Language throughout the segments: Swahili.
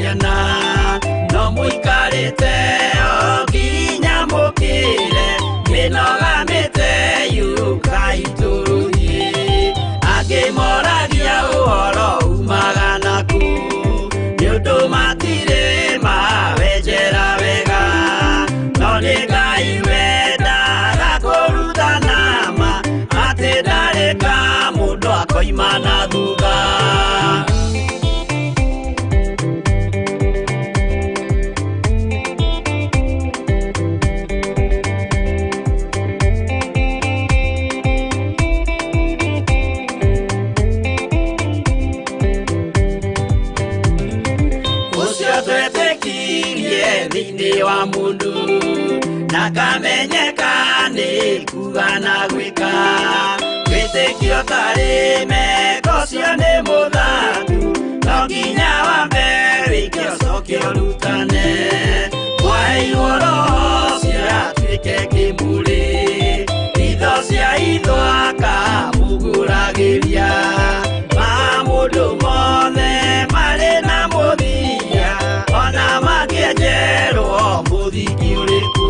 ciana no muikarite okinya mukire minogamite yuka ituruhi akimoragia uhoro umaga naku niundu matire mawenjera wega no ni Ngai wendaga kurutana ma ati ndareka mundu akoima na thutha. Thini wa mundu nakamenyeka ni kuga na gwika witikio tari meko cio ni muthangu no nginya wambe wikio cokio rutane kwa igoro cia tuike kimuri itho cia ithwaka muguragiria ma mundu mothe mari na muthia ona makienjerwo muthiki uriku.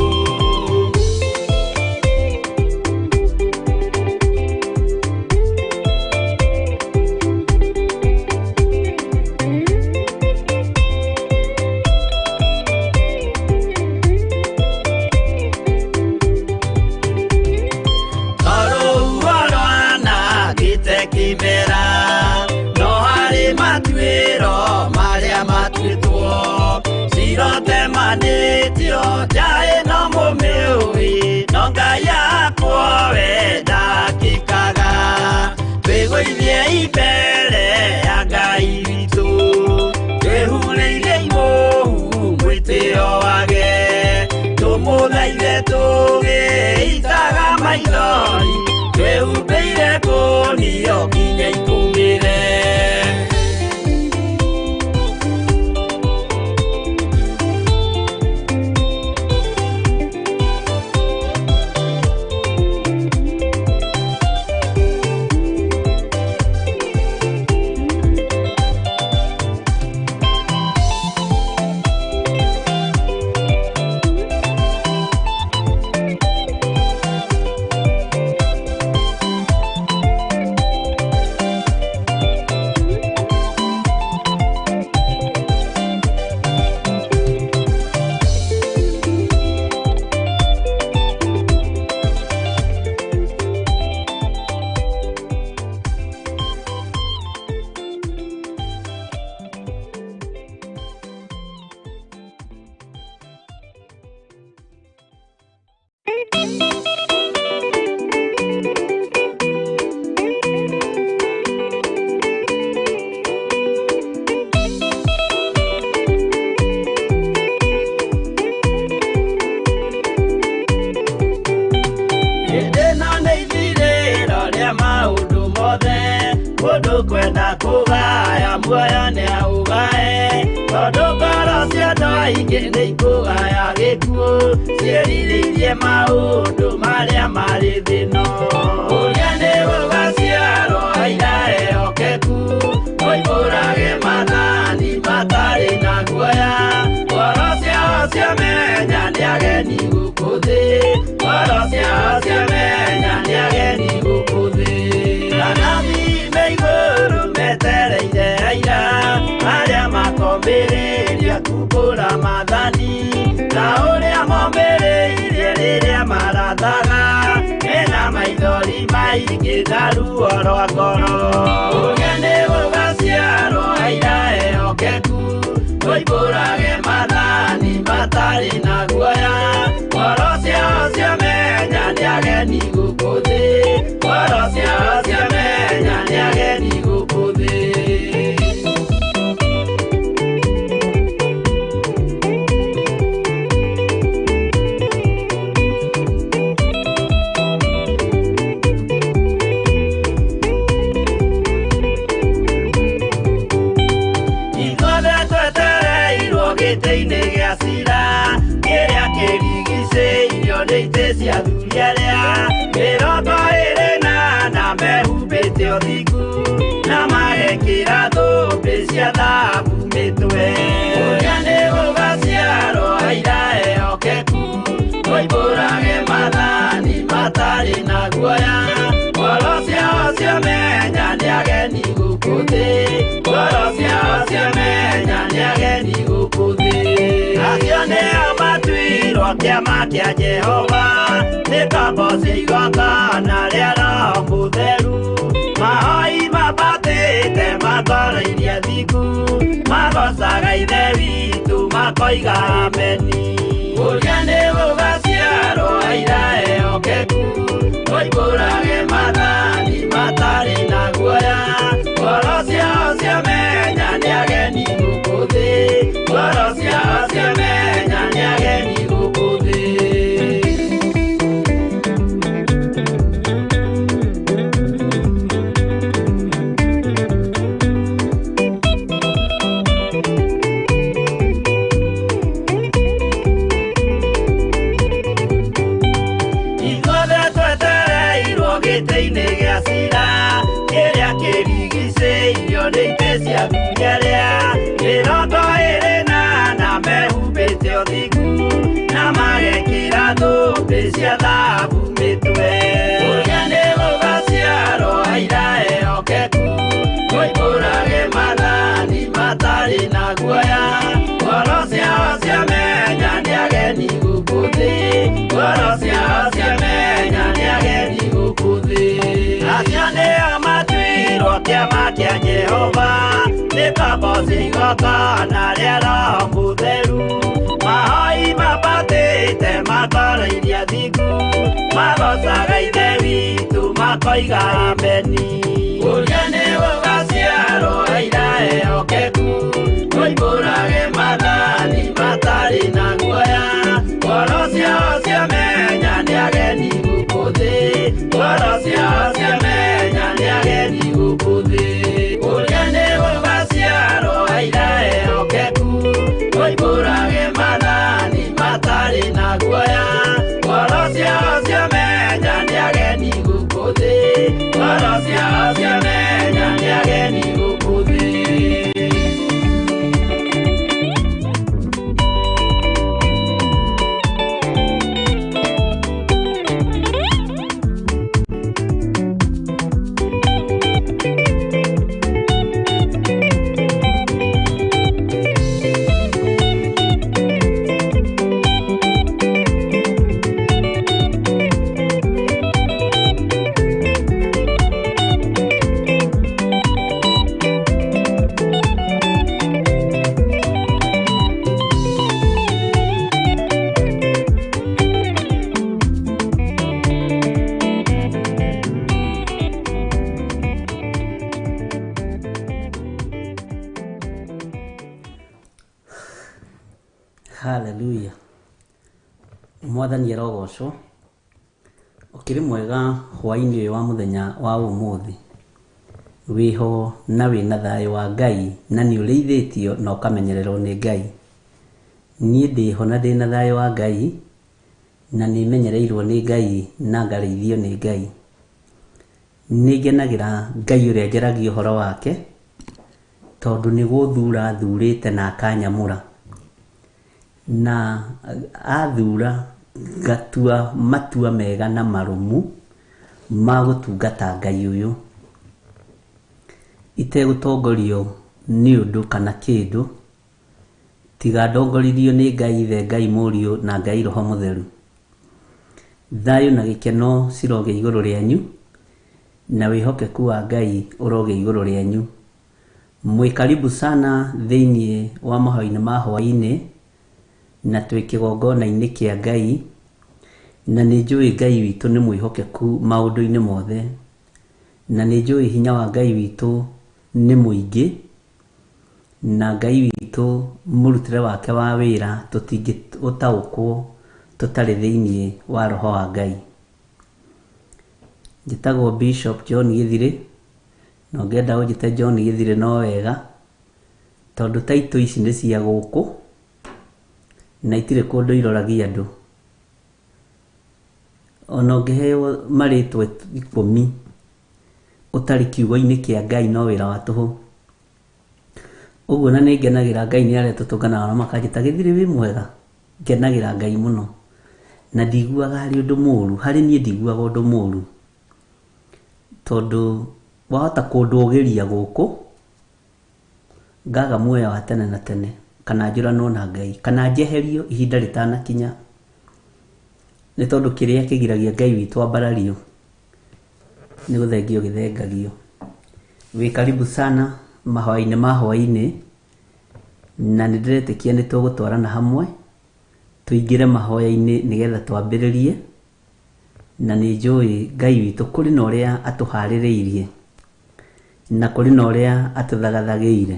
Sirote manitio jae no mumeui no Ngai akwa wenda kikaga twiguithie ibere ya Ngai witu twehureirie imuhu mwitio wage tumuthaithe tugiitaga maithori twehumbeire kunio nginya ikumire. Kwenda kugaya muoyo ni augae tondu ngoro cia andu aingi ni ikugaya gikuo ciĩrirĩirie maundu maria mari thino uria ni gugaciarwo aira ehokeku moimbũrage mathani matari na guoya ngoro ciao ciamenya ni ageni gũkũ thĩ ngoro ciao ciamenya ni ageni gũkũ thĩ iguru metereire aira aria makombĩrĩria kumbũra mathani na ũrĩa mombĩrĩirie rĩrĩa marathaga mena maithori maingĩ na ruo rwa ngoro ũrĩa nĩ gũgaciarwo aira ehokeku moimbũrage mathani matarĩ na guoya ngoro ciao ciamenya nĩ ageni gũkũ thĩ ngoro ciao ciamenya nĩ ageni gũkũ thĩ. Ithuothe twetereirwo gĩtĩ-inĩ gĩa cira kĩrĩa kĩrigicĩirio nĩ itĩ cia athuri arĩa 28 gũkũthĩ ngoro ciao ciamenya nĩ ageni gũkũthĩ acio nĩo matuirwo kĩama kĩa Jehova nĩ ngombo cia igongona rĩa Roho Mũtheru mahoi mabatĩte makoro iria thiku magocaga Ithe witũ makoiga ameni ũrĩa nĩ gũgaciarwo aira ehokeku oimbũrage mathani matarĩ na guoya ngoro ciao ciamenya nĩ ageni gũkũthĩ ngoro ciao ciamenya nĩ ageni gũkũthĩ gĩtĩ-inĩ gĩa cira kĩrĩa kĩrigicĩirio nĩ itĩ cia thunyerea mĩrongo ĩrĩ na mehumbĩte ũthingu na magekĩra thũmbĩ cia thahabu mĩtwe ũrĩa nĩ gũgaciarwo aira ehokeku oimbũrage mathani matarĩ na guoya ngoro ciao ciamenya nĩ ageni gũkũthĩ ngoro ciao ciamenya nĩ ageni gũkũthĩ acio nĩo matuirwo kĩama kĩa Jehova nĩ ngombo cia igongona rĩa Roho Mũtheru mahoi mabatĩte makoro iria thiku magocaga Ithe witũ makoiga ameni ũrĩa nĩ gũgaciarwo aira ehokeku oimbũrage mathani matarĩ na guoya ngoro ciao ciamenya nĩ ageni gũkũthĩ ngoro ciao ciamenya nĩ ageni gũkũthĩ ũrĩa nĩ gũgaciarwo aira ehokeku oimbũrage mathani matarĩ na guoya ngoro ciao ciamenya nĩ ageni gũkũthĩ ngoro ciao ciamenya nĩ ageni gũkũthĩ Hallelujah. Mwathani arogocwo ukiri mwega hwa-ini uyu wa muthenya wa umuthi wiho na wina thayo wa Ngai na ni ureithitio na ukamenyererwo ni Ngai nie ndiho na ndina thayo wa Ngai na ni menyereirwo ni Ngai na ngareithio ni Ngai nigenagira Ngai uria njaragia uhoro wake tondu ni guthura thurite na akanyamura na athura gatua matua mega na marumu magutungata Ngai uyu itegutongorio ni undu kana kindu tiga ndongoririo ni Ngai Ithe Ngai Mũriũ na Ngai Roho Mũtheru thayo na gikeno ciroge iguru rĩanyu na wihokeku wa Ngai uroge iguru rĩanyu mwikaribu sana thiini wa mahoya-ini ma hwa-ini na twikigongona-ini kia Ngai na ni njui Ngai witu ni mwihokeku maundu-ini mothe na ni njui hinya wa Ngai witu ni muingi na Ngai witu murutire wake wa wira tutingitaukwo tutari thiini wa roho wa Ngai njitagwo Bishop John Githiri no ngenda unjite John Githiri no wega tondu taito ici ni cia guku na itire kundu iroragia andu ono ngeheo maritwe 10 utari kiugo-ini kia Ngai no wira wa tuhu uguo na ningenagira Ngai ni aretutungana na makanjita Githiri wi mwega ngenagira Ngai muno na ndiguaga hari undu muru hari nie ndiguaga undu muru tondu wahota kundugiria guku ngaga muoyo wa tene na tene, kana njũranwo na Ngai, kana njeherio ihinda rĩtanakinya, nĩ tondũ kĩrĩa kĩgiragia Ngai witũ ambarario nĩ gũthengio gĩthengagio. Wĩ karibu sana mahoya-inĩ ma Hwa-Ini, na nĩ ndĩretĩkia nĩ tũgũtwarana hamwe tũingĩre mahoya-inĩ nĩgetha twambĩrĩrie, na nĩ njũĩ Ngai witũ kũrĩ na ũrĩa atũharĩrĩirie na kũrĩ na ũrĩa atũthagathagĩire,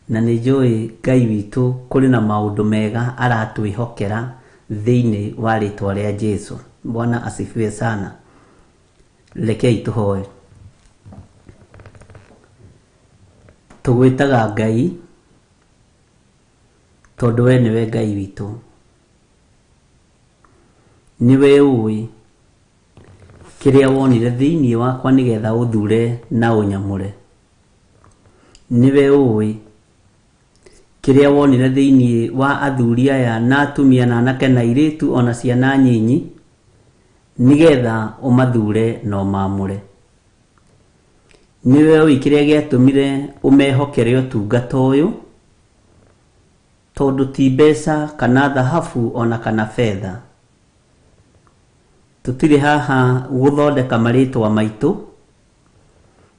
na nĩ njũĩ Ngai witũ kũrĩ na maũndũ mega aratwĩhokera thĩinĩ wa rĩtwa rĩa Jesũ. Bwana asifiwe sana. Rekei tũhoe. Tũgwĩtaga Ngai tondũ we nĩwe Ngai witũ, niwe ũĩ kĩrĩa wonire thĩinĩ wakwa nĩgetha ũthure na ũnyamũre. Niwe ũĩ kĩrĩa wonire thĩinĩ wa athuri aya na atumia na anake na airĩtu ona ciana nyinyi nĩgetha ũmathure na ũmamũre. Niwe ũĩ kĩrĩa gĩatũmire ũmehokere ũtungata ũyũ, tondũ ti mbeca kana thahabu ona kana fedha. Tũtirĩ haha gũthondeka marĩtwa maitũ,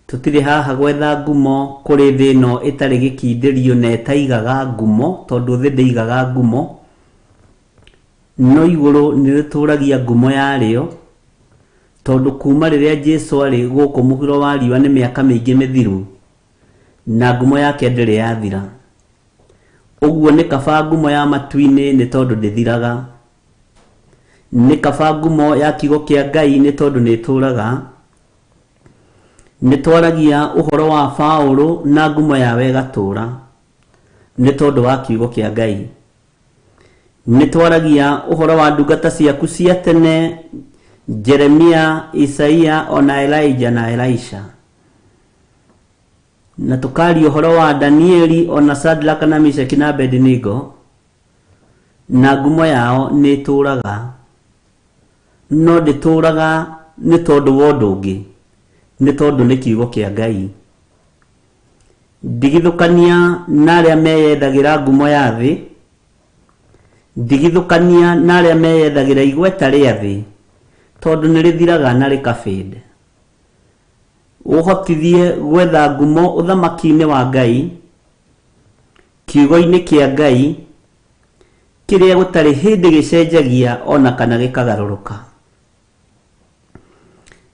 tũtirĩ haha gwetha ngumo kũrĩ thĩ ĩno ĩtarĩ gĩkindĩrio na ĩtaigaga ngumo, tondũ thĩ ndĩigaga ngumo, no igũrũ nĩ rĩtũragia ngumo yarĩo, tondũ kuma rĩrĩa Jesũ arĩ gũkũ mũhuro wa riũa nĩ mĩaka mĩingĩ mĩthiru na ngumo yake ndĩrĩ yathira. Ũguo nĩ kaba ngumo ya matu-inĩ nĩ tondũ ndĩthiraga, nĩ kaba ngumo ya kiugo kĩa Ngai nĩ tondũ nĩ ĩtũraga. Nĩ twaragia ũhoro wa Paũlũ na ngumo yawe ĩgatũra nĩ tondũ wa kiugo kĩa Ngai. Nĩ twaragia ũhoro wa ndungata ciaku cia tene, Jeremia, Isaia, ona Elijah na Elisha. Na tũkaria ũhoro wa Danieli, ona Shadraka na Meshaki na Abednego, na ngumo yao nĩ ĩtũraga, no ndĩtũraga nĩ tondũ wa ũndũ ũngĩ, nĩ tondũ nĩ kiugo kĩa Ngai. Ndigithũkania na arĩa meyethagĩra ngumo ya thĩ, ndigithũkania na arĩa meyethagĩra igweta rĩa thĩ, tondũ nĩ rĩthiraga na rĩkabĩnde. Ũhotithie gwetha ngumo ũthamaki-inĩ wa Ngai, kiugo-inĩ kĩa Ngai kĩrĩa gũtarĩ hĩndĩ gĩcenjagia ona kana gĩkagarũrũka.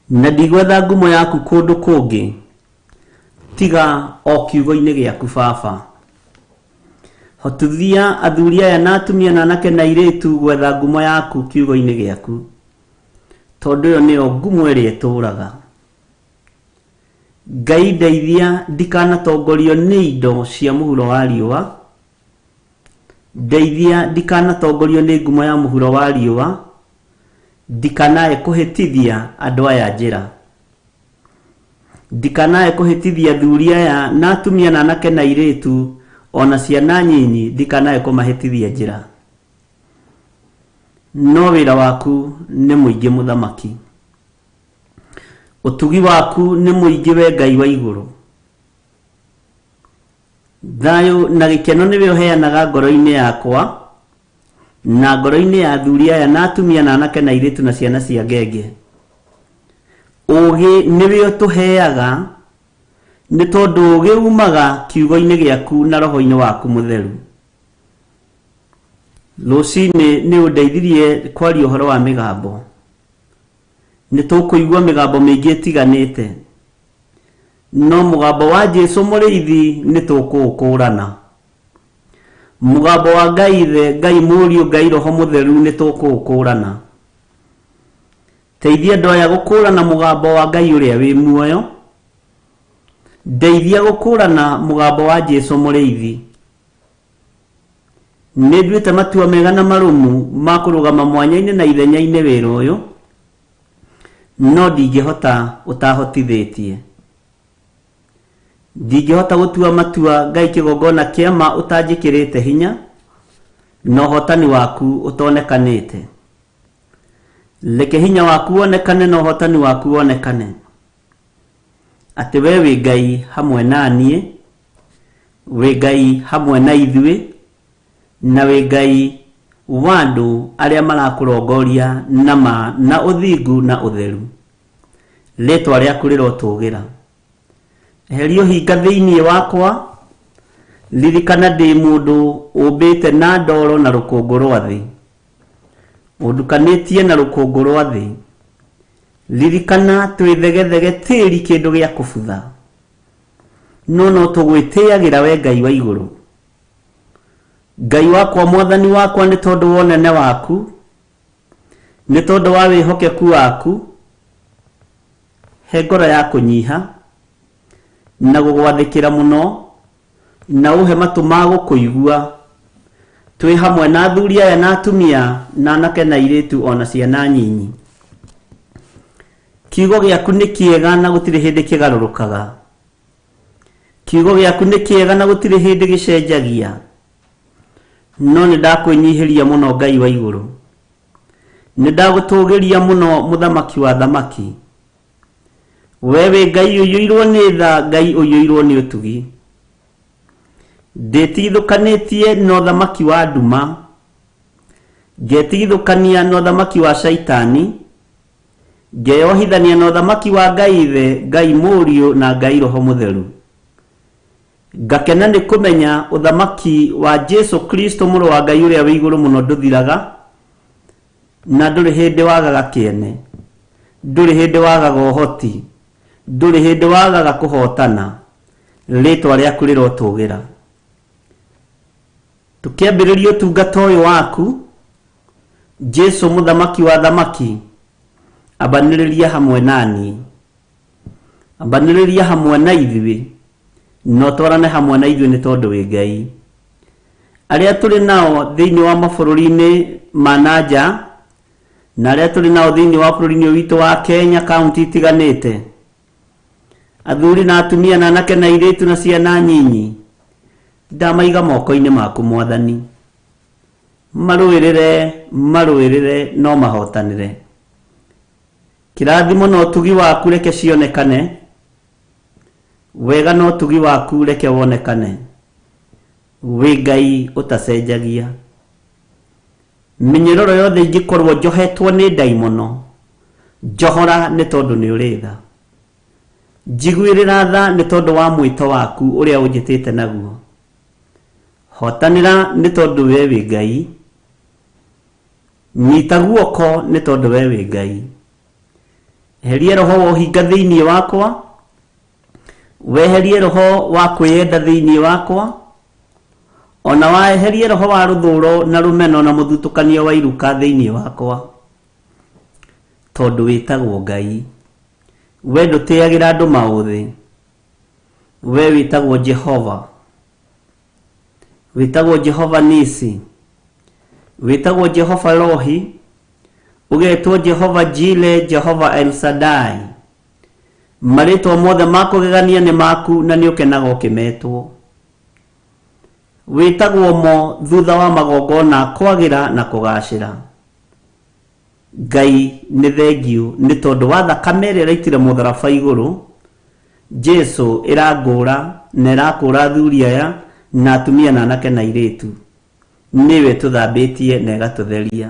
Na ndigwetha ngumo yaku kũndũ kũngĩ tiga o kiugo-inĩ gĩaku Baba. Hotithia athuri aya na atumia na anake na airĩtu gwetha ngumo yaku kiugo-inĩ gĩaku, tondũ ĩyo nĩyo ngumo ĩrĩa ĩtũraga. Ngai ndeithia ndikanatongorio nĩ indo cia mũhuro wa riũa, ndeithia ndikanatongorio nĩ ngumo ya mũhuro wa riũa, ndikanae kũhĩtithia andũ aya njĩra, ndikanae kũhĩtithia athuri aya na atumia na anake na airĩtu ona ciana nyinyi, ndikanae kũmahĩtithia njĩra. No wĩra waku nĩ mũingĩ mũthamaki, ũtugi waku nĩ mũingĩ we Ngai wa igũrũ. Thayũ na gĩkeno nĩwe ũheanaga ngoro-inĩ yakwa na ngoro-inĩ ya athuri aya na atumia na anake na airĩtu na ciana cia ngenge. Ũgĩ nĩwe ũtũheaga nĩ tondũ ũgĩ umaga kiugo-inĩ gĩaku na roho-inĩ waku mũtheru. Rũcinĩ nĩ ũndeithirie kwaria ũhoro wa mĩgambo. Nĩ tũkũigua mĩgambo mĩingĩ ĩtiganĩte, no mũgambo wa Jesũ mũrĩithi nĩ tũkũũkũrana. Mũgambo wa Ngai Ithe, Ngai Mũriũ, Ngai Roho Mũtheru nĩ tũkũũkũrana. Teithia andũ aya gũkũrana mũgambo wa Ngai ũrĩa wĩ muoyo, ndeithia gũkũrana mũgambo wa Jesũ mũrĩithi. Nĩ nduĩte matua mega na marũmu ma kũrũgama mwanya-inĩ na ithenya-inĩ wĩra ũyũ, no ndingĩhota ũtahotithĩtie. Ndingĩhota gũtua matua Ngai kĩgongona kĩa ma ũtanjĩkĩrĩte hinya, na ũhotani waku ũtonekanĩte. Reke hinya waku wonekane na ũhotani waku wonekane, atĩ we wĩ Ngai hamwe na niĩ, wĩ Ngai hamwe na ithuĩ, na wĩ Ngai wa andũ arĩa marakũrongoria na ũthingu na ũtheru. Rĩtwa rĩaku rĩrotũgĩra. Eheria ũhinga thĩinĩ wakwa, ririkana ndĩ mũndũ ũmbĩte na ndoro na rũkũngũ rwa thĩ, ũndukanĩtie na rũkũngũ rwa thĩ. Ririkana twĩthegethege tĩri kĩndũ gĩa kũbutha, no tũgwĩtĩagĩra we Ngai wa igũrũ. Ngai wakwa, Mwathani wakwa, nĩ tondũ wa ũnene waku, nĩ tondũ wa wĩhokeku waku, he ngoro ya kũnyiha na gũgwathĩkĩra mũno, na ũhe matũ ma gũkũigua, twĩ hamwe na athuri aya na atumia na anake na airĩtu ona ciana nyinyi. Kiugo gĩaku nĩ kĩega na gũtirĩ hĩndĩ kĩgarũrũkaga. Kiugo gĩaku nĩ kĩega na gũtirĩ hĩndĩ gĩcenjagia. No nĩ ndakwĩnyihĩria mũno Ngai wa igũrũ, nĩ ndagũtũgĩria mũno mũthamaki wa thamaki. We wĩ Ngai ũiyũirwo nĩ tha, Ngai ũiyũirwo nĩ ũtugi. Ndĩtigithũkanĩtie na ũthamaki wa nduma, ngetigithũkania na ũthamaki wa Shaitani, ngeyohithania na ũthamaki wa Ngai Ithe, Ngai Mũriũ na Ngai Roho Mũtheru. Ngakena nĩ kũmenya ũthamaki wa Jesu Kristo mũrũ wa Ngai ũrĩa wĩ igũrũ mũno ndũthiraga, na ndũrĩ hĩndĩ wagaga kĩene, ndũrĩ hĩndĩ wagaga ũhoti, ndũrĩ hĩndĩ wagaga kũhotana. Rĩtwa rĩaku rĩrotũgĩra. Tũkĩambĩrĩria ũtungata ũyũ waku, Jesu mũthamaki wa thamaki, ambanĩrĩria hamwe nani, ambanĩrĩria hamwe na ithuĩ, no twarane hamwe na ithuĩ nĩ tondũ wĩ Ngai. Arĩa tũrĩ nao thĩinĩ wa mabũrũri-inĩ ma nanja, na arĩa tũrĩ nao thĩinĩ wa bũrũri-inĩ witũ wa Kenya, kaunti itiganĩte, athuri na atumia na anake na airĩtu na ciana nyinyi, ndamaiga moko-inĩ maku Mwathani. Marũĩrĩre no mahotanĩre. Kĩrathimo na ũtugi waku reke cionekane, wega na ũtugi waku reke wonekane. Wĩ Ngai ũtacenjagia. Mĩnyororo yothe ingĩkorwo njohetwo nĩ ndaimono, njohora nĩ tondũ nĩ ũrĩ tha. Njiguĩrĩra tha nĩ tondũ wa mwĩto waku ũrĩa ũnjĩtĩte naguo. Hotanĩra nĩ tondũ we wĩ Ngai. Nyita guoko nĩ tondũ we wĩ Ngai. Eheria roho wa ũhinga thĩinĩ wakwa, weherie roho wa kwĩyenda thĩinĩ wakwa, ona waeherie roho wa rũthũũro na rũmeno na mũthutũkanio wa iruka thĩinĩ wakwa, tondũ wĩtagwo Ngai. We ndũtĩagĩra andũ maũthĩ, we wĩtagwo Jehova, wĩtagwo Jehova Nisi, wĩtagwo Jehova Rohi, ũgetwo Jehova Jile, Jehova El Shaddai. Marĩtwa mothe ma kũgegania nĩ maku na nĩ ũkenaga ũkĩmetwo. Wĩtagwo mo thutha wa magongona kwagĩra na kũgacĩra. Ngai nĩ thengiũ nĩ tondũ wa thakame ĩrĩa ĩraitire mũtharaba igũrũ, Jesu ĩrangũra na ĩrakũra athuri aya na atumia na anake na airĩtu. Nĩwe tũthambĩtie na ĩgatũtheria.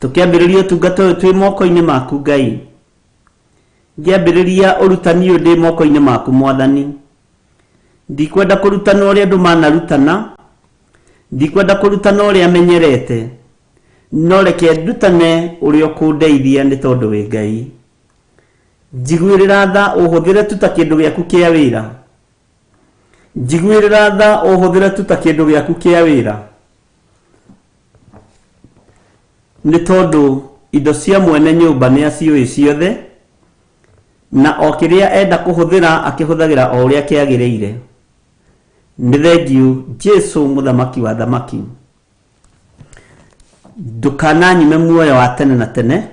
Tũkĩambĩrĩria ũtungata ũyũ twĩ moko-inĩ maku Ngai. Ngĩambĩrĩria ũrutani ũyũ ndĩ moko-inĩ maku Mwathani. Ndikwenda kũrutana ũrĩa andũ manarutana, ndikwenda kũrutana ũrĩa menyerete, no reke ndutane ũrĩa ũkũndeithia nĩ tondũ wĩ Ngai. Njiguĩrĩra tha ũhũthĩre tu ta kĩndũ gĩaku kĩa wĩra. Njiguĩrĩra tha ũhũthĩre tu ta kĩndũ gĩaku kĩa wĩra. Nĩ tondũ indo cia mwene nyũmba nĩ aciũĩ ciothe, na o kĩrĩa enda kũhũthĩra akĩhũthagĩra o ũrĩa kĩagĩrĩire. Nĩ thengiũ Jesu mũthamaki wa thamaki. Ndũkananyime muoyo wa tene na tene,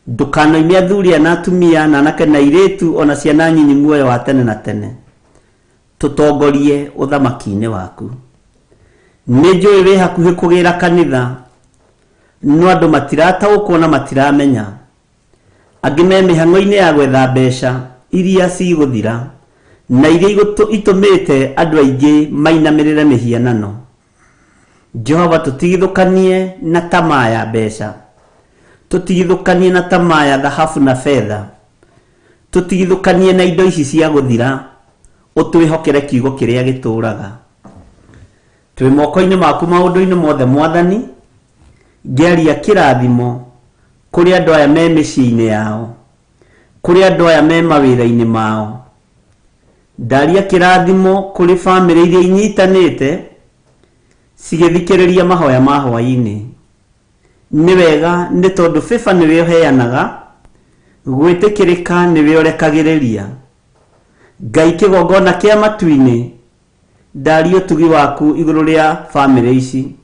ndũkanoimie athuri na atumia na anake na airĩtu ona ciana nyinyi muoyo wa tene na tene. Tũtongorie ũthamaki-inĩ waku. Nĩ njũĩ wĩ hakuhĩ kũgĩra kanitha, no andũ matirataũkwo na matiramenya. Angĩ me mĩhang'o-inĩ ya gwetha mbeca iria cigũthira, na iria itumite andu aingi mainamirire mihianano. Jehova, tutigithukanie na tamaa ya mbeca, tutigithukanie na tamaa ya dhahabu na fedha, tutigithukanie na indo ici cia guthira, utwihokere kiugo kiria gituraga. Twi moko-ini maku maundu-ini mothe Mwathani, ngiaria kirathimo kuri andu aya me micii-ini yao, kuri andu aya me mawira-ini mao. Ndaria kirathimo kuri family iria inyitanite cigithikiriria mahoya ma Hwa-Ini. Ni wega ni tondu fifa niwe uheanaga, gwitikirika niwe urekagiriria. Ngai kigongona kia matu-ini, ndaria utugi waku iguru ria family ici.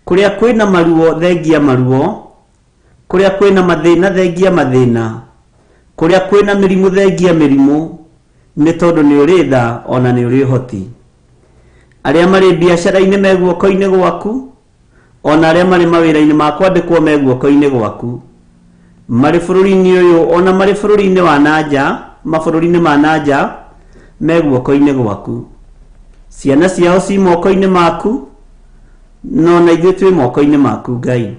Kuria kwina maruo thengia maruo, kuria kwina mathina thengia mathina, kuria kwina mirimu thengia mirimu, ni tondu ni uri tha ona ni uri hoti. Aria mari biashara-ini me guoko-ini gwaku, ona aria mari mawira-ini ma kwandikwo me guoko-ini gwaku. Mari bururi-ini uyu ona mari bururi-ini wa nanja, mabururi-ini ma nanja me guoko-ini gwaku. Ciana ciao ci moko-ini maku, no na ithuĩ twĩ moko-ini maku Ngai.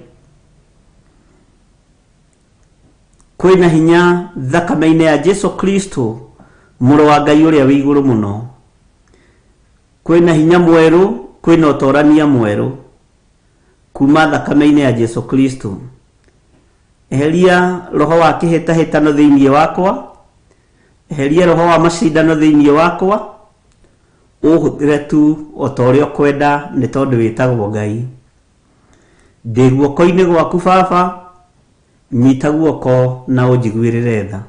Kwĩna hinya thakame-ini ya Jesu Kristo, Mũrũ wa Ngai ũrĩa wĩ igũrũ mũno. Kwĩna hinya mweru, kwĩna ũtorania mweru kuma thakame-ini ya Jesu Kristo. Eheria roho wa kĩhĩtahĩtano thĩinĩ wakwa, eheria roho wa macindano thĩinĩ wakwa, ũhũthĩre tu o ta ũrĩa ũkwenda nĩ tondũ wĩtagwo Ngai. Ndĩ guoko-ini gwaku Baba, nyita guoko na ũnjiguĩrĩre tha.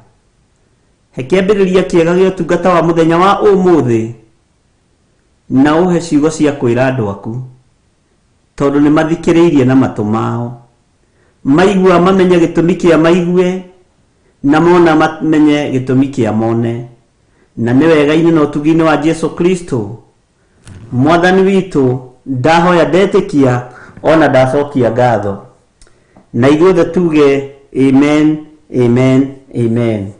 He kĩambĩrĩria kĩega gĩa ũtungata wa mũthenya wa ũmũthĩ, na ũhe ciugo cia kwĩra andũ aku, tondũ nĩ mathikĩrĩirie na matũ mao. Maigua mamenye gĩtũmi kĩa maigue, na mona mamenye gĩtũmi kĩa mone. Na nĩ wega-inĩ na ũtugi-inĩ wa Jesu Kristo Mwathani witũ, ndahoya ndetĩkia ona ndacokia ngatho. Na ithuothe tuge amen, amen, amen.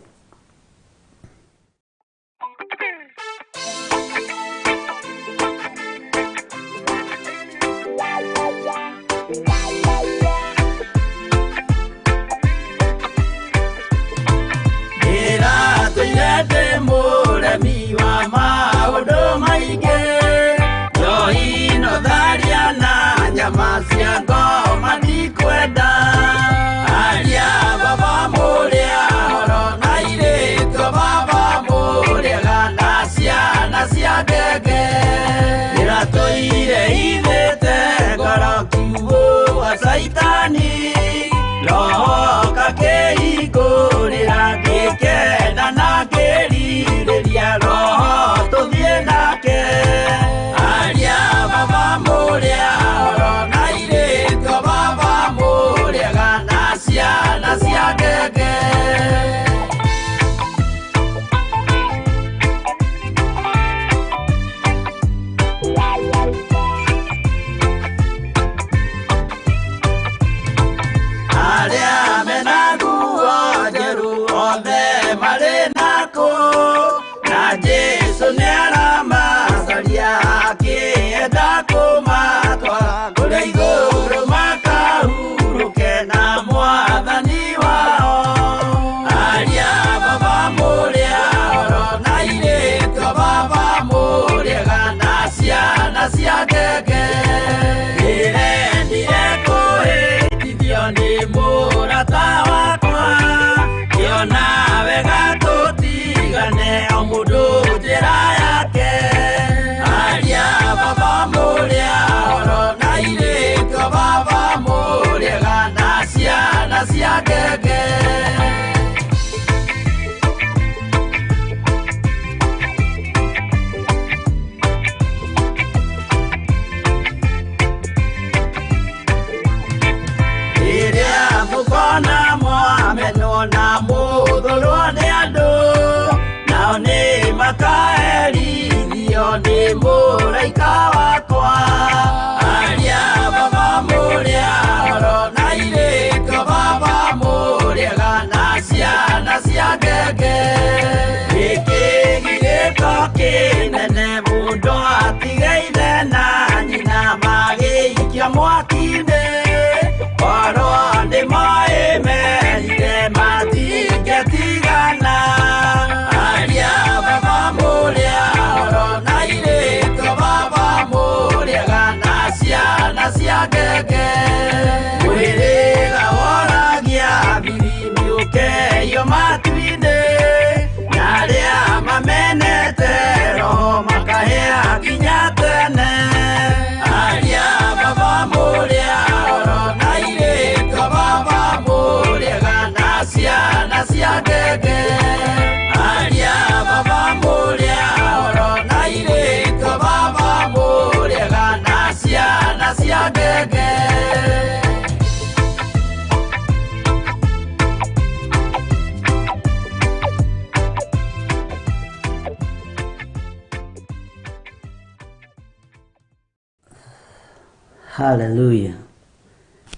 Hallelujah.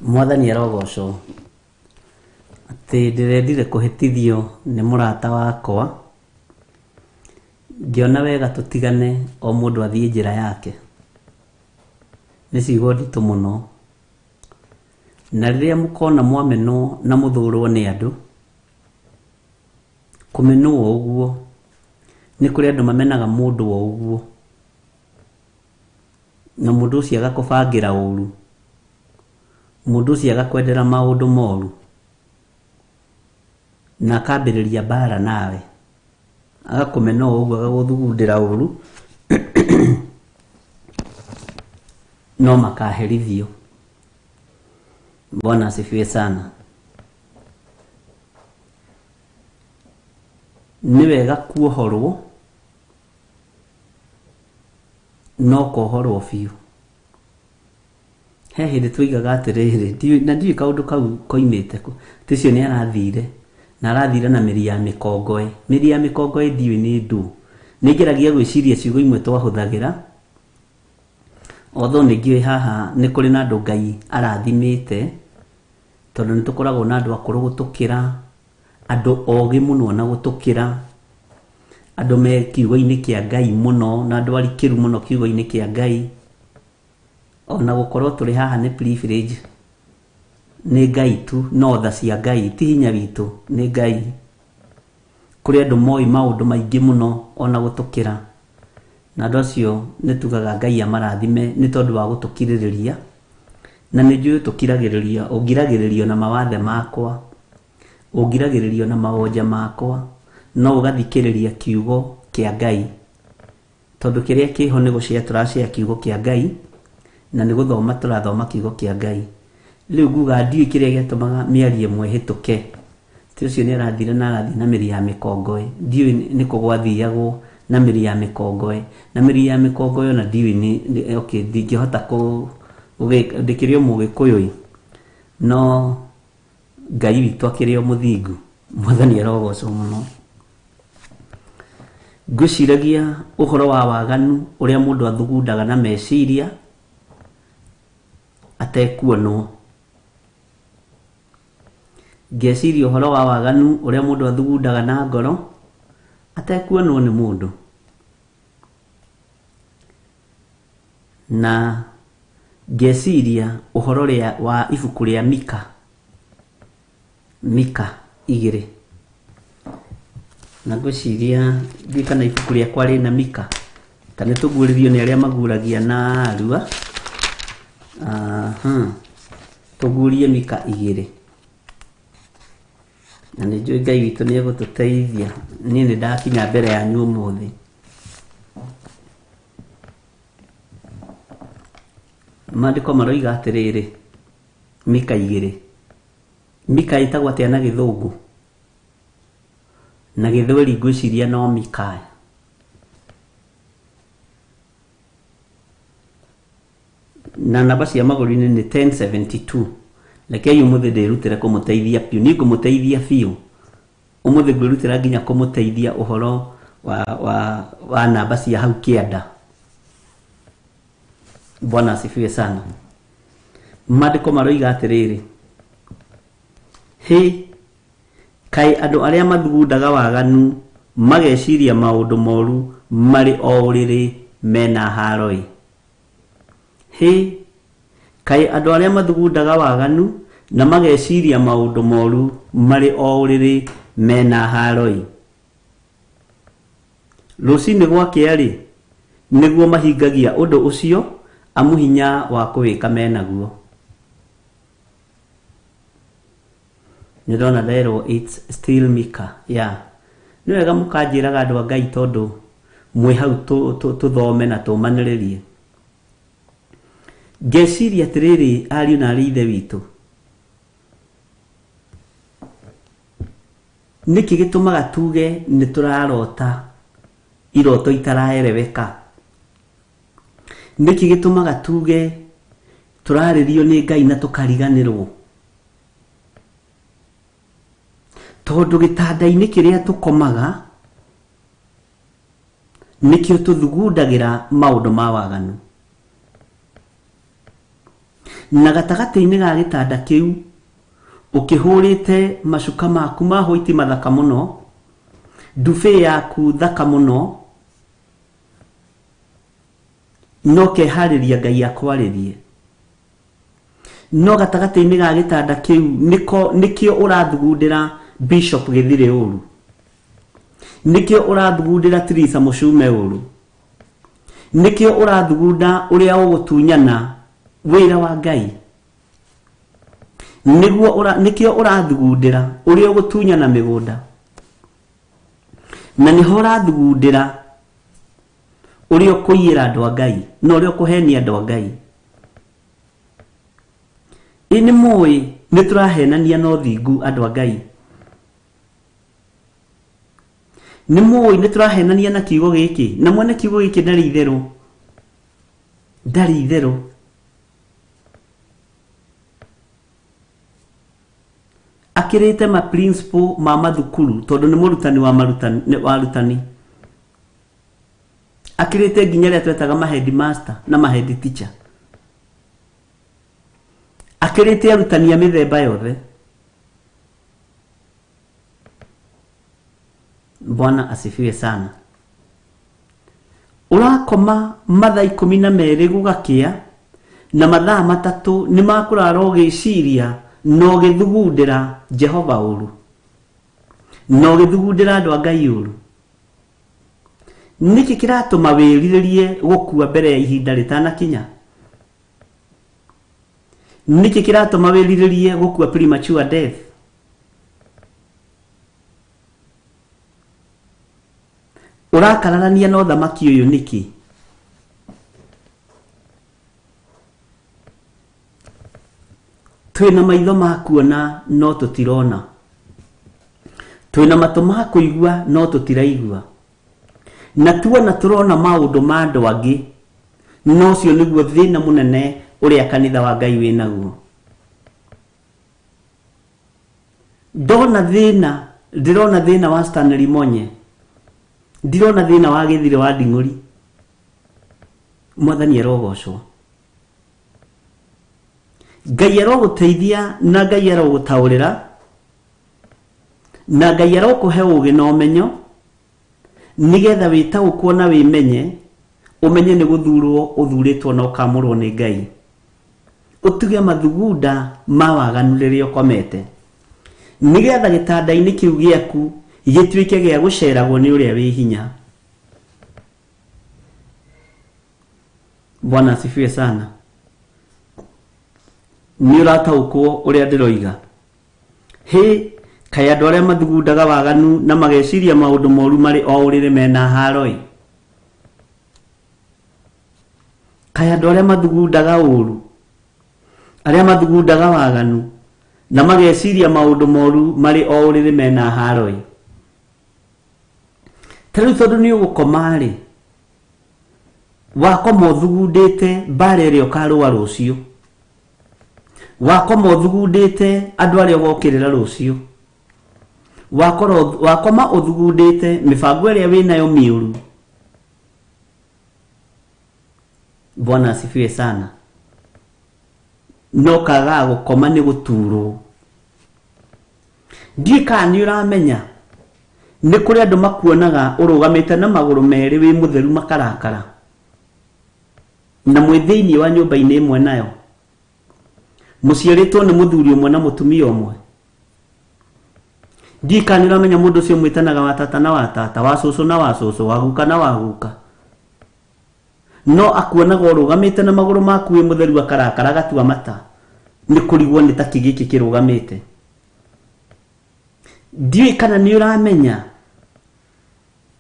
Mwathani arogocwo. Ati ndirendire kuhitithio ni murata wakwa. Ngiona wega tutigane o mundu athie njira yake. Ni ciugo nditu muno. Na riria mukona mwamenwo na muthurwo ni andu, kumenwo uguo ni kuri andu mamenaga mundu o uguo, na mundu ucio agakubangira uru, mundu ucio agakwendera maundu moru, na akambiriria bara nawe, agakumena uguo, agaguthugundira uru no makaherithio. Bwana asifiwe sana. Ni wega kuohorwo no kuohorwo biu. He hindi twigaga atiriri, na ndiũĩ kaundu kau koimite ku. Ticio ni arathire na arathire na mĩri ya mĩkongoe. Mĩri ya mĩkongoe ndiũĩ ni ndu. Nĩngeragia gwĩciria ciugo imwe twahũthagĩra, although nĩngĩũĩ haha nĩ kũrĩ na andũ Ngai arathimĩte, tondũ nĩ tũkoragwo na andũ akũrũ gũtũkĩra, andũ ogĩ mũno na gũtũkĩra, andũ me kiugo-inĩ kĩa Ngai mũno, na andũ arikĩru mũno kiugo-inĩ kĩa Ngai. Ona gũkorwo tũrĩ haha nĩ privilege, nĩ Ngai tu, no tha cia Ngai, ti hinya witũ, nĩ Ngai. Kũrĩ andũ moĩ maũndũ maingĩ mũno ona gũtũkĩra, na andũ acio nĩ tugaga Ngai amarathime nĩ tondũ wa gũtũkirĩrĩria. Na nĩ njũĩ tũkiragĩrĩrio, ũngiragĩrĩrio na mawathe makwa, ũngiragĩrĩrio na mawonja makwa, no ũgathikĩrĩria kiugo kĩa Ngai, tondũ kĩrĩa kĩho nĩ gũcĩa tũracĩa kiugo kĩa Ngai, na nĩ gũthoma tũrathoma kiugo kĩa Ngai. Rĩu nguga ndiũĩ kĩrĩa gĩatũmaga mĩario ĩmwe hĩtũke. Ti ũcio nĩ arathire na arathi na mĩri ya mĩkongoe, ndiũĩ nĩ kũgwathiagwo na mĩri ya mĩkongoe, na mĩri ya mĩkongoe ona ndiũĩ ni okay, ndingĩhota ndikĩrĩ o Mũgĩkũyũ, no Ngai witũ akĩrĩ o mũthingu. Mwathani arogocwo mũno. Ngwĩciragia ũhoro wa waganu ũrĩa mũndũ athugundaga na meciria atekuonwo. Ngeciria ũhoro wa waganu ũrĩa mũndũ athugundaga na ngoro atekuonwo nĩ mũndũ. Na ngeciria ũhoro wa ibuku rĩa Mika 2. Na ngwĩciria ndiũĩ kana ibuku rĩakwa rĩna Mika, kana tũguũrĩrio nĩ arĩa maguragia na arua. Tũguũrie Mika 2. Na nĩ njũĩ Ngai witũ nĩ egũtũteithia. Niĩ nĩ ndakinya mbere yanyu ũmũthĩ. Maandĩko maroiga atĩrĩrĩ, Mika 2. Mika ĩtagwo atĩa na Gĩthũngũ? Na Gĩthweri ngwĩciria no Mikaya. Na namba cia magũrũ-inĩ nĩ 1072. Rekei ũmũthĩ ndĩrutĩre kũmũteithia biũ. Niĩ ngũmũteithia biũ. Ũmũthĩ ngwĩrutĩra nginya kũmũteithia ũhoro wa namba cia hau kĩanda. Bwana asifiwe sana. Maandĩko maroiga atĩrĩrĩ, kaĩ andũ arĩa mathugundaga waganu mageciria maũndũ moru marĩ o ũrĩrĩ mena haro-ĩ. Kaĩ andũ arĩa mathugundaga waganu na mageciria maũndũ moru marĩ o ũrĩrĩ mena haro-ĩ. Rũcinĩ gwakĩa-rĩ, nĩguo mahingagia ũndũ ũcio amu hinya wa kũwĩka menaguo. Nĩndona nderwo it's still Mika. Nĩ wega mũkanjĩraga andũ a Ngai tondũ mwĩ hau tũthome na tũmanĩrĩrie. Ngeciria atĩrĩrĩ, ariũ na aarĩ ithe witũ, nĩkĩ gĩtũmaga tuge nĩ tũrarota iroto itaraereweka? Nĩkĩ gĩtũmaga tuge tũrarĩrio nĩ Ngai na tũkariganĩrwo? Tondũ gĩtanda-inĩ kĩrĩa tũkomaga nĩkĩo tũthugundagĩra maũndũ ma waganu. na gatagati-inĩ ga gĩtanda kĩu ũkĩhũrĩte macuka maku ma white mathaka mũno, duvet yaku thaka mũno, no keharĩria Ngai akwarĩrie. No gatagati-inĩ ga gĩtanda kĩu nĩkĩo ũrathugundĩra Bishop Githiri ũru, nĩkĩo ũrathugundĩra Teresa Mũcume ũru, nĩkĩo ũrathugunda ũrĩa ũgũtunyana wĩra wa Ngai, nĩkĩo ũrathugundĩra ũrĩa ũgũtunyana mĩgũnda, na nĩho ũrathugundĩra ũrĩa ũkũiyĩra andũ a Ngai na ũrĩa ũkũhenia andũ a Ngai. Ini mũĩ nĩtũrahenania na ũthingu andũ a Ngai, nĩ mũĩ nĩtũrahenania na kiugo gĩkĩ, na mwene kiugo gĩkĩ ndarĩ itherũ, ndarĩ itherũ. Akĩrĩte ma principal ma mathukuru tondũ nĩ mũrutani wa arutani, akĩrĩte nginya rĩa twetaga ma headmaster na ma head teacher, akĩrĩte arutani a mĩthemba yothe. Bwana asifiwe sana. Urakoma mathaa 12 gũgakĩa na mathaa 3 nĩ makũrara ũgĩciria no gĩthugundĩra Jehova ũru, no gĩthugundĩra andũ a Ngai ũru. Nĩkĩ kĩratũma wĩrirĩrie gũkua mbere ya ihinda rĩtanakinya? Nĩkĩ kĩratũma wĩrirĩrie gũkua premature death? Ũrakararania na ũthamaki ũyũ nĩkĩ? Twĩna maitho ma kuona no tũtirona, twĩna matũ ma kũigua no tũtiraigua, na tuona tũrona maũndũ ma andũ angĩ, no cio nĩguo thĩna mũnene ũrĩa kanitha wa Ngai wĩnaguo. Ndĩrona thĩna wa Stanley Monye, ndirona thĩna wa Githiri wa Nding'ũri. Mwathani arogocwo. Ngai arogũteithia na Ngai arogũtaũrĩra na Ngai arokũhe ũũgĩ na ũmenyo nĩgetha wĩtaũkwo na wĩmenye, ũmenye nĩ gũthurwo ũthurĩtwo na ũkamũrwo nĩ Ngai. Ũtuge mathugunda ma waganu rĩrĩa ũkomete, nĩgetha gĩtanda-inĩ kĩu gĩaku gĩtuĩke gĩa gũceragwo nĩ ũrĩa wĩ hinya. Bwana asifiwe sana. Nĩ ũrataũkwo ũrĩa ndĩroiga? Kaĩ andũ arĩa mathugundaga waganu na mageciria maũndũ moru marĩ o ũrĩrĩ mena haro-ĩ? Kaĩ andũ arĩa mathugundaga ũru, arĩa mathugundaga waganu na mageciria maũndũ moru marĩ o ũrĩrĩ mena haro-ĩ? Tarĩu tondũ nĩ ũgũkoma-rĩ, wakoma ũthugundĩte mbara ĩrĩa ũkarũa rũciũ, wakoma ũthugundĩte andũ arĩa ũgokĩrĩra rũciũ, wakoma ũthugundĩte mĩbango ĩrĩa wĩnayo mĩũru. Bwana asifiwe sana. No kaga gũkoma nĩ gũturwo. Ndiĩ kana nĩ ũramenya nĩ kũrĩ andũ makuonaga ũrũgamĩte na magũrũ merĩ wĩ mũtheru makarakara, na mwĩ thĩinĩ wa nyũmba-inĩ ĩmwe nayo, mũciarĩtwo nĩ mũthuri ũmwe na mũtumia ũmwe. Ndiĩ kana nĩ ũramenya mũndũ ũcio mwĩtanaga wa tata na wa tata, wa cũcũ na wa cũcũ, wa guka na wa guka, no akuonaga ũrũgamĩte na magũrũ maku wĩ mũtheru akarakara agatua mata, nĩ kũrigwo nĩ takĩ gĩkĩ kĩrũgamĩte. Ndiĩ kana nĩ ũramenya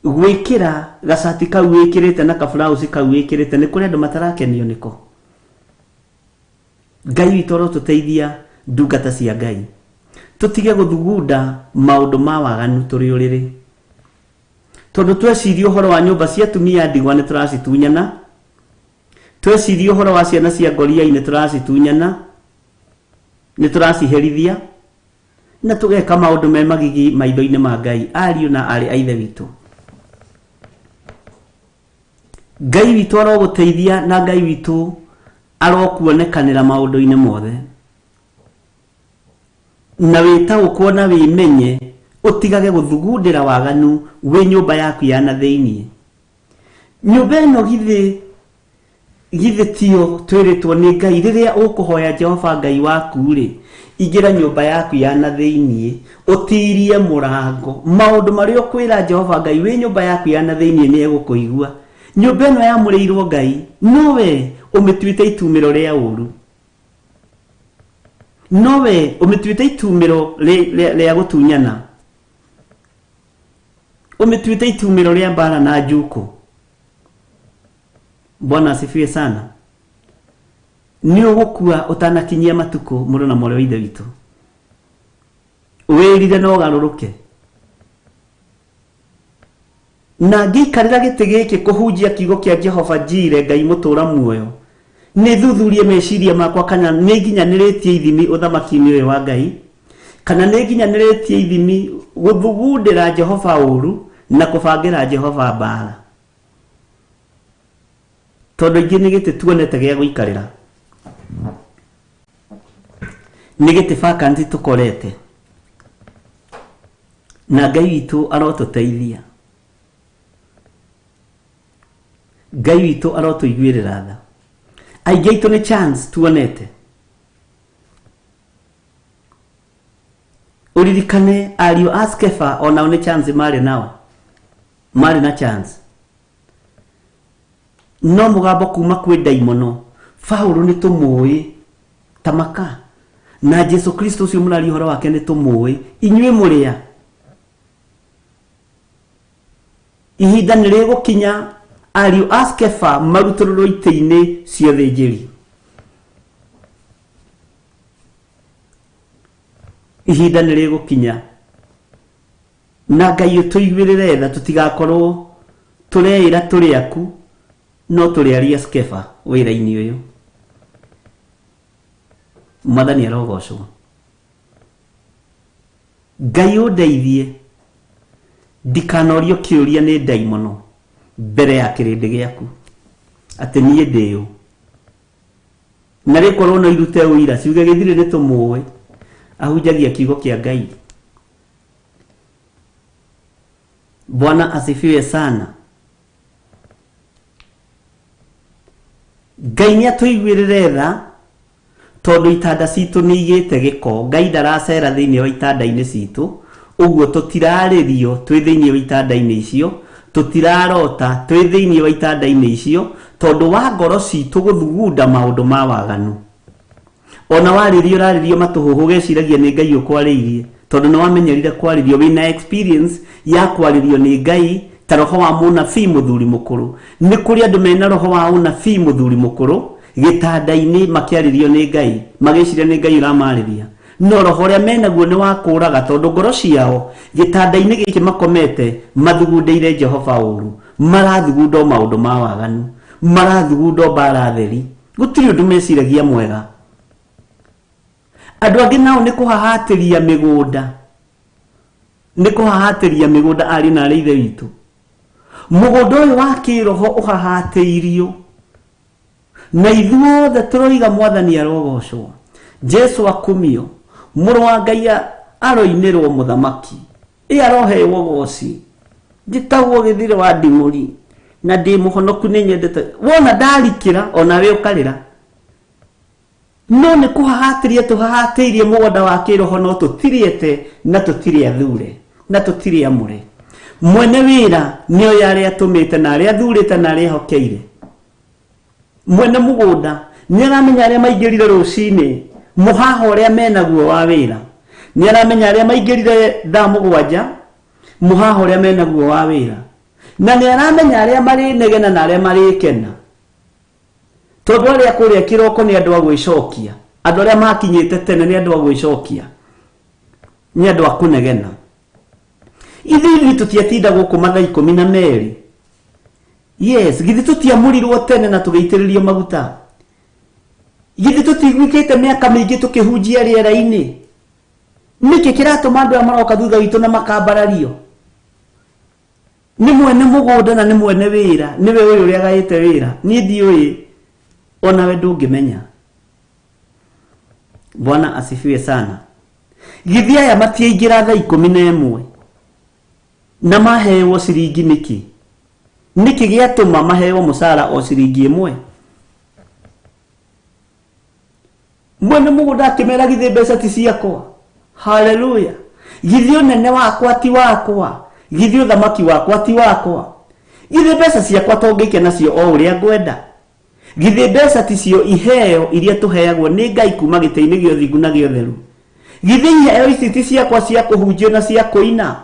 gwĩkĩra gacati kau wĩkĩrĩte na kablaũci kau wĩkĩrĩte nĩ kũrĩ andũ matarakenio nĩko. Ngai witũ arotũteithia ndungata cia Ngai, tũtige gũthugunda maũndũ ma waganu tũrĩ ũrĩrĩ, tondũ tweciria ũhoro wa nyũmba cia atumia ndigwa nĩ tũracitunyana, tweciria ũhoro wa ciana cia ngoriai nĩ tũracitunyana, nĩ tũraciherithia, na tũgeka maũndũ me magigi maitho-inĩ ma Ngai. Ariũ na arĩ a ithe witũ, Ngai witũ arogũteithia na Ngai witũ arokuonekanira maundu-ini mothe na witaũkwo na wimenye utigage guthugundira waganu wi nyumba yaku ya na thiini. Nyumba ino githe tio twiritwo ni Ngai riria ukuhoya Jehova Ngai waku ri igira nyumba yaku ya na thiini utirie murango maundu maria ukwira Jehova Ngai wi nyumba yaku ya na thiini ni egukuigua. Nyumba ino yamureirwo Ngai nowe umituite itumiro ria uru, nowe umituite itumiro ria gutunyana, umituite itumiro ria mbara na njuko. Bwana asifiwe sana. Ni ugukua utanakinyia matuko muru na moro ithe witu. Wirire no garuruke. Na ngikarira giti giki kuhunjia kiugo kia Jehova njire Ngai mutura muoyo. Ni thuthurie meciria makwa kana ni nginyaniretie ithimi uthamaki-ini uyu wa Ngai, kana ni nginyaniretie ithimi guthugundira Jehova uru na kubangira Jehova mbara. Tondu ingi ni giti tuonete gia guikarira, ni giti vacancy tukorete, na Ngai witu arotuteithia, Ngai witu arotuiguirira tha. Aingi aitu ni chance tuonete. Uririkane ariũ a Skefa onao ni chance mari nao, mari na chance. No mugambo kuma kwi daimono Paulo ni tumuwi tamaka na Jesu Kristo ucio murari horo wake ni tumuwi inywe muria. Ihinda ni rigukinya ariũ a Skefa maruturwo ite-ini ciothe njiri. Ihinda ni rigukinya na Ngai utuiguirire tha tutigakorwo tureira turi aku no turi aria Skefa wira-ini uyu. Mwathani arogocwo. Ngai undeithie ndikanorio kiuria ni daimono mbere ya kirindi giaku ati nie ndiyo na rikorwo no irute uira ciuge Githiri ni tumuwi ahunjagia kiugo kia Ngai. Bwana asifiwe sana. Ngai ni atuiguirire tha tondu itanda citu ni igite giko. Ngai ndaracera thiini wa itanda-ini citu, uguo tutiraririo twi thiini wa itanda-ini icio, tutirarota twi thiini wa itanda-ini icio tondu wa ngoro citu guthugunda maundu ma waganu. Ona waririo raririo matuhuhu geciragia ni Ngai ukwaririe tondu no wamenyerire kwaririo wina experience ya kwaririo ni Ngai ta roho wa munabii muthuri mukuru. Ni kuri andu mena roho wa unabii muthuri mukuru gitanda-ini makiaririo ni Ngai magiciria ni Ngai uramariria, no roho ria menaguo ni wa kuraga tondu ngoro ciao gitanda-ini giki makomete mathugundeire Jehova uru, marathugunda maundu ma waganu, marathugunda mbara theri, gutiri undu meciragia mwega. Andu angi nao ni kuhahatiria migunda, ni kuhahatiria migunda ari na ithe witu. Mugunda uyu wa kiroho uhahatiirio na ithuothe turoiga Mwathani arogocwo. Jesu akumio muru wa Ngai aroinirwo muthamaki arohewo goci njitagwo Githiri wa ndimuri na ndi muhonoku ni nyendete. Wona ndarikira ona we ukarira, no ni kuhahatiria tuhahatiirie mugunda wa kiroho no tutiriete na tutiri athure na tutiri amure. Mwene wira nio yari atumite na ari athurite na ari hokeire. Mwene mugunda ni aramenya aria maingirire rucini muhaho uria menaguo wa wira, ni aramenya aria maingirire thaa mugwanja muhaho uria menaguo wa wira, na ni aramenya aria mari negena na aria mari kena. Tondu aria kuria kiroko ni andu a gwicokia, andu aria makinyite tene ni andu a gwicokia, ni andu a kunegena. Ithuĩ tutiatinda guku mathaa 12. Yes, githi tutiamurirwo tene na tugeitiririo maguta. Githi tutigwikite miaka mingi tukihunjia riera-ini. Niki kiratuma andu amaroka thutha witu na makambarario. Ni mwene mugunda na ni mwene wira, niwe uyu uria gaite wira, ni ndiui. ona we ndungimenya. Bwana asifiwe sana. Githia ya matiaingira thaa 11 na maheo ciringi niki giatuma maheo musara o ciringi 1. Mwene mugunda akimera githi mbeca ti ciakwa. Haleluya. Githio nene wakwa ti wakwa, githio thamaki wakwa ti wakwa. Githi mbeca ciakwa tongike nacio o uria ngwenda. Githi mbeca ti cio iheo iria tuheagwo ni Ngai kuma gite-ini gio thingu na gio theru. Githi iheo ici ti ciakwa cia kuhunjio na cia kuina.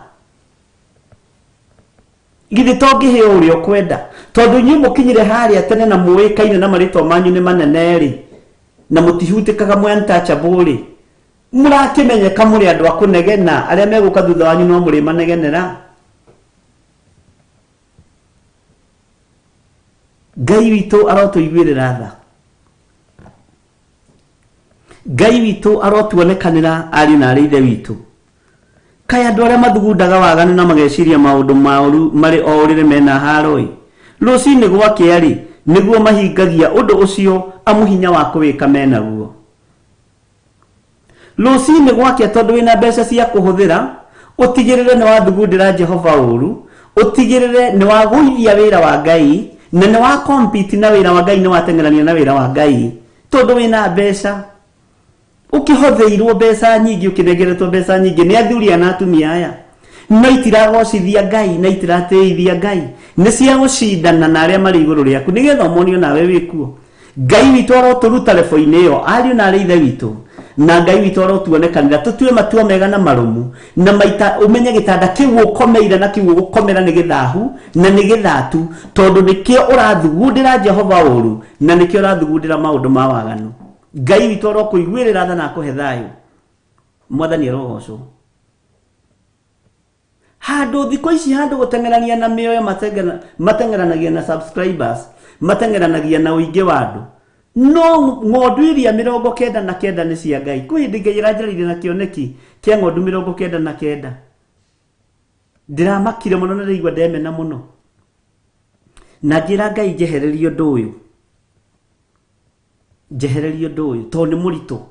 Githi tongiheo uria kwenda, tondu nyu mukinyire haria tene na muikaine na maritwa manyu ni manene ri, na mutihutikaga mwe untouchable ri, murakimenyeka muri andu akunegena, aria meguka thutha wanyu no muri manegenera. Ngai witu arotuiguirira tha. Ngai witu arotuonekanira ari na arithe witu. Kaya andu aria mathugundaga waganu na mageciria maundu mauru mari o urire mena haroi. Rucini gwake ri niguo mahingagia undu ucio amuhinya wa kuwika mena guo. Rucini gwake tondu wina mbeca cia kuhuthira, utigirire ni wathugundira Jehova uru, utigirire ni waguithia wira wa Ngai, na ni wa compete na wira wa Ngai, ni watengerania na wira wa Ngai tondu wina mbeca. Ukihotheirwo mbeca nyingi, ukinegeretwo mbeca nyingi ni athuria na atumia aya, na itiragocithia Ngai na itirateithia Ngai, ni cia gucindana na aria mari iguru riaku nigetha umonio nawe wikuo. Ngai witu aroturuta lebo-ini iyo ari na ari ithe witu, na Ngai witu arotuonekanira tutue matua mega na marumu, na maita umenye gitanda kiu ukomeire na kiu ukomera ni githahu na ni githatu, tondu nikio urathugundira Jehova uru na nikio urathugundira maundu ma waganu. Ngai witu arokuiguirira tha na akuhe thayu. Mwathani arogocwo. Handu thiko ici handu gutengerania na mioyo matengeranagia na subscribers, matengeranagia na uingi wa andu. No ng'ondu iria 99 ni cia Ngai. Kuhindi Ngai iranjaririe na kioneki kia ng'ondu 99. Ndiramakire muno na ndigwa ndemena muno. Na ngira Ngai njehererio ndu uyu. Njehererio ndu uyu to ni murito.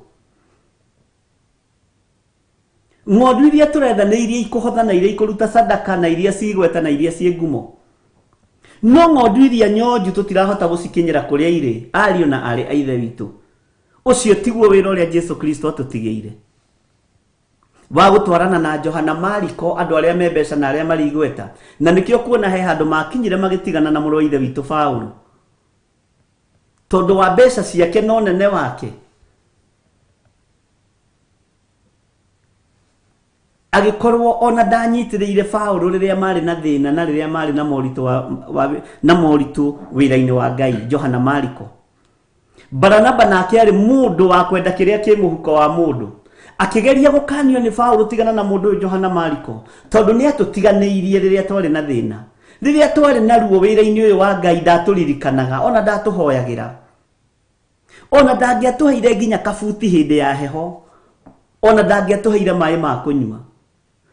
Ng'ondu iria turetha ni iria ikuhotha na iria ikuruta sadaka na iria cigweta na iria cie ngumo. No ng'ondu iria nyonju tutirahota gucikinyira kuria iri ario na ari aithe witu. Ucio tiguo wira uria Jesu Kristo atutigire. Wa gutwarana na Johana Mariko andu aria membeca na aria mari igweta. Na nikio kuona he handu makinyire magitigana na muro ithe witu Paulo. Tondu wa mbeca ciake no nene wake. Agikorwo ona ndanyitiriire Paulo riria mari na thina na riria mari na moritu wira-ini wa Ngai. Johana Mariko, Baranaba nake ari mundu wa kwenda kiria ki muhuko wa mundu, akigeria gukanio ni Paulo tigana na mundu Johana Mariko, tondu ni atutiganiirie riria twari na thina, riria twari na ruo wira-ini uyu wa Ngai ndaturirikanaga, ona ndatuhoyagira, ona ndangiatuheire nginya kabuti hindi ya heho, ona ndangiatuheire mai ma kunywa.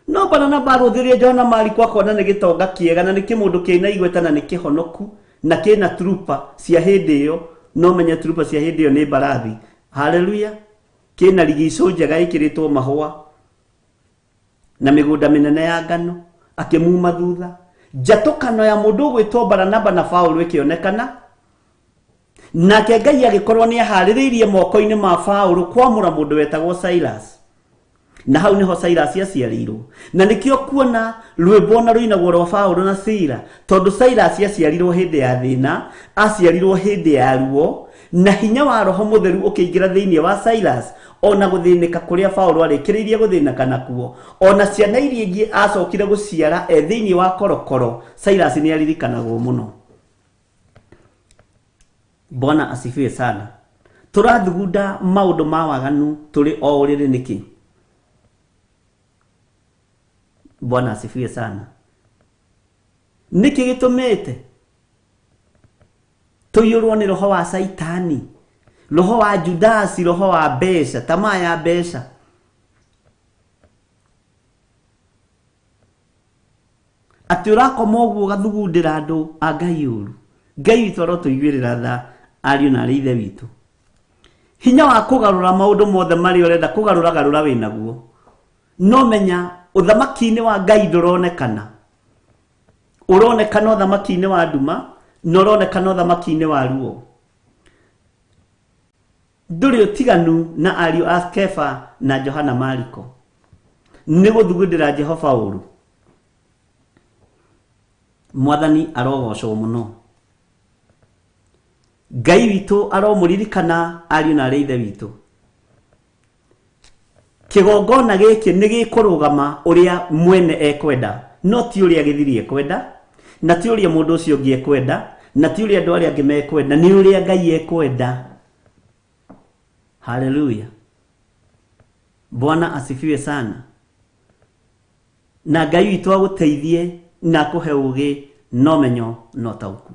No Baranaba aruthirie Johana Mariko akona ni gitonga kiega na ni kimundu kina igweta na ni kihonoku na kina trupa cia hindi iyo. No menya trupa cia hindi iyo ni barathi. Haleluya. Kina rigico njega ikiritwo mahua na migunda minene ya ngano, akimuma thutha. Njatukano ya mundu gwitwo Baranaba na Paulo ikionekana, nake Ngai agikorwo ni ahaririirie moko-ini ma Paulo kwamura mundu wetagwo Silas. Na hau niho Silas aciarirwo, na nikio kuona rwimbo na ruinagwo rwa Paulo na Sila, tondu Silas aciarirwo hindi ya thina, aciarirwo hindi ya ruo, na hinya wa Roho Mutheru ukiingira thiini wa Silas, ona guthinika kuria Paulo arikiriirie guthinaka nakuo, ona ciana iria ingi acokire guciara thiini wa korokoro. Silas ni aririkanagwo muno. Bwana asifiwe sana. Turathugunda maundu ma waganu turi o uriri niki. Bwana asifiwe sana. Niki gitumite tuyurwo ni roho wa Saitani, roho wa Judasi, roho wa mbeca, tamaa ya mbeca. Ati urakoma uguo gathugundira andu a Ngai uru. Ngai witu arotuiguirira tha ariũ na arĩ ithe witũ hinya wa kũgarũra maũndũ mothe marĩa ũrenda kũgarũra wĩnaguo no menya ũthamaki-inĩ wa Ngai ndũronekana ũronekana ũthamaki-inĩ wa nduma na ũronekana ũthamaki-inĩ wa ruo ndũrĩ ũtiganu na ariũ a Kefa na Johana Mariko nĩ gũthugundĩra Jehova ũru Mwathani arogocwo mũno Ngai witũ aromũririkana ariũ na arĩ ithe witũ kĩgongona gĩkĩ nĩ gĩkũrũgama ũrĩa mwene ekwenda no ti ũrĩa Githiri ekwenda na ti ũrĩa mũndũ ũcio ũngĩ ekwenda na ti ũrĩa andũ arĩa angĩ mekwenda nĩ ũrĩa Ngai ekwenda haleluya Bwana asifiwe sana na Ngai witũ agũteithie na kũhe ũgĩ no menyo no taũku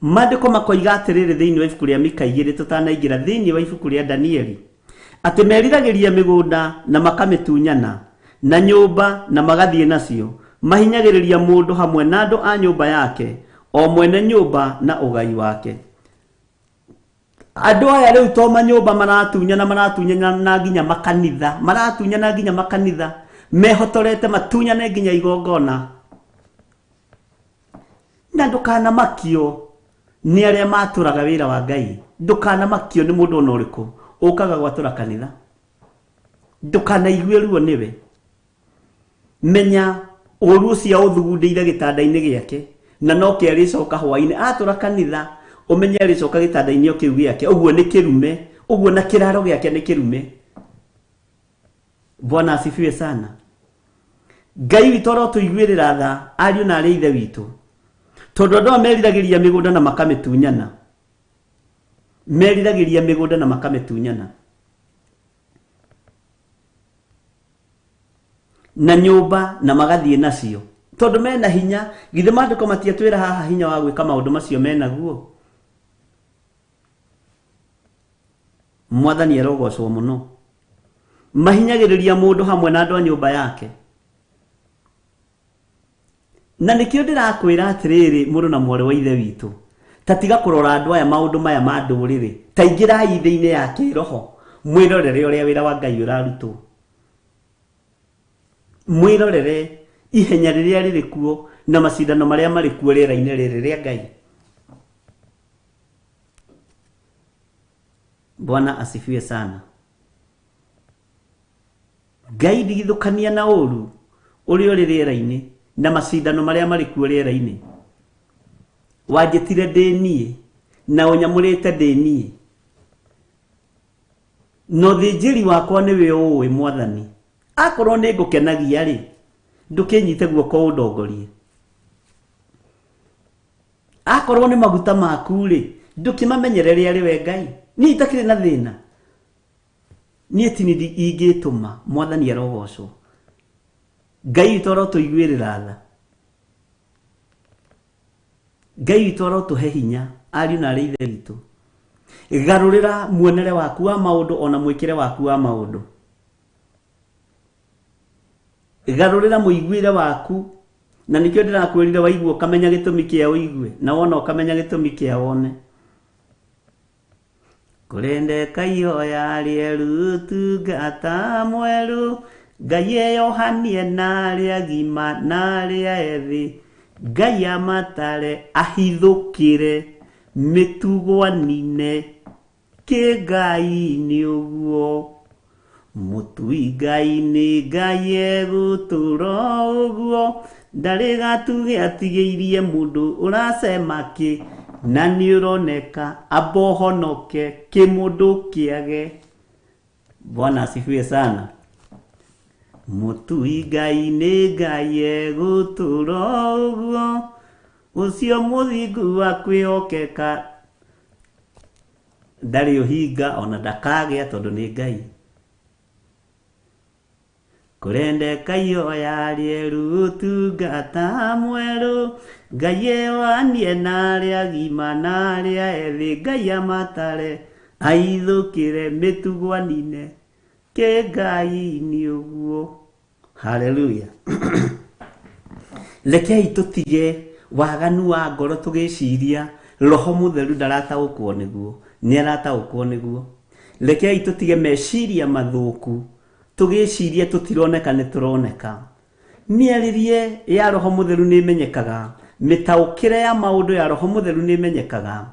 Maandĩko makoiga atĩrĩrĩ thĩinĩ wa ibuku rĩa Mika 2 tũtanaingĩra thĩinĩ wa ibuku rĩa Danieli atĩ meriragĩria mĩgũnda na makamĩtunyana na nyũmba na magathiĩ nacio mahinyagĩrĩria mũndũ hamwe na andũ a nyũmba yake o mwene nyũmba na ũgai wake andũ aya rĩu to manyũmba maratunyana na nginya makanitha mehotorete matunyane nginya igongona na ndũkanamakio nĩ arĩa matũraga wĩra wa Ngai ndũkanamakio nĩ mũndũ ona ũrĩkũ ũkaga gwatũra kanitha ndũkanaigue ruo nĩwe menya ũru ũcio ũthugundĩire gĩtanda-inĩ gĩake na no kĩarĩcoka hwa-inĩ atũra kanitha ũmenye arĩcoka gĩtanda-inĩ kĩu gĩake ũguo nĩ kĩrume ũguo na kĩraro gĩake nĩ kĩrume Bwana asifiwe sana Ngai witũ arotũiguĩrĩra tha ariũ na arĩ ithe witũ tondũ andũ meriragĩria mĩgũnda na makamĩtunyana na nyũmba na magathiĩ nacio tondũ mena hinya githĩ maandĩko matiatwĩra haha hinya wa gwĩka maũndũ macio menaguo Mwathani arogocwo mũno mahinyagĩrĩria mũndũ hamwe na andũ a nyũmba yake na nĩkĩo ndĩrakwĩra atĩrĩrĩ mũndũ na mwarĩ wa ithe witũ ta tiga kũrora andũ aya maũndũ maya ma ndũrĩrĩ ta ingĩrai thĩinĩ ya kĩroho mwĩrorere ũrĩa wĩra wa Ngai ũrarutwo mwĩrorere ihenya rĩrĩa rĩrĩ kuo na macindano marĩa marĩ kuo rĩera-inĩ rĩrĩ rĩa Ngai Bwana asifiwe sana Ngai ndigithũkania na ũru ũrĩa ũrĩ rĩera-inĩ na macindano marĩa marĩ kuo rĩera-inĩ wanjĩtire ndĩ niĩ na ũnyamũrĩte ndĩ niĩ no thĩnjĩri wakwa nĩwe ũĩ Mwathani akorwo nĩ ngũkenagia rĩ ndũkĩnyite guoko ũndongorie akorwo nĩ maguta maku rĩ ndũkĩmamenyerere arĩ we Ngai niĩ itakĩrĩ na thĩna niĩ ti ingĩtũma Mwathani arogocwo Ngai witũ arotũiguĩrĩra tha Ngai witũ arotũhe hinya ariũ na arĩ ithe witũ garũrĩra muonere waku wa maũndũ ona mwĩkĩre waku wa maũndũ garũrĩra mũiguĩre waku na nĩkĩo ndĩrakwĩrire waigua ũkamenya gĩtũmi kĩa ũigue na wona ũkamenya gĩtũmi kĩa wone kũrendeka ihoya rĩerũ tungata mwerũ Ngai eyohanie na arĩa agima na arĩa ethĩ Ngai amatare ahithũkĩre mĩtugo anine kĩngai nĩ ũguo mũtui Ngai nĩ Ngai egũtũra ũguo ndarĩ gatuge atigĩirie mũndũ ũracema kĩ na nĩ ũroneka abohonoke kĩmũndũ kĩage Bwana asifiwe sana mũtui Ngai nĩ Ngai egũtũra ũguo ũcio mũthingu wa kwĩhokeka ndarĩ ũhinga ona ndakagĩa tondũ nĩ Ngai kũrendeka ihoya rĩerũ tungata mwerũ Ngai eyohanie na arĩa agima na arĩa ethĩ Ngai amatare ahithũkĩre mĩtugo anine kĩngai nĩ ũguo haleluya rekei tũtige waganu wa ngoro tũgĩciria roho mutheru ndarataũkwo nĩguo, nĩ arataũkwo nĩguo. Rekei tũtige meciria mathuku, tũgĩciria tũtironeka nĩ tũroneka. Mĩarĩrie ya roho mutheru nĩ imenyekaga, mĩtaũkĩre ya maũndũ ya roho mutheru nĩ imenyekaga.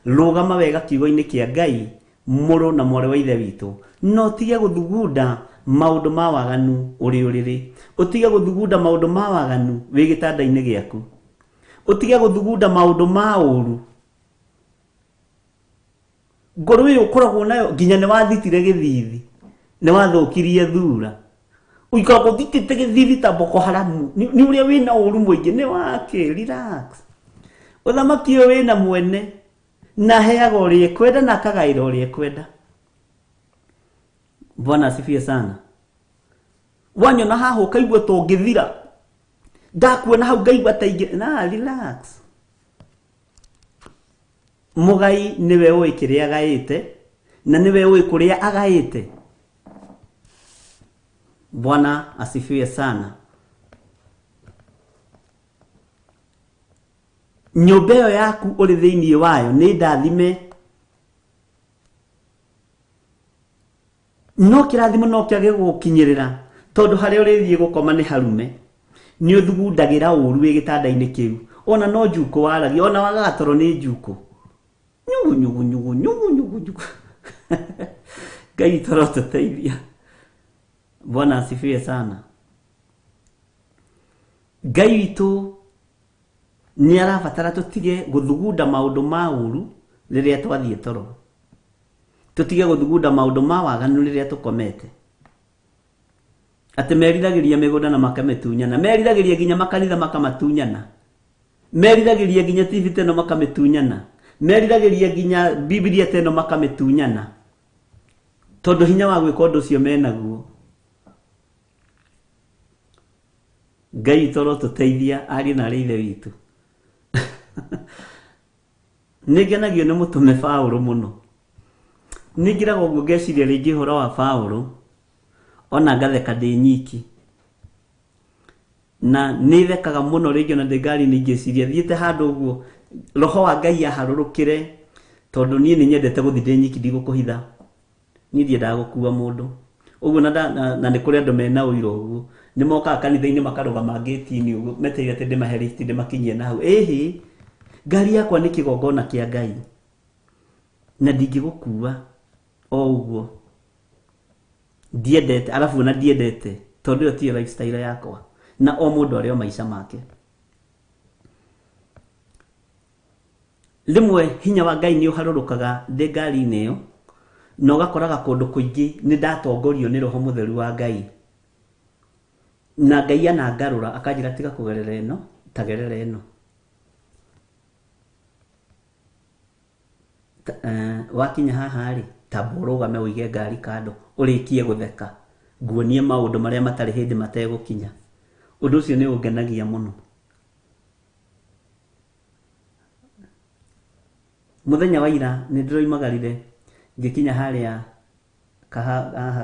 Rũgama wega kiugo-inĩ kĩa Ngai, mũrũ na mwarĩ wa ithe witũ, no tige gũthugunda maũndũ ma waganu ũrĩ ũrĩrĩ. Ũtige gũthugunda maũndũ ma waganu wĩ gĩtanda-inĩ gĩaku. Ũtige gũthugunda maũndũ ma ũru. Ngoro ĩyo ũkoragwo nayo nginya nĩ wathitire gĩthithi, nĩ wathũkirie thura. Ũikara gũthitĩte gĩthithi ta Boko Haram, nĩ ũrĩa wĩna ũru mũingĩ, nĩ wake, relax. Ũthamaki ũyũ wĩna mwene, na heaga ũrĩa ekwenda na akagaĩra ũrĩa ekwenda. Bwana asifiwe sana. Wanyona haha ũkaigua ta ũngĩthira, ndakuona hau ngaigua ta na relax. Mũgai nĩwe ũĩ kĩrĩa agaĩte, na nĩwe ũĩ kũrĩa agaĩte. Bwana asifiwe sana. Nyũmba ĩyo yaku ũrĩ thĩinĩ wayo nĩ ndathime. No kĩrathimo no kĩage gũkinyĩrĩra, tondũ harĩa ũrĩthiĩ gũkoma nĩ harume. Nĩ ũthugundagĩra ũru wĩ gĩtanda-inĩ kĩu. Ona no njuko waragia, ona wagaga toro nĩ njuko. Nyugu nyugu nyugu nyugu nyugu nyugu. Ngai toro tũteithia. Bwana asifiwe sana. Ngai witũ nĩ arabatara tũtige gũthugunda maũndũ ma ũru rĩrĩa twathiĩ toro. Tũtige gũthugunda maũndũ ma waganu rĩrĩa tũkomete. Atĩ meriragĩria mĩgũnda na makamĩtunyana, meriragĩria nginya makanitha makamatunyana, meriragĩria nginya TV teno makamĩtunyana, meriragĩria nginya Biblia teno makamĩtunyana, tondũ hinya wa gwĩka ũndũ ũcio menaguo. Ngai toro tũteithia ariũ na ithe witũ. Nĩngenagio nĩ mũtume Paũlũ mũno. Nĩngiraga ũguo ngeciria rĩngĩ ũhoro wa Paũlũ, ona ngatheka ndĩ nyiki. Na nĩthekaga mũno rĩngĩ ona ndĩ ngari-inĩ ngĩciria thiĩte handũ ũguo roho wa Ngai aharũrũkĩre, tondũ niĩ nĩ nyendete gũthiĩ ndĩ nyiki ndigũkũhitha. Niĩ ndiendaga gũkua mũndũ. Ũguo na nĩ kũrĩ andũ mena ũira ũguo. Nĩ mokaga kanitha-inĩ makarũgama ngĩti-inĩ ũguo, metereire atĩ ndĩmahe lift ndĩmakinyie na hau. Ĩhĩ, ngari yakwa nĩ kĩgongona kĩa Ngai. Na ndingĩgũkua o ũguo. Ndiendete, alafu ona ndiendete, tondũ ĩyo tiyo lifestyle yakwa. Na o mũndũ arĩ o maica make. Rĩmwe hinya wa Ngai nĩ ũharũrũkaga ndĩ ngari-inĩ ĩyo, na ũgakoraga kũndũ kũingĩ nĩ ndatongorio nĩ roho mũtheru wa Ngai. Na Ngai anangarũra akanjĩra tiga kũgerera ĩno, tagerera ĩno. Wakinya haha rĩ, tamba ũrũgame ũige ngari kando, ũrĩkie gũtheka, nguonie maũndũ marĩa matarĩ hĩndĩ mategũkinya. Ũndũ ũcio nĩ ũngenagia mũno. Mũthenya wa ira nĩ ndĩroimagarire ngĩkinya harĩa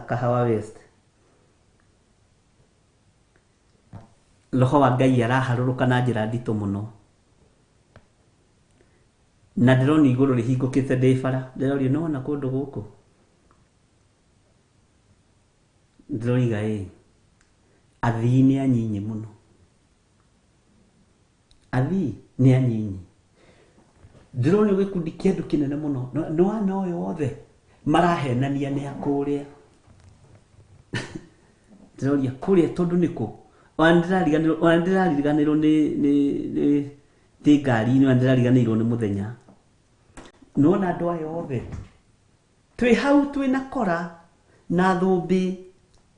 Kahawa West. Roho wa Ngai araharũrũka na njĩra nditũ mũno. Na ndĩrona igũrũ rĩhingũkĩte ndĩ bara, ndĩroria no ona kũndũ gũkũ. Ndĩroiga athii nĩ anyinyi mũno. Athii nĩ anyinyi. Ndĩrona gĩkundi kĩa andũ kĩnene mũno. Nĩ wana ũyũ wothe marahenania nĩ akũrĩa. Ndĩroria kũrĩa tondũ nĩkũ? Ona ndĩrariganĩrwo nĩ ngari-inĩ, ona ndĩrariganĩirwo nĩ mũthenya. Nĩwona andũ aya othe twĩ hau twĩna kora na thũmbĩ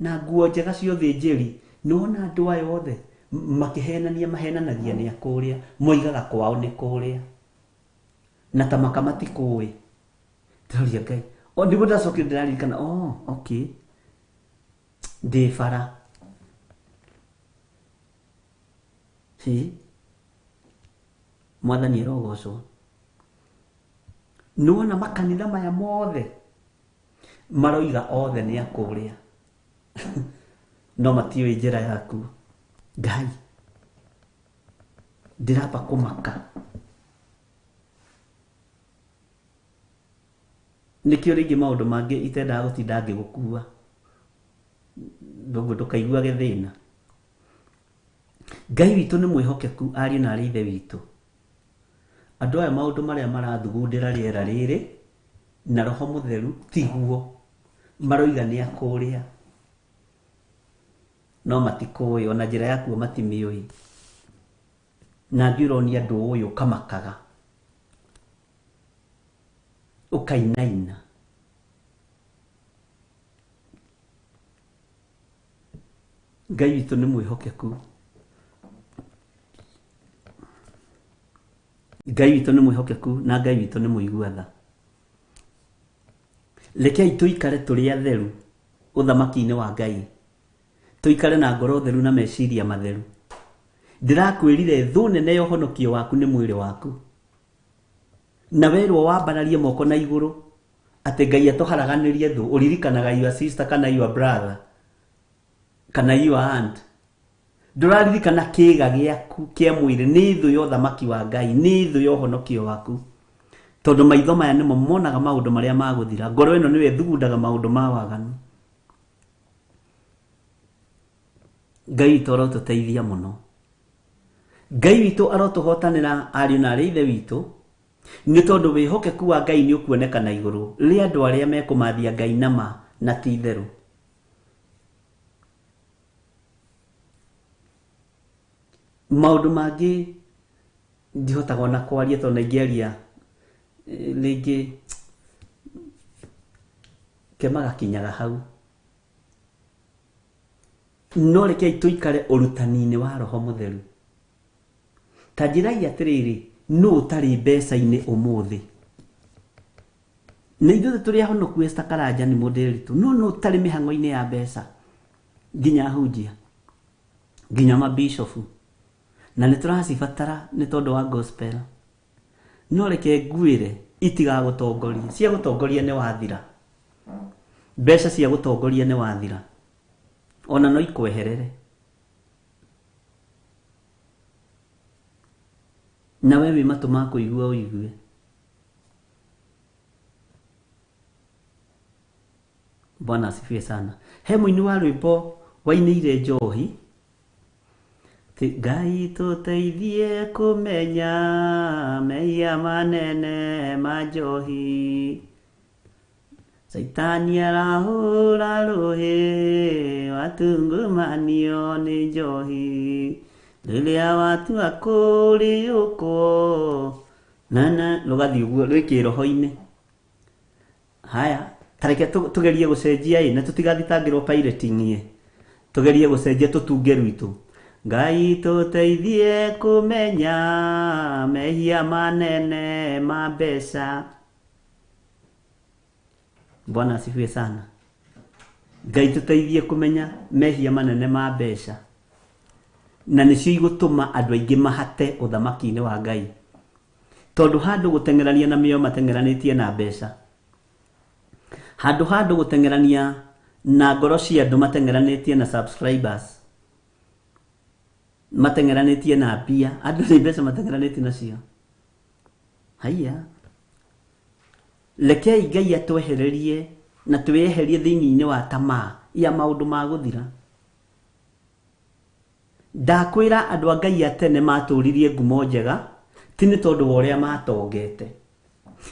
na nguo njega ciothe njĩri. Nĩwona andũ aya othe mahenanagia nĩ akũrĩa, moigaga kwao nĩ kũrĩa, na ta makamatikuĩ. Ndĩroria Ngai, o nĩguo ndacokire ndĩraririkana, okay, ndĩ bara. Mwathani arogocwo. Nĩwona makanitha maya mothe maroiga othe nĩ akũrĩa, no matiũĩ njĩra yaku. Ngai, ndĩramba kũmaka. nikio ringi maundu mangi itenda gutinda ngigukua ndugu ndukaigua githina. Ngai witu ni mwihokeku ari na ari ithe witu. Andu aya maundu maria marathugundira riera riri na Roho Mutheru tiguo maroiga ni akuria no matikoe ona njira yaku matimioi na ngironi andu uyu kamakaga ukainaina. Ngai witu ni mwihokeku. Ngai witu ni mwihokeku na Ngai witu ni muiguatha. Rekei tuikare turi atheru uthamaki-ini wa Ngai. Tuikare na ngoro theru na meciria matheru. Ndirakwirire thu nene ya uhonokio waku ni mwiri waku. Na werwo wambararie moko na iguru ati Ngai atuharaganirie thu uririkanaga your sister kana your brother kana your aunt. Nduraririkana kiga giaku kia mwiri ni thu ya uthamaki wa Ngai, ni thu ya uhonokio waku. Tondu maitho maya nimo monaga maundu maria maguthira, ngoro ino niwe thugundaga maundu ma waganu. Ngai witu arotuteithia muno. Ngai witu arotuhotanira ariu na ari ithe witu ni tondu wihokeku wa Ngai ni ukuonekana iguru ri andu aria mekumathia Ngai nama na ti itheru. Maundu mangi ndihotaga na kwaria tondu ingiaria ringi kemaga kinyaga hau. No rekei tuikare urutani-ini wa Roho Mutheru. Ta njirai atiriri no utari mbeca-ini umuthi. Na ithuĩ tũrĩ ahonoku Esther Karanja ni mũndĩritu no utari mihango-ini ya mbeca nginya hunjia nginya mabishofu na nitũracibatara ni tondu wa gospel. No reke nguire itiga gutongoria cia gutongoria ni wathira. Mbeca cia gutongoria ni wathira ona no ikweherere. Na wewe matu ma kuigua uigue. Bwana asifiwe sana. He muini wa rwimbo wainire njohi ti Ngai tuteithie kumenya mehia manene ma njohi. Saitani arahura ruhi watungumanio ni njohi riria watu akuri uko nana rugathi uguo rwiki roho-ini. Haya tareke tugerie gucenjia na tutigathitangirwo pirating tugerie gucenjia tutunge rwitu. Ngai tuteithie kumenya mehia manene ma mbeca. Bwana asifiwe sana. Ngai tuteithie kumenya mehia manene ma mbeca na nicio igutuma andu aingi mahate uthamaki-ini wa Ngai tondu handu gutengerania na mio matengeranitie na mbeca, handu gutengerania na ngoro cia andu matengeranitie na subscribers, matengeranitie na mbia, andu ni mbeca matengeranitie nacio. Haiya rekei Ngai atwehererie na tweherie thiini-ini wa tamaa ya maundu ma guthira. Ndakwira andu a Ngai atene maturirie ngumo njega ti ni tondu wa uria matongete,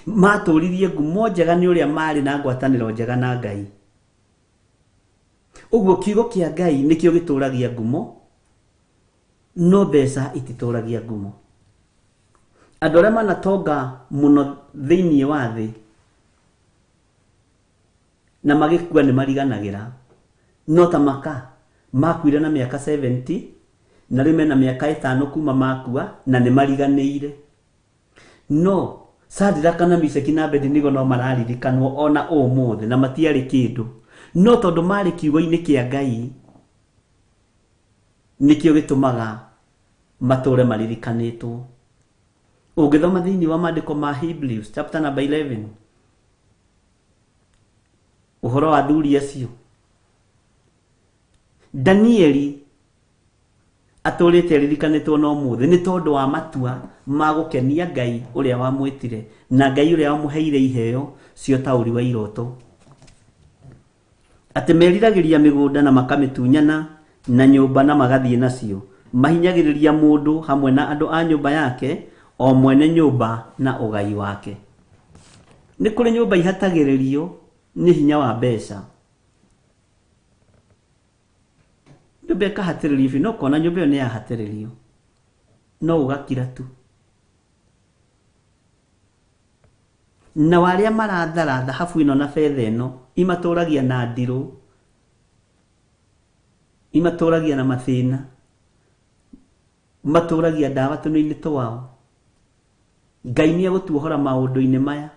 maturirie ngumo njega ni uria mari na ngwataniro njega na Ngai. Uguo kiugo kia Ngai nikio gituragia ngumo no mbeca itituragia ngumo. Andu aria manatonga muno thiini wa thi na magikua ni mariganagira no tamaka makuire na miaka 70 na rime na miaka 5 kuma makua na ni mariganiire. No Shadraka na Meshaki na Abednego no mararirikanwo ona umuthi na matiari kindu no tondu mari kiugo-ini kia Ngai nikio gitumaga mature maririkanitwo. Ungithoma thiini wa maandiko ma Hebrews chapter number 11 uhoro wa thuri acio, Danieli aturite aririkanitwo no muthi ni tondu wa matua ma gukenia Ngai uria wamwitire na Ngai uria wamuheire iheo cio tauri wa iroto ati meriragiria migunda na makamitunyana na nyumba na magathie nacio mahinyagiriria mundu hamwe na andu a nyumba yake o mwene nyumba na ugai wake ni kuri nyumba ihatagiririo ni hinya wa mbeca nyumba ikahatiririo biũ no kona nyumba ni yahatiririo no ugakira tu na waria marathara dhahabu ino na fedha ino imaturagia na ndiru imaturagia na mathina maturagia ndawa tunu-ini twao Ngai ni egutuohora maundu-ini maya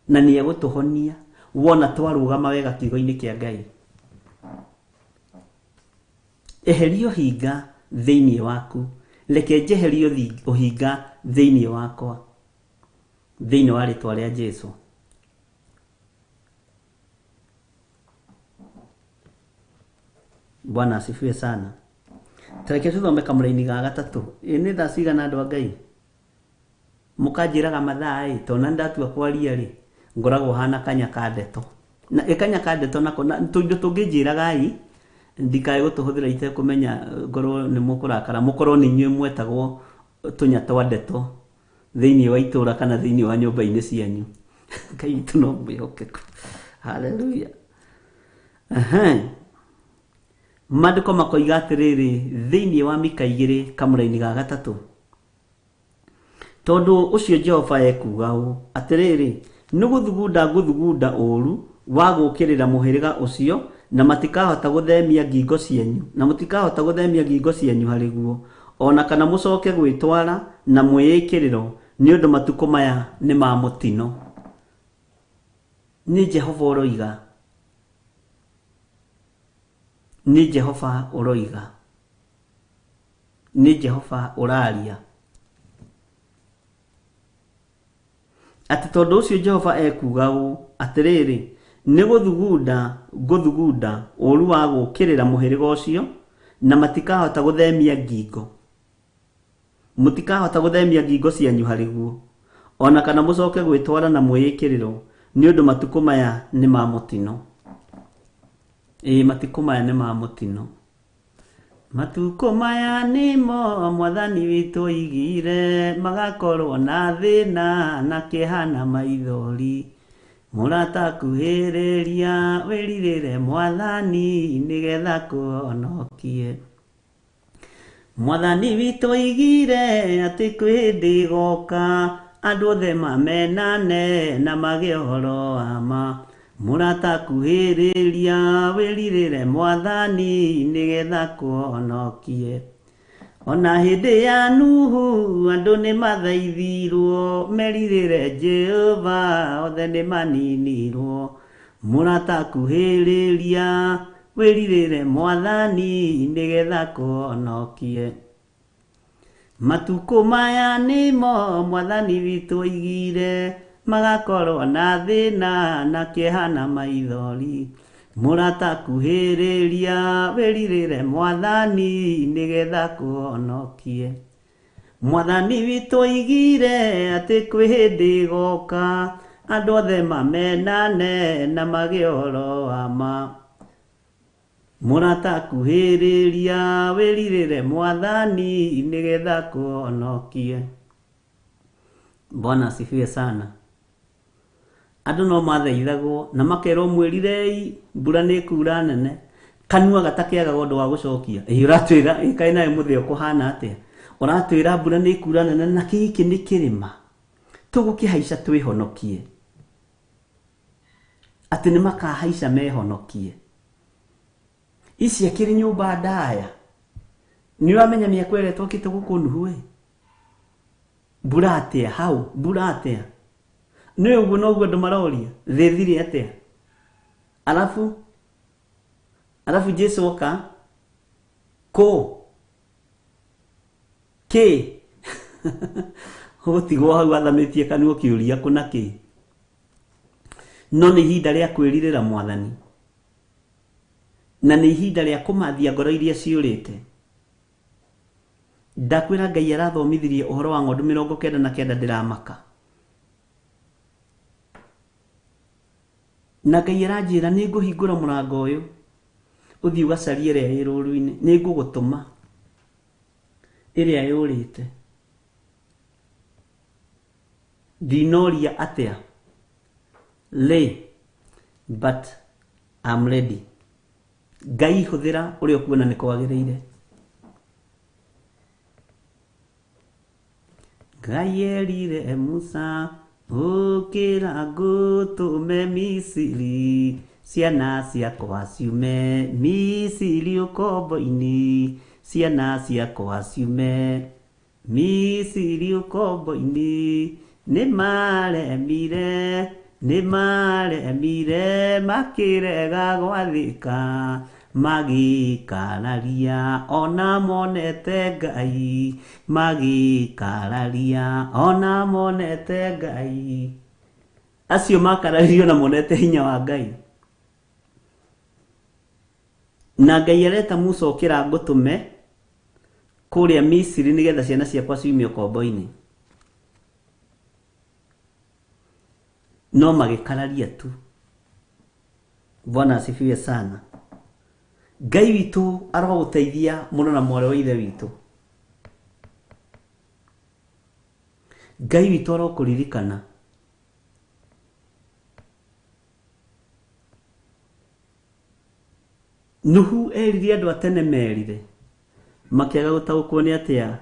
na ni egutuhonia wona twarugama wega kiugo-ini kia Ngai eherio hinga thiini waku leke njeherio uhinga thiini wakwa thiini wa ritwa ria Jesu Bwana asifiwe sana. Tareke tuthome kamuraini ga gatatu ni thaa cigana andu a Ngai mukanjiraga mathaa tona ndatua kwaria ri ngoragwo hana kanya ka ndeto na ikanya ka ndeto nako tundu tungijiraga ndikae gutuhuthira ite kumenya ngoro ni mukurakara mukorwo ni nywe mwetagwo tunya twa ndeto thiini wa itura kana thiini wa nyumba-ini cianyu Ngai tuno mwihokeku haleluya Maandiko makoiga atiriri thiini wa Mika 2 kamuraini ga gatatu tondu ucio Jehova ekuga atiriri nuguthugunda nguthugunda uru wa gukirira muhiriga ucio na matikahota guthemia ngingo cienyu na mutikahota guthemia ngingo cienyu hari guo ona kana mucoke gwitwara na mwiyikiriro ni undu matuko maya ni ma mutino ni Jehova uroiga ni Jehova uroiga ni Jehova uraria ati tondu ucio Jehova ekuga atiriri ni guthugunda nguthugunda uru wa gukirira muhiriga ucio na matikahota guthemia ngingo mutikahota guthemia ngingo cianyu hari guo ona kana mucoke gwitwara na mwiyikiriro ni undu matuko maya ni ma mutino matuko maya ni ma mutino matuko maya nimo mwathani witu igire magakorwo na thina na kihana maithori murata kuhiriria wiririre mwathani nigetha kuhonokie mwathani witu igire ati kwindi goka andu othe mamenane na magie horo ama murata kuhiriria wiririre mwathani nigetha kuhonokie ona hindi ya Nuhu andu ni mathaithirwo meririre Jehova othe ni maninirwo murata kuhiriria wiririre mwathani nigetha kuhonokie matuko maya nimo mwathani witu igire magakorwo na thina na kihana maithori murata kuhiriria wiririre mwathani nigetha kuhonokie mwathani witu igire ati kwi hindi goka andu othe mamenane na magie horo wa ma murata kuhiriria wiririre mwathani nigetha kuhonokie Bwana asifiwe sana. Andu no mathaithagwo na makerwo mwirirei mbura ni kura nene kanua gatakiaga undu wa gucokia uratwira kai nae muthio kuhana atia uratwira mbura ni kura nene na kiki ni kirima tugukihaica twihonokie ati ni makahaica mehonokie ici akiri nyumba ndaya ni wamenya ni akweretwo kite gukunuhu mbura atia hau mbura atia ni uguo no guo ndumaroria thithiri atia alafu Jesu oka ko ke hotigwo hau athamitie kanua kiuria kuna ki no ni ihinda ria kwiririra mwathani na ni ihinda ria kumathia ngoro iria ciurite ndakwira Ngai arathomithirie uhoro wa ng'ondu 99 ndiramaka na Ngai aranjira nĩ ngũhingũra mũrango ũyũ ũthiĩ ũgacarie ĩrĩa ĩ rũũru-inĩ, nĩ ngũgũtũma ĩrĩa yũrĩte. Ndinoria atĩa lay, but I'm ready. Ngai hũthĩra ũrĩa ũkuona nĩ kwagĩrĩire. Ngai erire Musa ũkĩra ngũtũme Misiri, ciana ciakwa ciume Misiri ũkombo-inĩ, ciana ciakwa ciume Misiri ũkombo-inĩ. Nĩ maremire makĩrega gwathĩka, magĩkararia ona monete Ngai, magĩkararia ona monete Ngai. Acio makararirio na monete hinya wa Ngai. Na Ngai areta Musa ũkĩra ngũtũme kũrĩa Misiri nĩgetha ciana ciakwa ciume ũkombo-inĩ. No magĩkararia tu. Bwana asifiwe sana. Ngai witũ arogũteithia mũno na mwarĩ wa ithe witũ. Ngai witũ arokũririkana. Nuhu erire andũ a tene merire, makĩaga gũtaũkwo nĩ atĩa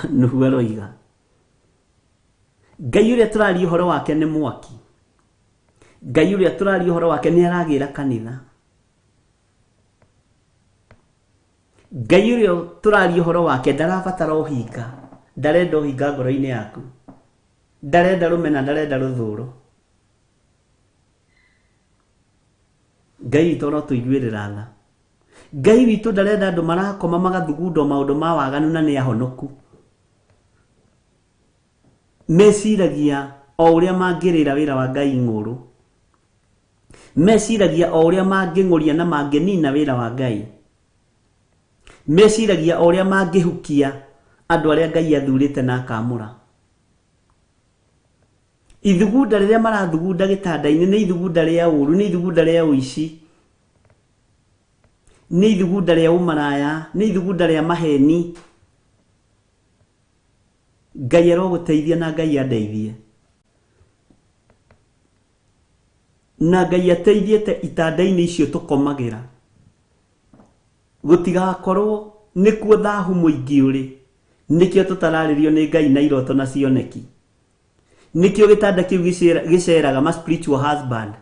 Nuhu aroiga. Ngai ũrĩa tũraria ũhoro wake nĩ mwaki. Ngai ũrĩa tũraria ũhoro wake nĩ aragĩra kanitha. Ngai ũrĩa tũraria ũhoro wake ndarabatara ũhinga, ndarenda ũhinga ngoro-inĩ yaku, ndarenda rũmena, ndarenda rũthũũro. Ngai witũ no tũiguĩrĩra tha. Ngai witũ ndarenda andũ marakoma magathugunda maũndũ ma waganu na nĩ ahonoku. Meciragia o ũrĩa mangĩrĩra wĩra wa Ngai ng'ũrũ. Meciragia o ũrĩa mangĩng'ũria na mangĩnina wĩra wa Ngai. Meciragia o ũrĩa mangĩhukia andũ arĩa Ngai athurĩte na akamũra. Ithugunda rĩrĩa marathugunda gĩtanda-inĩ nĩ ithugunda rĩa ũũru, nĩ ithugunda rĩa ũici, nĩ ithugunda rĩa ũmaraya, nĩ ithugunda rĩa maheni. Ngai arogũteithia na Ngai andeithie. Na Ngai ateithĩte itanda-inĩ icio tũkomagĩra. Gũtigakorwo nĩkuo thaahu mũingĩ ũrĩ. Nĩkĩo tũtararĩrio nĩ Ngai na iroto na cioneki. Nĩkĩo gĩtanda kĩu gĩceraga ma spiritual husband.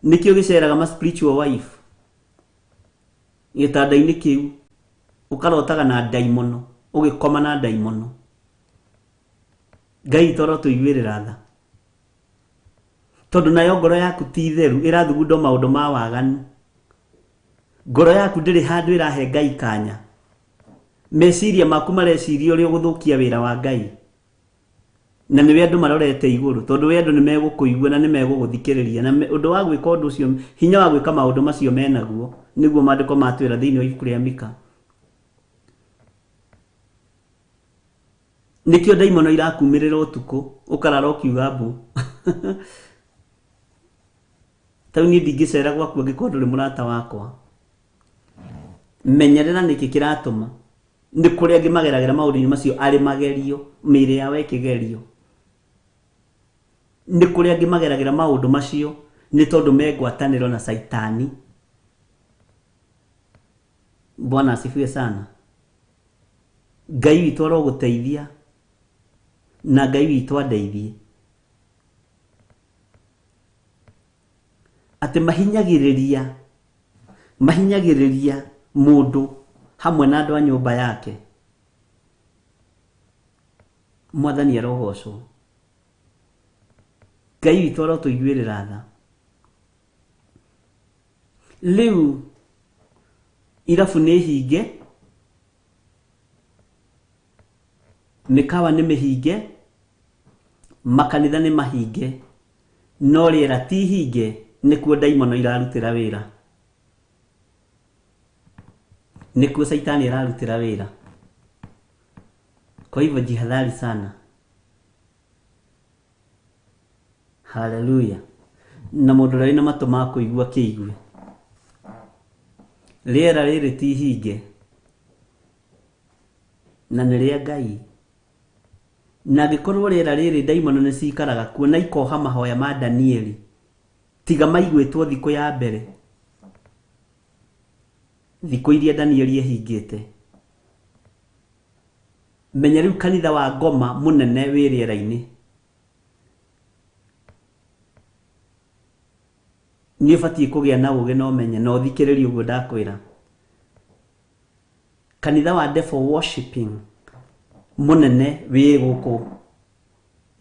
Nĩkĩo gĩceraga ma spiritual wife. Gĩtanda-inĩ kĩu ũkarotaga na ndaimono, ũgĩkoma na ndaimono. Ngai toro tũiguĩrĩra tha. Tondũ nayo ngoro yaku ti theru, ĩrathugunda maũndũ ma waganu. Ngoro yaku ndĩrĩ handũ ĩrahe Ngai kanya. Meciria maku mareciria ũrĩa ũgũthũkia wĩra wa Ngai. Na nĩwe andũ marorete igũrũ, tondũ we andũ nĩ megũkũigua na nĩ megũgũthikĩrĩria. Na ũndũ wa gwĩka ũndũ ũcio, hinya wa gwĩka maũndũ macio menaguo, nĩguo maandĩko matwĩra thĩinĩ wa ibuku rĩa Mika. Nĩkĩo ndaimono irakumĩrĩra ũtukũ, ũkarara ũkiuga mbu. Tau niĩ ndingĩcera gwaku angĩkorwo ndũrĩ mũrata wakwa. Menyerera nĩkĩ kĩratũma. Nĩ kũrĩa angĩ mageragĩra maũndũ-inĩ macio arĩ magerio, mĩĩrĩ yao ĩkĩgerio. Nĩ kũrĩa angĩ mageragĩra maũndũ macio nĩ tondũ megwatanĩro na Saitani. Bwana asifiwe sana. Ngai witũ arogũteithia na Ngai witũ andeithie. Atĩ mahinyagĩrĩria mũndũ hamwe na andũ a nyũmba yake. Mwathani arogocwo. Ngai witũ arotũiguĩrĩra tha. Rĩu irabu nĩ hinge, mĩkawa nĩ mĩhinge, makanitha nĩ mahinge, no rĩera ti hinge, nĩkuo ndaimono irarutĩra wĩra. Nĩkuo Saitani ararutĩra wĩra. Kwa hivyo jihadhari sana. Hallelujah. Na mũndũ ũrĩa na matũ ma kũigua kĩigue. Rĩera rĩrĩ ti hinge. Na nĩ rĩa Ngai. Na angĩkorwo rĩera rĩrĩ ndaimono nĩ cikaraga kuo na ikoha mahoya ma Danieli, tiga maiguĩtwo thikũ ya mbere, thikũ iria Danieli ehingĩte. Menya rĩu kanitha wa ngoma mũnene wĩ rĩera-inĩ nĩ ũbatiĩ kũgĩa na ũũgĩ na ũmenye na ũthikĩrĩrie ũguo ndakwĩra. Kanitha wa devil worshiping mũnene wĩ gũkũ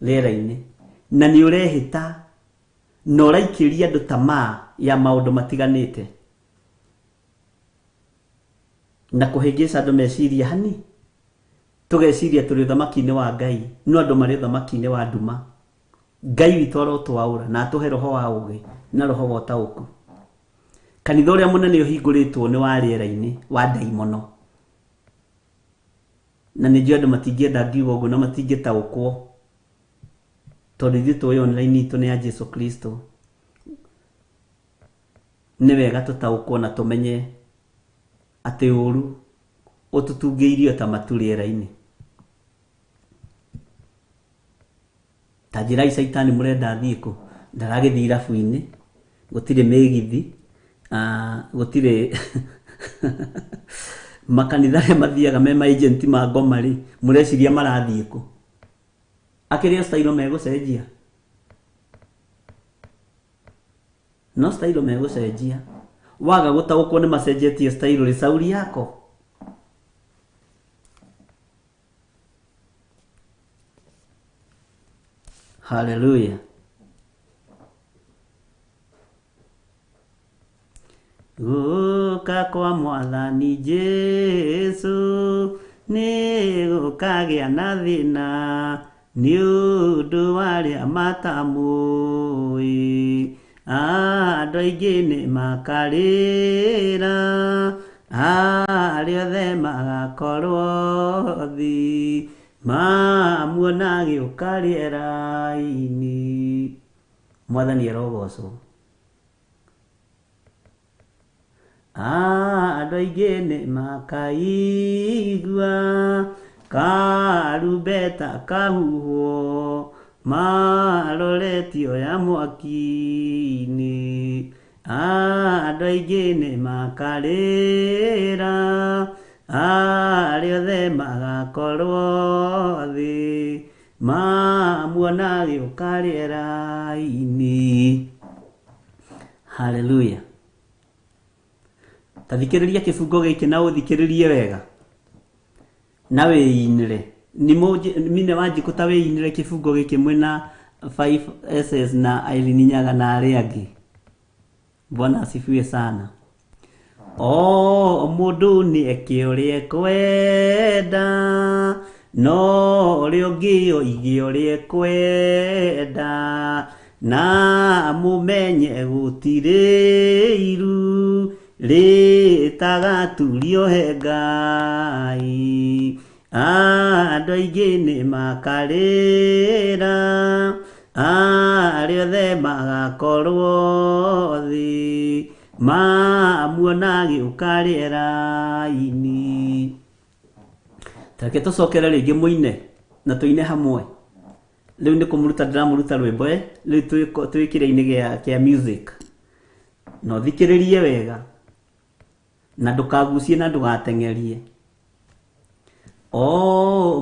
rĩera-inĩ na nĩ ũrehĩta na ũraikĩria andũ tamaa ya maũndũ matiganĩte na kũhĩngĩca andũ meciria hani. Tũgeciria tũrĩ ũthamaki-inĩ wa Ngai, no andũ marĩ ũthamaki-inĩ wa nduma. Ngai witũ arotwaũra na atũhe roho wa ũũgĩ na roho wa ũtaũku. Kanitha ũrĩa mũnene ũhingũrĩtwo nĩ wa rĩera-inĩ wa ndaimono. Na nĩ njũĩ andũ matingĩenda ngiuga ũguo na matingĩtaũkwo tondũ ithuĩ tũĩ online itũ nĩ ya Jesu Kristo. Nĩ wega tũtaũkwo na tũmenye atĩ ũũru ũtũtungĩirio ta matu rĩera-inĩ. Ta njĩra Saitani mũrenda thiĩ kũ? Ndaragĩthiĩ irabu-inĩ, gũtirĩ mĩgithi, gũtirĩ makanitha arĩa mathiaga me maagenti ma ngoma rĩ, mũreciria marathiĩ kũ? Akĩrĩa stailo megũcenjia? No stailo megũcenjia. Waga gũtaũkwo nĩ macenjetie stailo rĩ, sauri yako. Hallelujah. Gũka kwa Mwathani Jesu nĩ gũkagĩa na thĩna nĩ ũndũ wa arĩa matamũĩ. Andũ aingĩ nĩ makarĩra, arĩa othe magakorwo thi mamuona gĩũka rĩera-inĩ. Mwathani arogocwo. Andũ aingĩ nĩ makaigua karumbeta kahuhwo maroretio ya mwaki-inĩ. Andũ aingĩ nĩ makarĩra, arĩa othe magakorwo thĩ mamuona gĩũka rĩera-inĩ. Hallelujah. Tathikĩrĩria kĩbungo gĩkĩ na ũthikĩrĩrie wega na wĩinĩre. Mine Wanjikũ ta wĩinĩre kĩbungo gĩkĩ mwĩna 5SS na Irene Nyaga na arĩa angĩ. Bwana asifiwe sana. Mũndũ nĩ eke ũrĩa ekwenda, no ũrĩa ũngĩ oige ũrĩa ekwenda, na mũmenye gũtirĩ iru rĩtagaturio he Ngai. Andũ aingĩ nĩ makarĩra, arĩa othe magakorwo thĩ mamuona gĩũka rĩera-inĩ. Tareke tũcokere rĩngĩ mũine na tũine hamwe. Rĩu nĩ kũmũruta ndĩramũruta rwĩmbo rĩu twĩkĩre-inĩ kĩa music. Na ũthikĩrĩrie wega na ndũkagucie na ndũgateng'erie.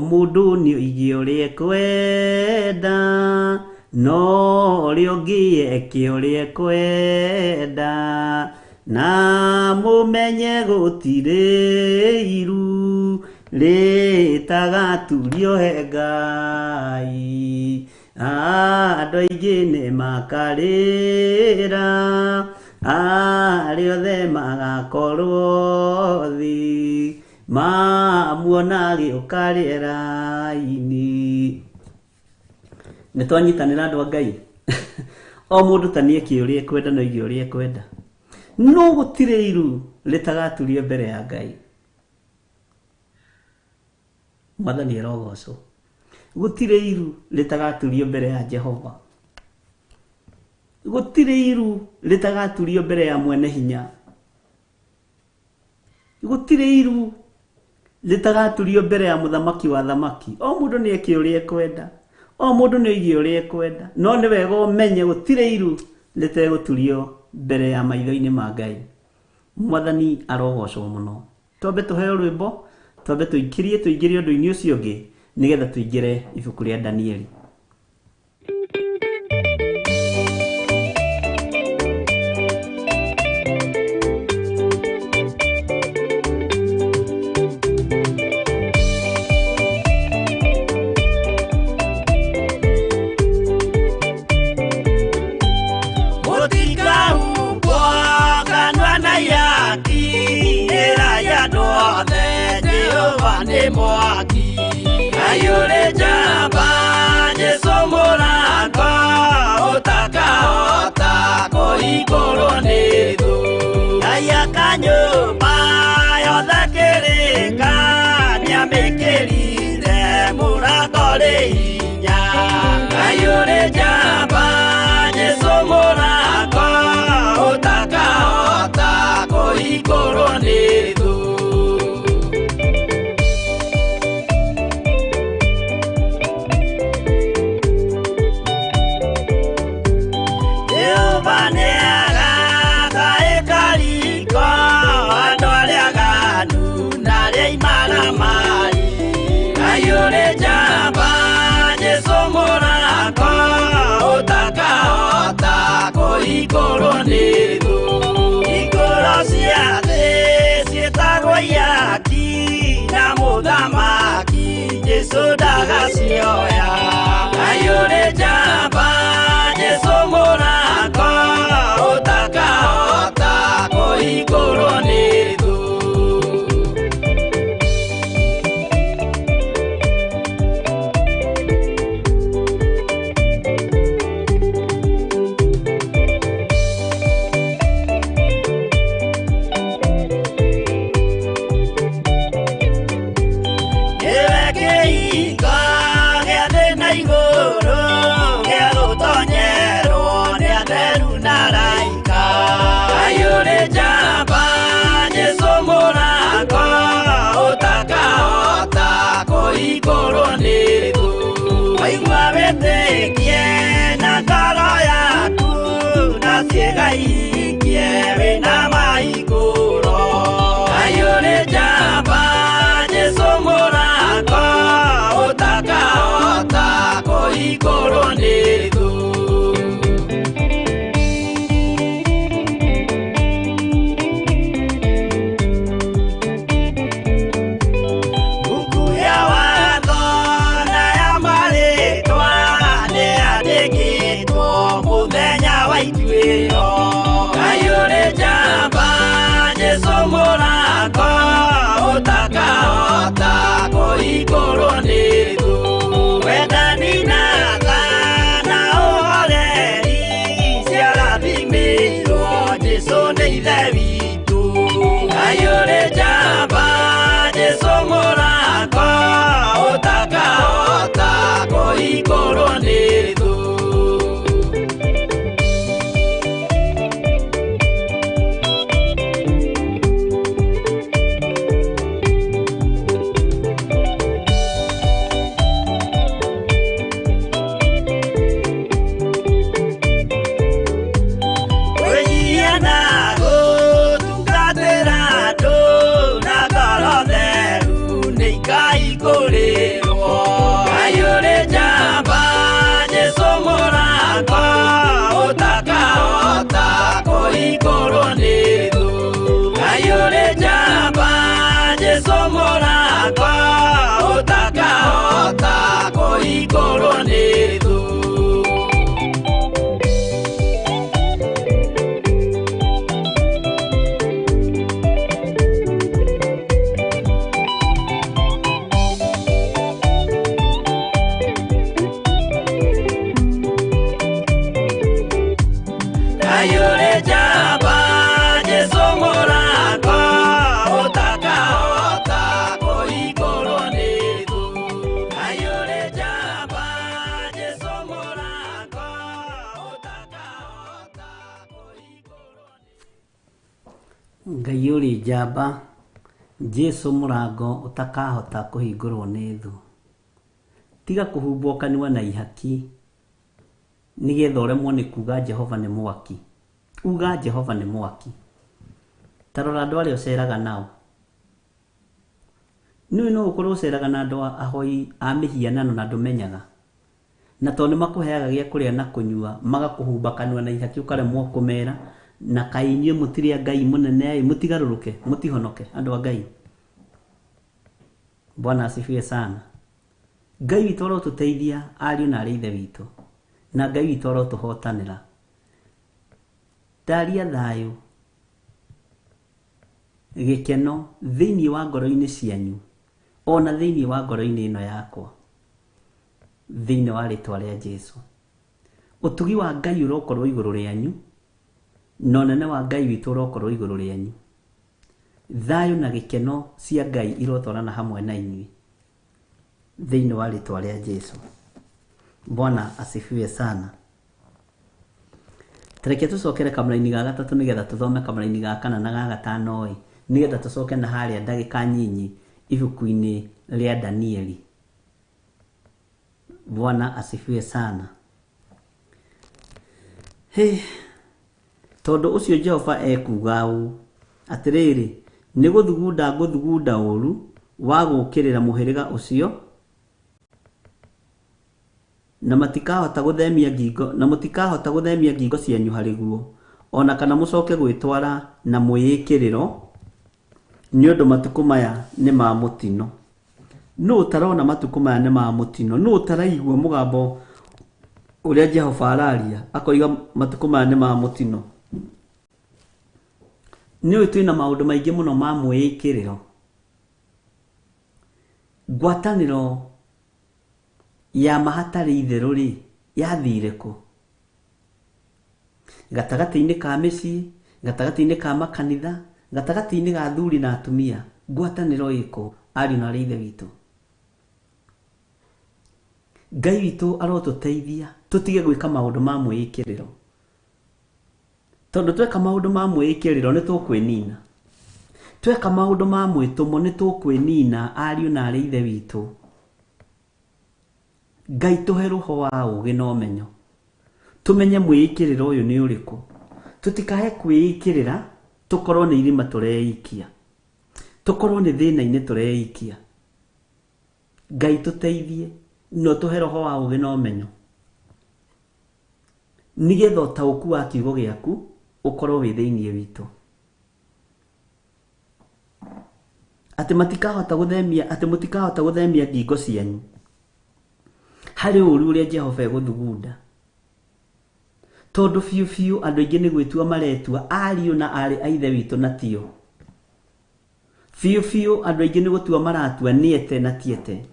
Mũndũ nĩ oige ũrĩa ekwenda, no ũrĩa ũngĩ eke ũrĩa ekwenda, na mũmenye gũtirĩ iru rĩtagaturio he Ngai. Andũ aingĩ nĩ makarĩra, arĩa othe magakorwo thĩ mamuona gĩũka rĩera-inĩ. Nĩ twanyitanĩra andũ a Ngai. O mũndũ ta nĩeke ũrĩa ekwenda na oige ũrĩa ekwenda, no gũtirĩ iru rĩtagaturio mbere ya Ngai. Mwathani arogocwo. Gũtirĩ iru rĩtagaturio mbere ya Jehova. gutire iru litagaturio mbere ya mwene hinya gutire iru litagaturio mbere ya muthamaki wa thamaki o mundu ni eke uria ekwenda o mundu ni igi uria ekwenda no ni wega umenye gutire iru liteguturio mbere ya maitho-ini ma Ngai mwathani arogocwo muno twambe tuheo rwimbo twambe tuingirie undu-ini ucio ungi nigetha tuingire ibuku ria Danieli. Mwaki ayure jamba jesomoranga utakaota koikoro nidu ayakanyoba yothakereka niamikirire murakore inya ayure jamba jesomoranga utakaota koikoro nidu ikoro nidu ikoro ciathe cietagwo yaki na muthamaki Jesu ndagacioya ayure jamba Jesu mũrango ũtakahota kũhingũrwo nĩ thũ. Yes. njamba Jesu murango utakahota kuhingurwo ni thu. Tiga kuhumbwo kanua na ihaki nigetha uremwo ni kuga Jehova ni mwaki. Uga Jehova ni mwaki. Tarora andu aria uceraga nao. Niwe no ukorwo uceraga na andu ahoi a mihianano na ndumenyaga. Na to ni makuheaga gia kuria na kunyua magakuhumba kanua na ihaki ukaremwo kumera na kainywe mutiria Ngai munene ai mutigaruruke mutihonoke andu a Ngai. Bwana asifiwe sana. Ngai witu arotuteithia ariu na ari ithe witu na Ngai witu arotuhotanira. Daria thayu gikeno thiini wa ngoro-ini cianyu ona thiini wa ngoro-ini ino yakwa thiini wa ritwa ria Jesu. Utugi wa Ngai urokorwo iguru rianyu no nene wa Ngai witu urokorwo iguru rianyu. Thayu na gikeno cia Ngai irotwarana hamwe na inyui thiini wa ritwa ria Jesu. Bwana asifiwe sana. Tareke tucokere kamera-ini ga gatatu nigetha tuthome kamera-ini ga kana na ga gatano nigetha tucoke na haria ndagika nyinyi ibuku-ini ria Danieli. Bwana asifiwe sana. Tondu ucio Jehova ekuga u atiriri ni guthugunda uru wa gukirira muhiriga ucio na matikahota guthemia ngingo cianyu hari guo ona kana mucoke gwitwara na mwiyikiriro ni undu matuku maya ni ma mutino. No utarona matuku maya ni ma mutino. No utaraigua mugambo uria Jehova araria akoiga matuku maya ni ma mutino. Ni twina maundu maingi muno ma mwiyikiriro. Ngwataniro ya mahatari itheru ri yathire ku gatagati-ini ka micii gatagati-ini ka makanitha gatagati-ini ga athuri na atumia ngwataniro iko ari na ri ithe witu. Ngai witu arotuteithia tutige gwika maundu ma mwiyikiriro tondu tweka maundu ma mwiyikiriro ni tukwinina. Tweka maundu ma mwitumo ni tukwinina ariu na ari ithe witu. Ngai tuhe roho wa ugi na umenyo tumenye mwiyikiriro uyu ni uriku. Tutikahe kwiyikirira tukorwo ni irima tureikia tukorwo ni thina-ini tureikia. Ngai tuteithie no tuhe roho wa ugi na umenyo nigetha utauku wa kiugo giaku ukorwo wi thiini witu. Ati mutikahota guthemia ngingo cianyu hari uru uria Jehova eguthugunda. Tondu fiu andu aingi ni gwitua maretua ariu na ari a ithe witu na tio. Fiu andu aingi ni gutua maratua niete na tiete.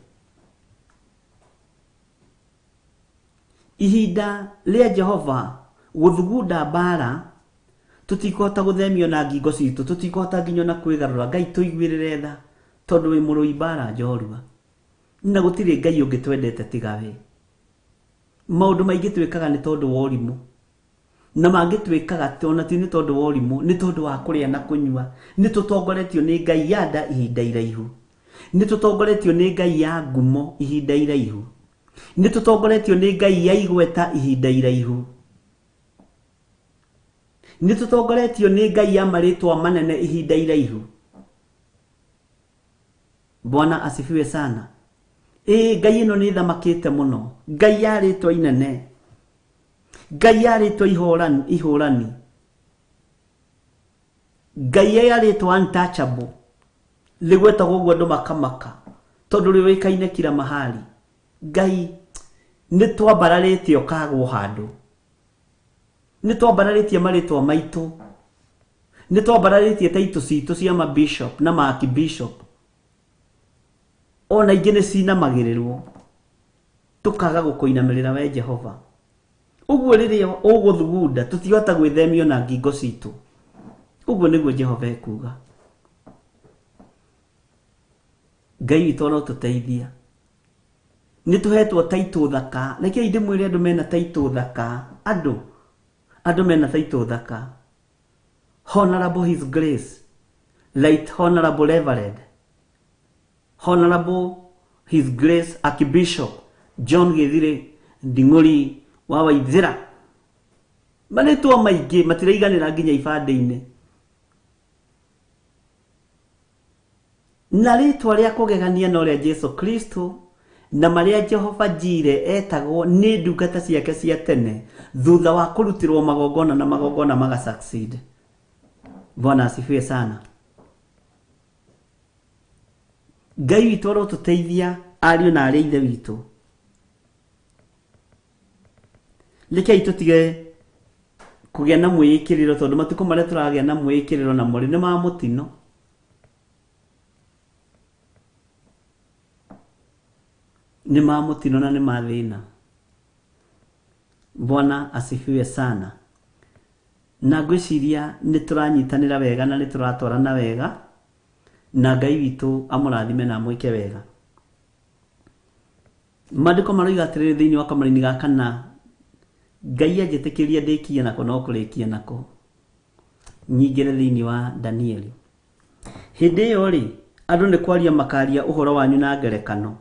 Ihinda ria Jehova guthugunda bara tutikota guthemio na ngingo citu tutikota nginyo na kwigarura. Ngai tuiguirire tha tondu wi murui bara njorua na gutire Ngai ungi twendete tiga we. Maundu maingi twikaga ni tondu wa urimu na mangi twikaga ona ti ni tondu wa urimu ni tondu wa kuria na kunyua. Ni tutongoretio ni Ngai ya nda ihinda iraihu. Ni tutongoretio ni Ngai ya ngumo ihinda iraihu. Ni tutongoretio ni Ngai ya igweta ihinda iraihu. Ni tutongoretio ni Ngai ya maritwa manene ihinda iraihu. Bwana asifiwe sana. Ngai ino ni thamakite muno. Ngai ya ritwa inene. Ngai ya ritwa ihurani. Ngai ya ritwa untouchable. Ligweta gugwo andu makamaka tondu riwikaine kila mahali. Ngai ni twambararitie ukagwo handu. Ni twambararitie maritwa maitu. Ni twambararitie taito citu cia ma bishop na ma archbishop. Ona ingine cina magirirwo tukaga gukuinamirira we Jehova. Uguo riria uguthugunda tutihota gwithemio na ngingo citu. Uguo niguo Jehova ekuga. Ngai witu arotuteithia. Ni tuhetwo taito thaka. Rekei ndimwire andu mena taito thaka. Andu mena taito thaka. Honorable His Grace Right Honorable Everett, Honorable His Grace Archbishop John Githiri Nding'uri wa Waithira. Manetwa maingĩ matiraiganĩra nginya ibande-inĩ. Na rĩtwa rĩa kũgegania no rĩa Jesu Kristo na marĩa Jehova Jireh etagwo nĩ ndungata ciake cia tene thutha wa kũrutirwo magongona na magongona magasucceed. Bwana asifiwe sana. Ngai witũ arotũteithia ariũ na arĩa ithe witũ. Rekei tũtige kũgĩa na mwĩkĩrĩro tondũ matukũ marĩa tũragĩa na mwĩkĩrĩro na mori nĩ ma mũtino. Ni ma mũtino na ni ma thĩna. Bwana asifiwe sana. Na ngwĩciria nĩ tũranyitanĩra wega na nĩ tũratwarana wega na Ngai witũ amũrathime na mwĩke wega. Maandĩko maroiga atĩrĩrĩ thĩinĩ wa kamũra-inĩ ga kana, Ngai anjĩtĩkĩria ndĩkie nako no kũrĩkia nako. Nyingĩre thĩinĩ wa Danieli. Hĩndĩ ĩyo rĩ, andũ nĩ kwaria makaria ũhoro wanyu na ngerekano,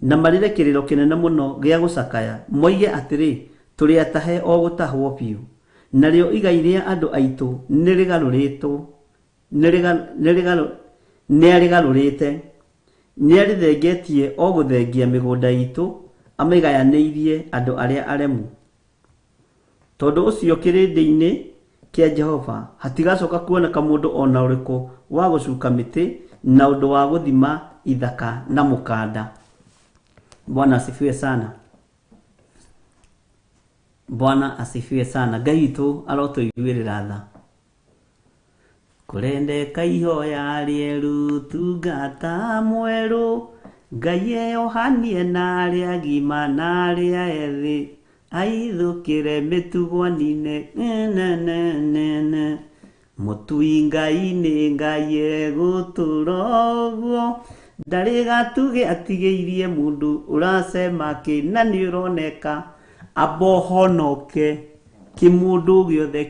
na marĩre kĩrĩro kĩnene mũno gĩa gũcakaya, moige atĩrĩ, tũrĩ atahe o gũtahwo biũ, narĩo igai rĩa andũ aitũ nĩarĩgarũrĩte, nĩarĩthengetie o gũthengia mĩgũnda itũ, amĩgayanĩirie andũ arĩa aremu. Tondũ ũcio kĩrĩndĩ-inĩ kĩa Jehova hatigacoka kuoneka mũndũ ona ũrĩkũ wa gũcuka mĩtĩ na ũndũ wa gũthima ithaka na mũkanda. Bwana asifiwe sana. Bwana asifiwe sana. Ngai witũ arotũiguĩrĩra tha. Kũrendeka ihoya rĩerũ tungata mwerũ, Ngai eyohanie na arĩa agima na arĩa ethĩ, aithũkĩre mĩtugo-inĩ mũtui Ngai nĩ Ngai egũtũra ũguo, ndarĩ gatuge atigĩirie mũndũ ũracema kĩna nĩ ũroneka abohonoke kĩmũndũ gĩothe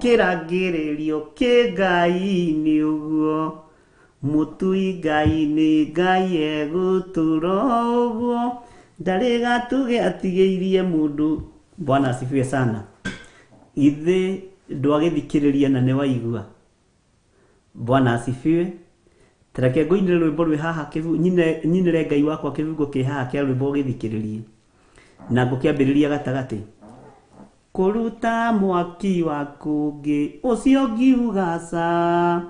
kĩrangĩrĩrio kĩ Ngai-inĩ ũguo, mũtui Ngai nĩ Ngai egũtũra ũguo, ndarĩ gatuge atigĩirie mũndũ. Bwana asifiwe sana. Ithe ndwagĩthikĩrĩria na nĩ waigua. Bwana asifiwe. Tereke ngũinĩre rwĩmbo rwĩ haha nyinĩre Ngai wakwa kĩbungo kĩ haha kĩa rwĩmbo gĩthikĩrĩrie na ngũkĩambĩrĩria gatagatĩ. Kũruta mwaki wa kũngĩ ũcio ngiuga ca,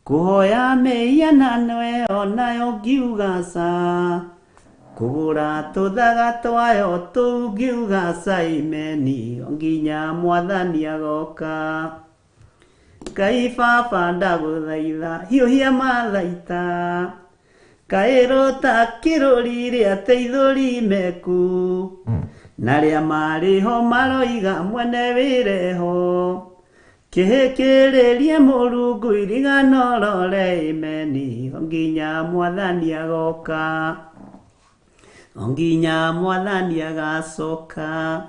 kũhoya mĩhianano ĩyo nayo ngiuga ca, kũgũra tũthaga twayo tũu ngiuga ca imeni, nginya Mwathani agoka. Ngai Baba ndagũthaitha hiũhia mathaita, kaĩrũta kĩrũri rĩa teithũri meku, na rĩa marĩho maroiga mwene wĩreho, kĩhĩkĩrĩrie Mũrungu irigano rore imeni, nginya Mwathani agoka, nginya Mwathani agacoka.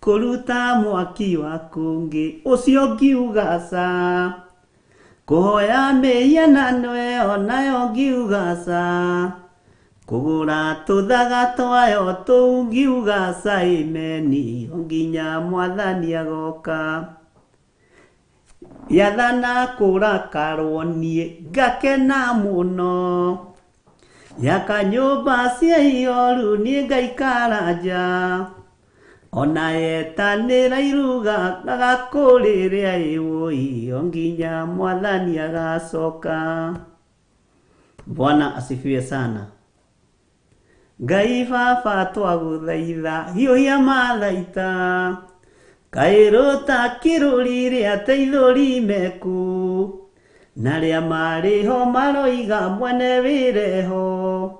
Kũruta mwaki wa kũngĩ ũcio ngiuga ca, kũhoya mĩhianano ĩyo nayo ngiuga ca, kũgũra tũthaga twayo tũu ngiuga ca imeni, nginya Mwathani agoka. Yathana kũrakarwo niĩ ngakena mũno, yaka nyũmba cia ihoru niĩ ngaikara nja, ona yetanĩra iruga agakũrĩrĩa ĩwũi, nginya Mwathani agacoka. Bwana asifiwe sana. Ngai Baba twagũthaitha hiũhia mathaita, kaĩrũta kĩrũri rĩa teithũri meku, na rĩa marĩho maroiga mwene wĩreho,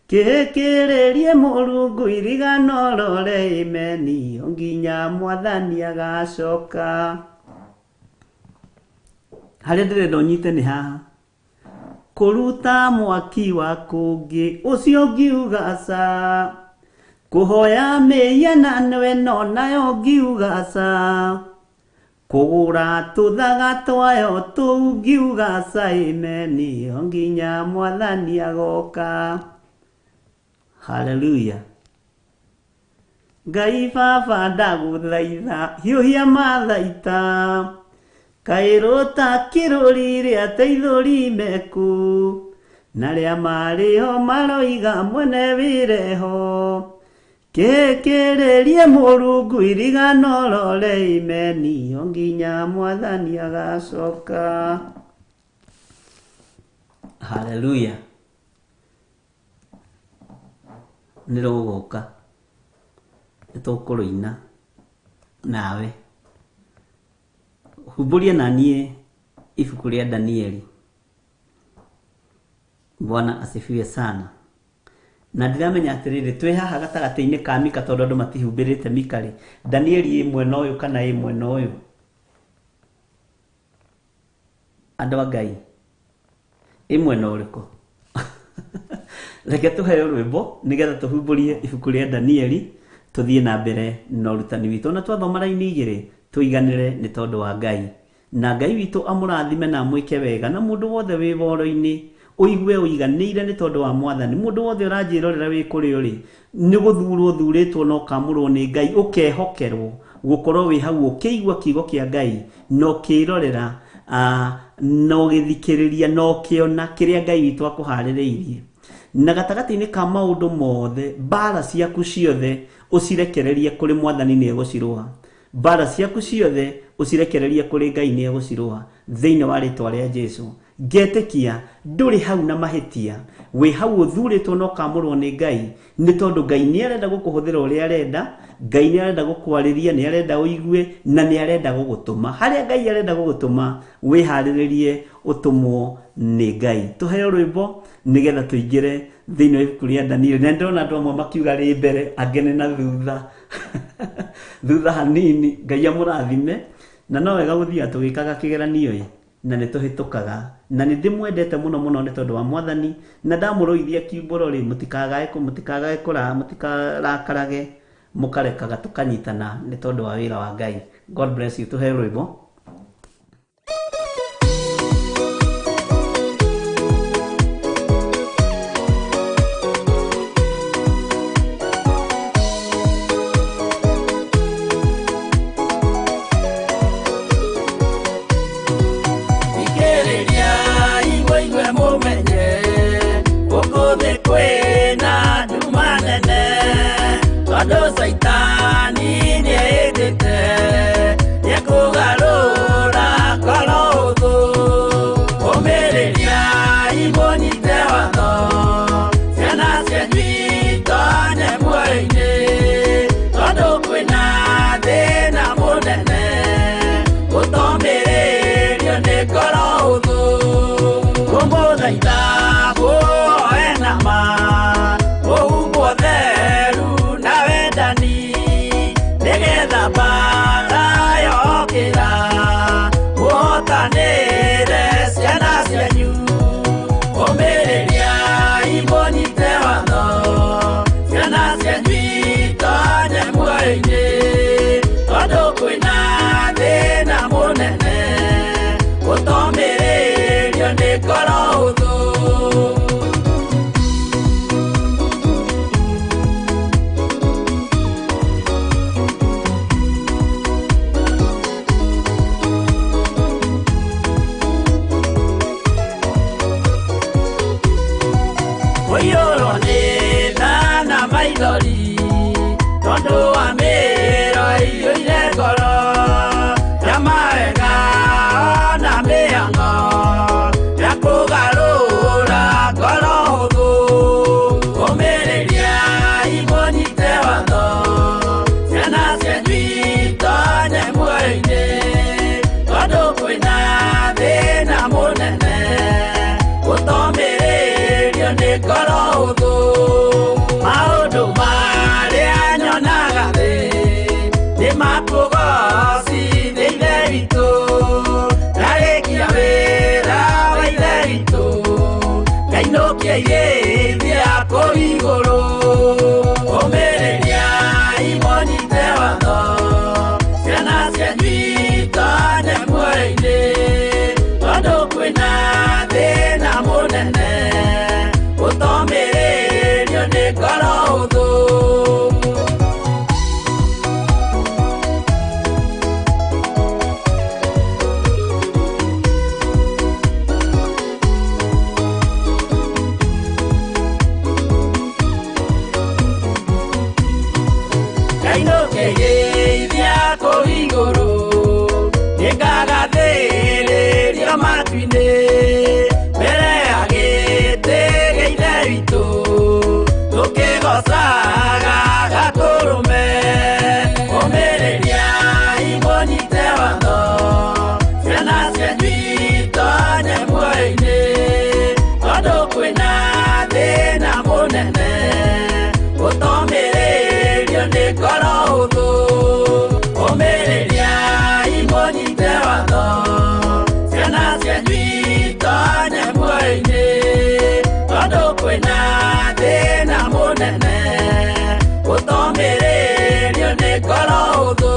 kĩhĩkĩrĩrie Mũrungu irigano rore imeni, nginya Mwathani agacoka. Harĩa ndĩrenda ũnyite nĩ haha. Kũruta mwaki wa kũngĩ ũcio ngiuga ca, kũhoya mĩhianano ĩno nayo ngiuga ca, kũgũra tũthaga twayo tũngiuga caimeni nginya mwathani agoka. Haleluya. Ngai baba ndagũthaitha hiũhia mathaita kaĩrũta kĩrũri rĩa teithũri meku na rĩa marĩho maroiga mwene wĩreho kĩkĩrĩrie Mũrungu irigano rore imeni nginya mwathani agacoka. Haleluya. Nĩrũgũka nĩtũkũrũina nawe humbũria naniĩ ibuku rĩa Danieli. Bwana asifiwe sana. Na ndiramenya atĩrĩrĩ twĩ haha gatagatĩ-inĩ ka Mika tondũ andũ matihumbĩrĩte Mika rĩ, Danieli ĩ mwena ũyũ kana ĩ mwena ũyũ? Andũ a Ngai ĩ mwena ũrĩkũ? Reke tũheo rwĩmbo nĩgetha tũhumbũrie ibuku rĩa Danieli tũthiĩ na mbere na ũrutani witũ. Na twathoma raini igĩrĩ tũiganĩre nĩ tondũ wa Ngai. Na Ngai witũ amũrathime na amwĩke wega, na mũndũ wothe wĩ woro-inĩ ũigue ũiganĩire nĩ tondũ wa Mwathani. Mũndũ wothe ũranjĩrorera wĩ kũrĩ ũrĩ nĩ gũthurwo thurĩtwo na ũkamũrwo nĩ Ngai, ũkehokerwo gũkorwo wĩ hau ũkĩigua kiugo kĩa Ngai na ũkĩrorera na ũgĩthikĩrĩria na ũkĩona kĩrĩa Ngai witũ akũharĩrĩirie. Na gatagatĩ-inĩ ka maũndũ mothe mbara ciaku ciothe ũcirekererie kũrĩ Mwathani nĩ egũcirũa. Mbara ciaku ciothe ũcirekererie kũrĩ Ngai nĩ egũcirũa thĩinĩ wa rĩtwa rĩa Jesũ. Ngetĩkia ndũrĩ hau na mahĩtia, wĩ hau ũthurĩtwo na ũkamũrwo nĩ Ngai nĩ tondũ Ngai nĩ arenda gũkũhũthĩra ũrĩa arenda. Ngai nĩ arenda gũkwarĩria, nĩ arenda ũigue na nĩ arenda gũgũtũma. Harĩa Ngai arenda gũgũtũma wĩharĩrĩrie ũtũmwo nĩ Ngai. Tũheo rwĩmbo nĩgetha tũingĩre thĩinĩ wa ibuku rĩa Danieli. Na ndĩrona andũ amwe makiuga rĩ mbere angĩ nĩ na thutha thutha hanini. Ngai amũrathime. Na no wega gũthiaga tũgĩkaga kĩgeranio na nĩ tũhĩtũkaga, na nĩ ndĩmwendete mũno mũno nĩ tondũ wa Mwathani. Na ndamũrũithia kiumbũro rĩ mũtikagae kũra, mũtikarakarage, mũkarekaga tũkanyitana nĩ tondũ wa wĩra wa Ngai. God bless you. Tũheo rwĩmbo. Saitani ni edete yekugarura kologo omereria ibonite watho ciana cianywito nyemwe-inĩ tondũ kwĩna thĩna mũnene gũtomĩrĩrio nĩ ngoro hũthũ ũmũthaitha mũoe na ma ũhumbwo theru na wendani nĩgetha mbara yokĩra mũhotanĩre ciana cianyu ũmĩrĩria imũnyite watho ciana cianyu itonye muoyo-inĩ tondũ kwĩna thĩna mũnene gũtomĩrĩrio nĩ ngoro hũthũ. Tondũ wa mĩro ĩiyũire ngoro ya mawega ona mĩhang'o ya kũgarũra ngoro hũthũ ũmĩrĩria imũnyite watho ciana cianyu itonye muoyo-inĩ tondũ kwĩna thĩna mũnene gũtomĩrĩrio nĩ ngoro hũthũ. Maũndũ marĩa nyonaga thĩ nĩ makũgocithia Ithe witũ, ndarĩkia wĩra wa Ithe witũ ngainũkia irĩithia kũu igũrũ ũmĩrĩria imũnyite watho ciana cianyu itonye wena thĩna mũnene ũtomĩrĩrio nĩ ngoro hũthũ.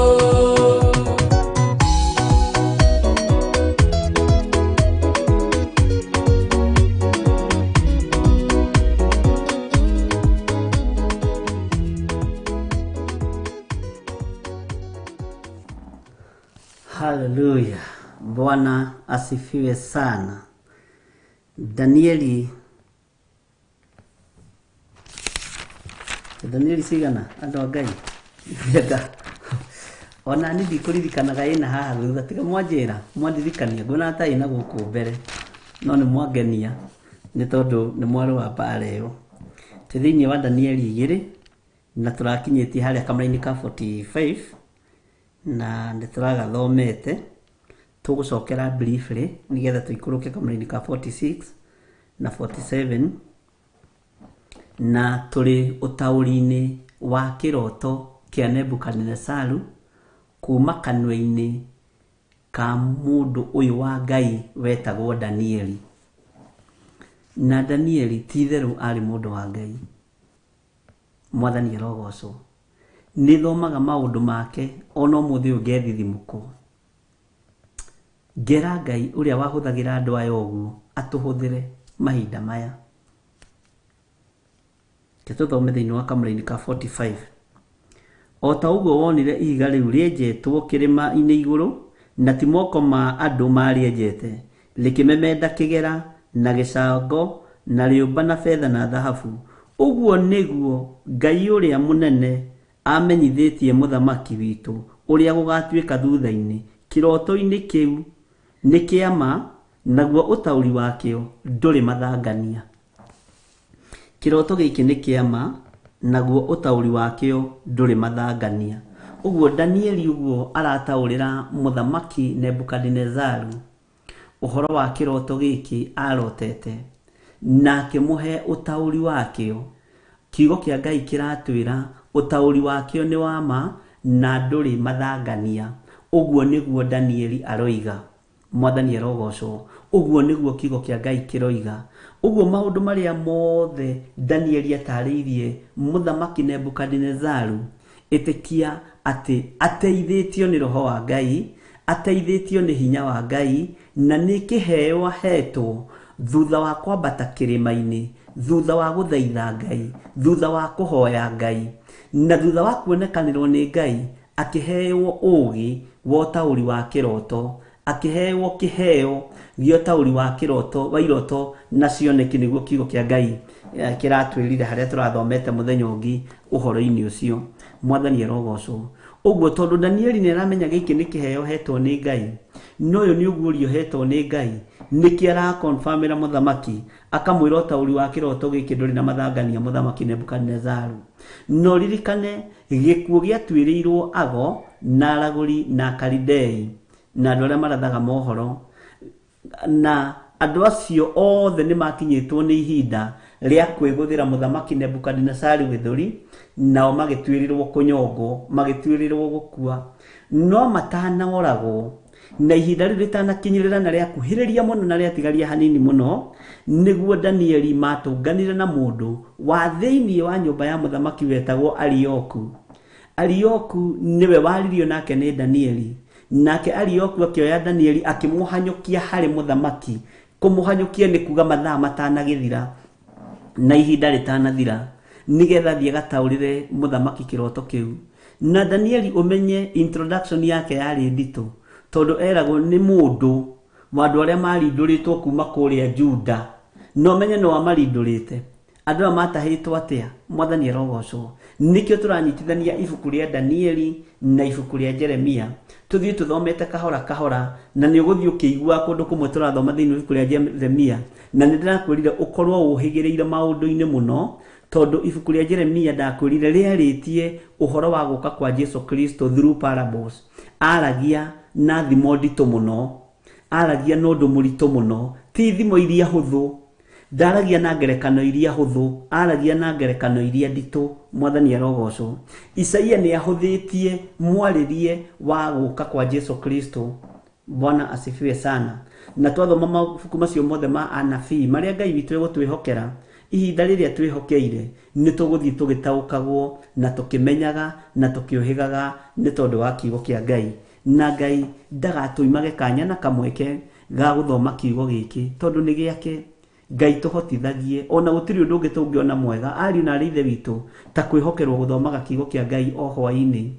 Haleluya. Bwana asifiwe sana. Danieli sigana adogai yega ona ni ndikuririkanaga ina haha thutha tiga mwanjira mwandirikania ngona ta ina guku mbere no ni mwangenia ni tondu ni mwaro wa pareo tithini wa Danieli 2 na turakinyitie haria kamera-ini ka 45 na nitũragathomete tugucokera briefly nigetha tuikuruke kamera-ini ka 46 na 47 na turi utauri-ini wa kiroto kia Nebukadnezaru kuma kanua-ini ka mundu uyu wa Ngai wetagwo Danieli. Na Danieli titheru ari mundu wa Ngai, mwathani arogocwo. Nithomaga maundu make ona muthi ungethithimuko ngera Ngai uria wahuthagira andu aya uguo atuhuthire mahinda maya. Tuthome thiini wa kamera-ini ka 45. O ta uguo wonire ihiga riu riejetwo kirima-ini iguru na ti moko ma andu mariejete likimemenda kigera na gicango na riumba na fedha na thahabu. Uguo niguo Ngai uria munene amenyithitie muthamaki witu uria gugatuika thutha-ini. Kiroto-ini kiu ni kiama naguo utauri wakio nduri mathangania. Kiroto giki ni kiama naguo utauri wakio nduri mathangania. Uguo Danieli uguo arataurira muthamaki Nebukadnezaru uhoro wa kiroto giki arotete na kimuhe utauri wakio. Kiugo kia Ngai kiratwira utauri wakio ni wama na nduri mathangania. Uguo niguo Danieli aroiga, mwathani arogocwo. Uguo niguo kiugo kia Ngai kiroiga. Uguo maundu maria mothe Danieli atariirie muthamaki Nebukadnezaru itikia ati ateithitio ni roho wa Ngai, ateithitio ni hinya wa Ngai na ni kiheo hetwo thutha wa kwambata kirima-ini, thutha wa guthaitha Ngai, thutha wa kuhoya Ngai na thutha wa kuonekanirwo ni Ngai akiheo ugi wa utauri wa kiroto, akiheo kiheo gio tauri wa kiroto wa iroto na cioneki niguo kiugo kia Ngai kiratwirire haria turathomete muthenya ungi uhoro-ini ucio. Mwathani arogocwo. Uguo tondu Danieli ni aramenya giki ni kiheo hetwo ni Ngai, noyo ni ugurio hetwo ni Ngai, niki ara confirmira muthamaki akamwira utauri wa kiroto giki nduri na mathangania muthamaki Nebukadnezaru. No ririkane gikuo giatwirirwo ago na araguri na Kalidei na andu aria marathaga mohoro, na andu acio othe ni makinyitwo ni ihinda ria kwiguthira muthamaki Nebukadnezaru githuri, nao magitwirirwo kunyongo, magitwirirwo gukua, no matanagoragwo. Na ihinda riu ritanakinyirira na ria kuhiriria muno na ria tigaria hanini muno, niguo Danieli matunganire na mundu wa thiini wa nyumba ya muthamaki wetagwo Arioku. Arioku niwe waririo nake ni Danieli, nake Arioku akioya Danieli akimuhanyukia hari muthamaki. Kumuhanyukia ni kuga mathaa matanagithira na ihinda ritanathira nigetha thie gataurire muthamaki kiroto kiu. Na Danieli umenye introduction yake yari ndito tondu eragwo ni mundu wa andu aria marinduritwo kuma kuria Juda, no menye no amarindurite andu amatahitwo atia. Mwathani arogocwo. Nikio turanyitithania ibuku ria Danieli na ibuku ria Jeremia, tuthie tuthomete kahora kahora, na ni uguthie ukiigua kundu kumwe turathoma thiini ibuku ria Jeremia, na nindirakwirire ukorwo uhigireire maundu-ini muno tondu ibuku ria Jeremia ndakwirire riaritie uhoro wa guka kwa Jesu Kristo through parables. Aragia na thimo ndito muno, aragia no ndu murito muno, ti thimo iria huthu, ndaragia na ngerekano iria huthu, aragia na ngerekano iria ndito. Mwathani arogocwo. Isaia ni ahuthitie mwaririe wa guka kwa Jesu Kristo. Bwana asifiwe sana. Na twathoma mabuku macio mothe ma anabii maria Ngai witu egutwihokera, ihinda riria twihokeire ni tuguthii tugitaukagwo na tukimenyaga na tukiohigaga ni tondu wa kiugo kia Ngai na Ngai ndagatuimage kanya na kamweke ga guthoma kiugo giki tondu ni giake Ngai tuhotithagie ona gutiri undu ungi tungiona mwega ari na rithe witu ta kwihokerwo guthomaga kiugo kia Ngai o hwa-ini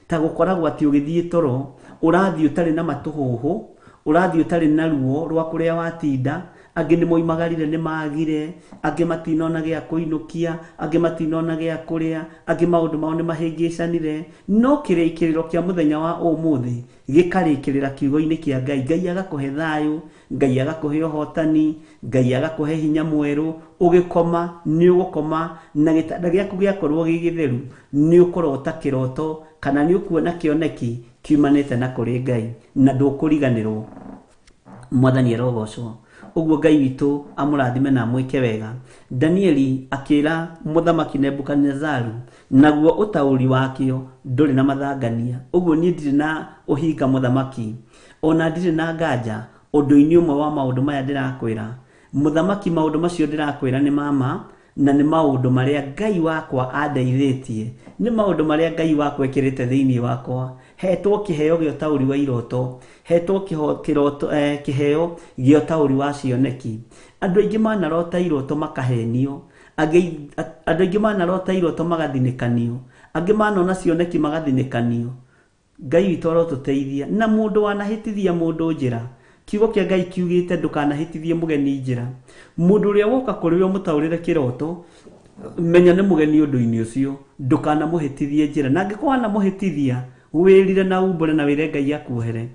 ta gukoragwo ati ugithie toro urathii utari na matuhuhu urathii utari na ruo rwa kuria watinda angi ni moimagarire ni magire angi matinona gia kuinukia angi matinona gia kuria angi maundu mao ni mahingicanire no kirikiriro kia muthenya wa umuthi gikarikirira kiugo-ini kia Ngai Ngai agakuhe thayu Ngai agakuhe uhotani Ngai agakuhe hinya mweru ugikoma ni ugukoma na gitanda giaku giakorwo gigitheru ni ukorota kiroto kana ni ukuona kioneki kiumanite na kuri Ngai na ndukuriganirwo mwathani arogocwo uguo Ngai witu amurathime na mwike wega. Danieli akira muthamaki Nebukadnezaru naguo utauri wakio nduri na mathangania uguo ni ndiri na uhinga muthamaki ona ndiri na nganja undu-ini umwe wa maundu maya ndirakwira muthamaki maundu macio ndirakwira ni mama na ni maundu maria Ngai wakwa andeithitie ni maundu maria Ngai wakwa ekirite thiini wakwa hetwo kiheo gio tauri wa iroto hetwo kiheo gio tauri wa cioneki andu aingi manarota iroto makahenio andu aingi manarota iroto magathinikanio angi manona cioneki magathinikanio Ngai witu arotuteithia na mundu wanahitithia mundu njira kiugo kia Ngai kiugite ndukanahitithie mugeni njira mundu uria woka kuri we mutaurire kiroto menya ni mugeni undu-ini ucio ndukanamuhitithie njira na angikwa na muhitithia wirire na umbure na wire Ngai akuohere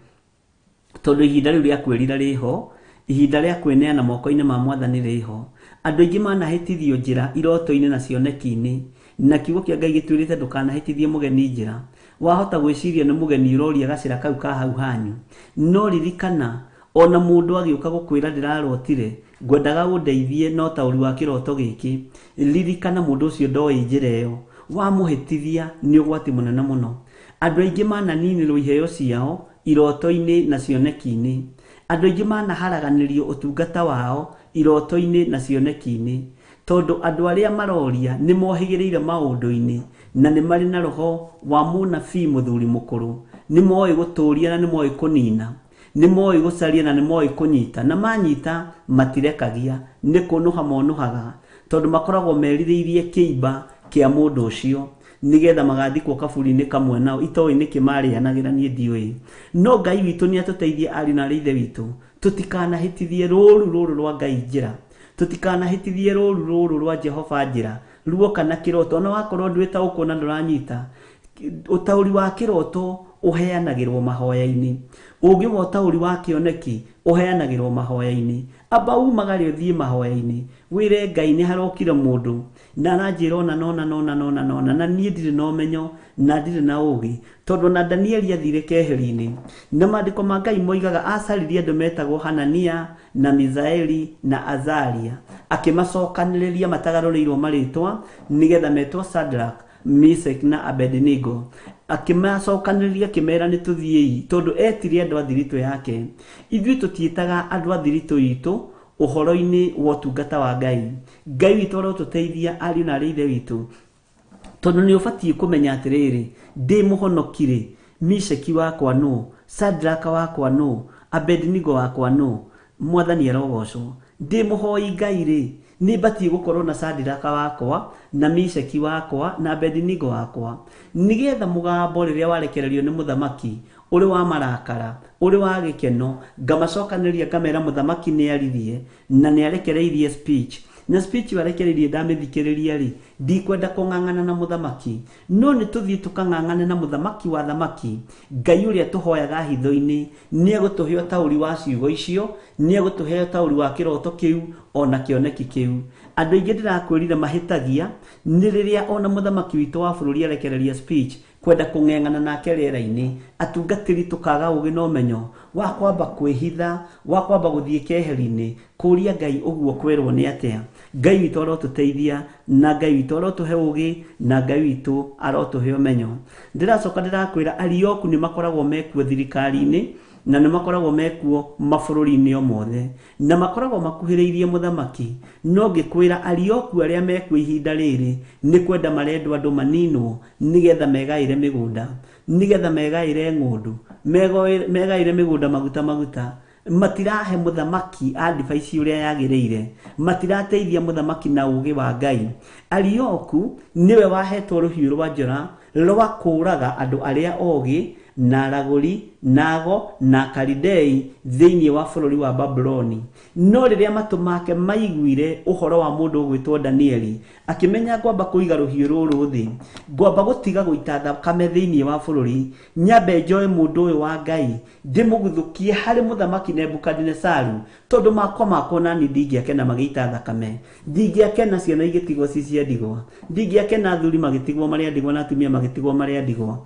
tondu ihinda riu ria kwirira riho ihinda ria kweneana moko-ini ma mwathani riho andu aingi manahitithio njira iroto-ini na cioneki-ini na kiugo kia Ngai gitwirite ndukanahitithie mugeni njira wahota gwiciria ni mugeni uroria gacira kau ka hau hanyu no ririkana ona mundu agiuka gukwira ndirarotire ngwendaga undeithie no tauri wa kiroto giki ririkana mundu ucio ndoi njira iyo wamuhitithia ni ugwati munene muno andu aingi mananinirwo iheo ciao iroto-ini na cioneki-ini andu aingi manaharaganirio utungata wao iroto-ini na cioneki-ini tondu andu aria maroria ni mohigiriire maundu-ini na ni mari na roho wa munabii muthuri mukuru ni moi guturia na ni moi kunina ni moi gucaria na ni moi kunyita na manyita matirekagia ni kunuha monuhaga tondu makoragwo meririirie kiimba kia mundu ucio nigetha magathikwo kaburi-ini kamwe nao itoi-ini kimarianagira nie ndiui no Ngai witu ni atuteithie ari na rithe witu tutikanahitithie ruru rwa Ngai njira tutikanahitithie ruru rwa Jehova njira ruo kana kiroto ona wakorwo ndwita ukona nduranyita utauri wa kiroto uheanagirwo mahoya-ini ungiwa utauri wa kioneki uheanagirwo mahoya-ini aba umagari uthie mahoya-ini wire Ngai ni harokire mundu na aranjira nona na nie ndiri na umenyo na ndiri na ugi tondu na Danieli athire keheri-ini na mandiko ma Ngai moigaga acaririe andu metagwo Hanania na Mizaeli na Azaria akimacokaniriria matagaruriirwo maritwa nigetha metwo Shadrach Meshach na Abednego akimacokaniriria kimera ni tuthiei tondu etire andu athirito yake ithui tutiitaga andu athirito itu uhoro-ini wa utungata wa Ngai Ngai witu arotuteithia ari na rithe witu tondu ni ubatie kumenya atiriri ndi muhonokire Meshach wakwa no Shadrach wakwa no Abednego wakwa no mwathani arogocwo ndi muhoi Ngai ri ni batie gukorwo na Shadrach wakwa na Meshach wakwa na Abednego wakwa nigetha mugambo riria warekererio ni muthamaki uri wa marakara uri wa gikeno ngamacokaniriria ngamera muthamaki ni arithie na ni arekereirie speech na speech warekereirie ndamithikiriria ri ndikwenda kung'ang'ana na muthamaki no ni tuthie tukang'ang'ane na muthamaki wa thamaki Ngai uria tuhoyaga hitho-ini ni egutuhe tauri wa ciugo icio ni egutuhe tauri wa kiroto kiu ona kioneki kiu andu aingi ndirakwirire mahitagia ni riria ona muthamaki witu wa bururi arekereria speech kwenda kung'eng'ana nake riera-ini atungatiri tukaga ugi no menyo wa kwamba kwihitha wa kwamba guthie keheri-ini kuria Ngai uguo kwerwo ni atia Ngai witu arotuteithia na Ngai witu arotuhe ugi na Ngai witu arotuhe umenyo ndiracoka ndirakwira arioku ni makoragwo mekuo thirikari-ini na nĩ makoragwo mekuo mabũrũri-inĩ o mothe na makoragwo makuhĩrĩirie mũthamaki no ngĩkwĩra arioku arĩa mekuo ihinda rĩrĩ nĩ kwenda marendwo andũ maninwo nĩgetha megaĩre mĩgũnda nĩgetha megaĩre ng'ũndũ megaĩre mĩgũnda maguta matirahe mũthamaki advice ũrĩa yagĩrĩire matirateithia mũthamaki na ũgĩ wa Ngai arioku niwe wahetwo rũhiũ rwa njora rwa kũraga andũ arĩa ogĩ na aragũri nago na Kalidei thĩinĩ wa bũrũri wa Babyloni no rĩrĩa matũ make maiguire ũhoro wa mũndũ ũgwĩtwo Danieli akĩmenya ngwamba kũiga rũhiũ rũrũ thĩ ngwamba gũtiga gũita thakame thĩinĩ wa bũrũri nyambe njoe mũndũ ũyũ wa Ngai ndĩmũguthũkie harĩ mũthamaki Nebukadinezaru tondũ makwa nani ndingĩakena magĩita thakame ndingĩakena ciana igĩtigwo cia ndigwa ndingĩakena athuri magĩtigwo marĩa ndigwa na atumia magĩtigwo marĩa ndigwa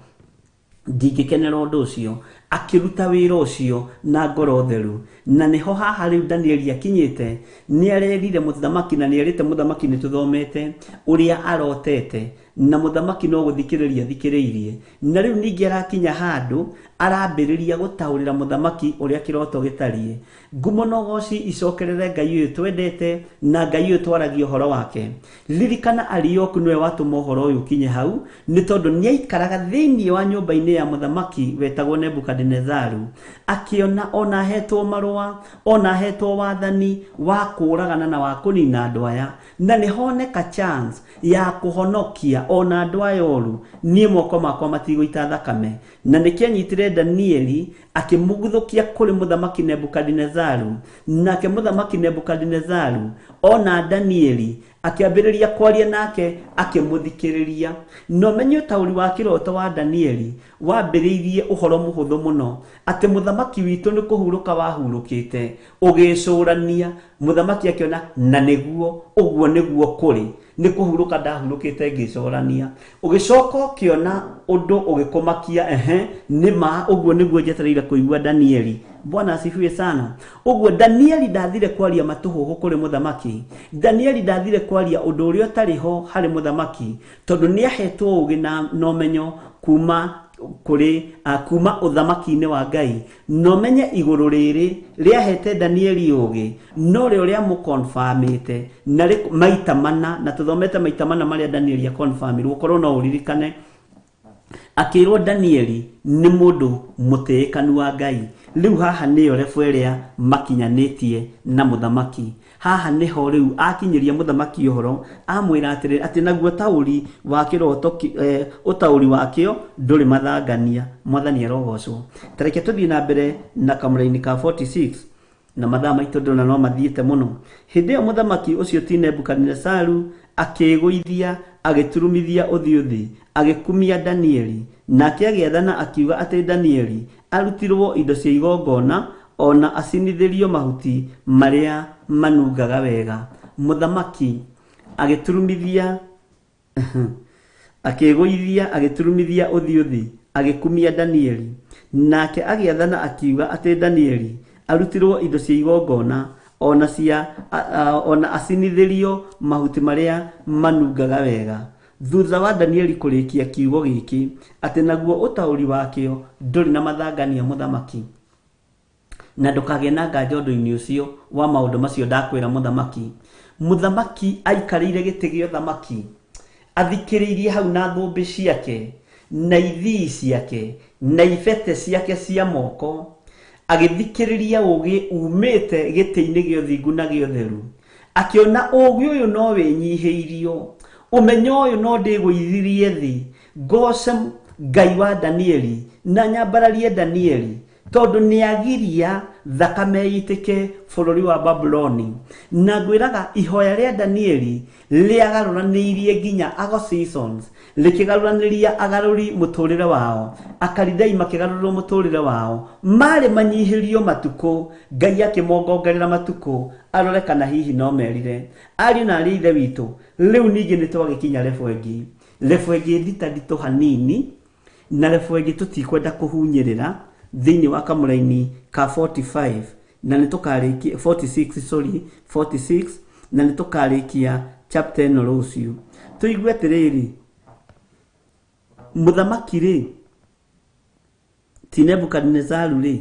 ndingĩkenera ũndũ ũcio akĩruta wĩra ũcio na ngoro theru na nĩho haha rĩu Danieli akinyĩte nĩ arerire mũthamaki na nĩ erĩte mũthamaki nĩ tũthomete ũrĩa arotete na mũthamaki no gũthikĩrĩria thikĩrĩirie na rĩu ningĩ arakinya handũ arambĩrĩria gũtaũrĩra mũthamaki ũrĩa kĩroto gĩtariĩ ngumo no goci icokerere Ngai ũyũ twendete na Ngai ũyũ twaragia ũhoro wake ririkana Arioku nĩwe watũma ũhoro ũyũ kinye hau nĩ tondũ nĩaikaraga thĩinĩ wa nyũmba-inĩ ya mũthamaki wetagwo Nebukadinezaru akĩona ona hetwo marũa ona hetwo wathani wa kũragana na wa kũnina andũ aya na nĩ honeka chance ya kũhonokia ona andũ aya oru niĩ moko makwa matigũita thakame na nĩkĩanyitire Danieli akĩmũguthũkia kũrĩ mũthamaki Nebukadinezaru nake mũthamaki Nebukadinezaru ona Danieli akĩambĩrĩria kwaria nake akĩmũthikĩrĩria no menye ũtaũri wa kĩroto wa Danieli wambĩrĩirie ũhoro mũhũthũ mũno atĩ mũthamaki witũ nĩ kũhurũka wahurũkĩte ũgĩcũrania mũthamaki akĩona na nĩguo ũguo nĩguo kũrĩ nĩ kũhurũka ndahurũkĩte ngĩcũrania ũgĩcoka ũkĩona ũndũ ũgĩkũmakia nĩma ũguo nĩguo njetereire kũigua Danieli Bwana asifiwe sana ũguo Danieli ndathire kwaria matũhũhũ kũrĩ mũthamaki Danieli ndathire kwaria ũndũ ũrĩa ũtarĩ ho harĩ mũthamaki tondũ nĩahetwo ũgĩ na ũmenyo kuma ũthamaki-inĩ wa Ngai no menye igũrũ rĩrĩ rĩahete Danieli ũgĩ no rĩo rĩa mũconfirmĩte na maita mana na tũthomete maita mana marĩa Danieli aconfirmirwo korwo no ũririkane akĩrwo Danieli nĩ mũndũ mũtĩĩkanu wa Ngai rĩu haha nĩyo rebu ĩrĩa makinyanĩtie na mũthamaki haha nĩho rĩu akinyĩria mũthamaki ũhoro amwĩra atĩrĩ atĩ naguo taũri wa kĩroto ũtaũri wakĩo ndũrĩ mathangania mwathani arogocwo tareke tũthiĩ na mbere na kamũra-inĩ ka 46 na mathaa maitũ ndona no mathiĩte mũno hĩndĩ ĩyo mũthamaki ũcio ti Nebukadinezaru akĩĩgũithia agĩturumithia ũthiũ thĩ agĩkumia Danieli nake agĩathana akiuga atĩ Danieli arutirwo indo cia igongona ona acinithĩrio mahuti marĩa manungaga wega mũthamaki agĩturumithia akĩĩgũithia agĩturumithia ũthiũ thĩ agĩkumia Danieli nake agĩathana akiuga atĩ Danieli arutirwo indo cia igongona ona acinithĩrio mahuti marĩa manungaga wega thutha wa Danieli kũrĩkia kiugo gĩkĩ atĩ naguo ũtaũri wakĩo ndũrĩ na mathangania mũthamaki na ndũkagĩe na nganja ũndũ-inĩ ũcio wa maũndũ macio ndakwĩra mũthamaki aikarĩire gĩtĩ gĩa ũthamaki athikĩrĩirie hau na thũmbĩ ciake na ithii ciake na ibete ciake cia moko agĩthikĩrĩria ũgĩ umĩte gĩtĩ-inĩ gĩa ũthingu na gĩa ũtheru akĩona ũgĩ ũyũ no wĩnyihĩirio ũmenyo ũyũ no ndĩgũithirie thĩ ngoce Ngai wa Danieli na nyambararie Danieli tondũ nĩagiria thakame itĩke bũrũri wa Babyloni na ngwĩraga ihoya rĩa Danieli rĩagarũranĩirie nginya ago seasons rĩkĩgarũranĩria agarũri mũtũrĩre wao Akalidei makĩgarũrwo mũtũrĩre wao marĩ manyihĩrio matukũ Ngai akĩmongongerera matukũ arore kana hihi no merire ariũ na arĩ ithe witũ rĩu ningĩ nĩtwagĩkinya rebu ĩngĩ nditũ hanini na rebu ĩngĩ tũtikwenda kũhunyĩrĩra thĩinĩ wa kamũra-inĩ ka 45 na nĩtũkarĩkia 46 na nĩtũkarĩkia chapter 10 rũciũ tũigue atĩrĩrĩ mũthamaki rĩ ti Nebukadinezaru rĩ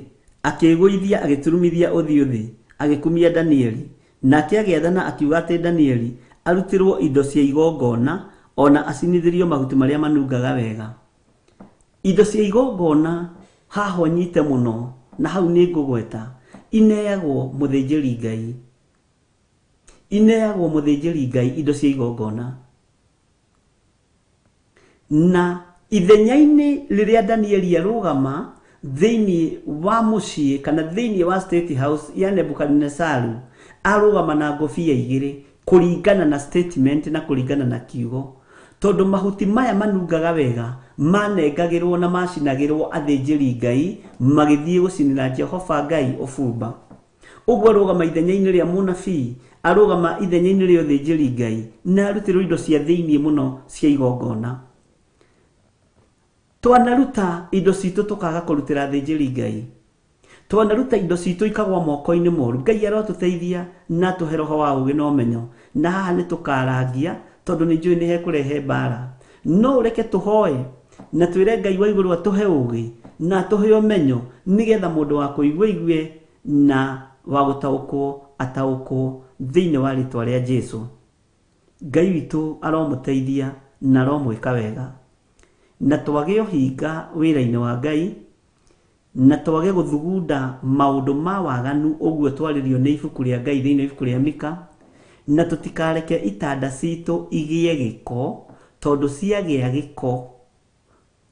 akĩgũithia agĩturumithia ũthiũ thĩ agĩkumia Danieli, nake agĩathana akiuga atĩ Danieli arutirwo indo cia igongona ona acinithĩrio mahuti marĩa manungaga wega. Indo cia igongona haha nyite mũno na hau nĩ ngũgweta ineagwo mũthĩnjĩri Ngai. Ineagwo mũthĩnjĩri Ngai indo cia igongona. Na ithenya-inĩ rĩrĩa Danieli arũgama thĩinĩ wa mũciĩ kana thĩinĩ wa state house ya Nebukadnezaru, arũgama na ngũbia igĩrĩ kũringana na statement na kũringana na kiugo, tondũ mahuti maya manungaga wega manengagĩrwo na macinagĩrwo athĩnjĩri Ngai magĩthiĩ gũcinĩra Jehova Ngai ũbumba. Ũguo arũgama ithenya-inĩ rĩa mũnabii, arũgama ithenya-inĩ rĩa ũthĩnjĩri Ngai na arutĩrwo indo cia thĩinĩ mũno cia igongona. Twanaruta indo citũ tũkaga kũrutĩra athĩnjĩri Ngai, twanaruta indo citũ ikagwa moko-inĩ moru, Ngai arotũteithia na tũhe roho wa ũũgĩ na ũmenyo, na haha nĩ tũkarangia tondũ nĩ njũĩ nĩ hekũrehe mbara. No reke tũhoe na twĩre Ngai wa igũrũ atũhe ũũgĩ na atũhe ũmenyo, nĩgetha mũndũ wa kũigua igue na wa gũtaũkwo ataũkwo thĩinĩ wa rĩtwa rĩa Jesũ. Ngai witũ aromũteithia na aromwĩka wega, na twage ũhinga wĩra-inĩ wa Ngai, na twage gũthugunda maũndũ ma waganu ũguo twarĩrio nĩ ibuku rĩa Ngai thĩinĩ wa ibuku rĩa Mika, na tũtikareke itanda citũ igĩe gĩko, tondũ ciagĩa gĩko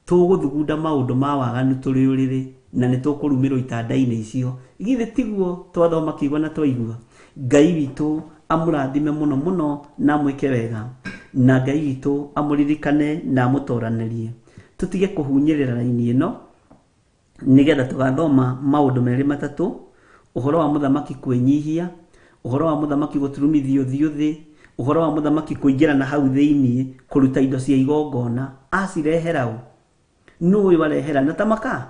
tũgũthugunda maũndũ ma waganu tũrĩ ũrĩrĩ na nĩ tũkũrumĩrwo itanda-inĩ icio. Githĩ tiguo twathoma kiugo na twaigua? Ngai witũ amũrathime mũno mũno na amwĩke wega, na Ngai witũ amũririkane na amũtoranĩrie. Tũtige kũhunyĩrĩra raini ĩno nĩgetha tũgathoma maũndũ merĩ matatũ: ũhoro wa mũthamaki kwĩnyihia, ũhoro wa mũthamaki gũturumithio ũthiũ thĩ, ũhoro wa mũthamaki kũingĩra na hau thĩinĩ kũruta indo cia igongona. Acirehera ũ? Nũũ warehera? Na tamaka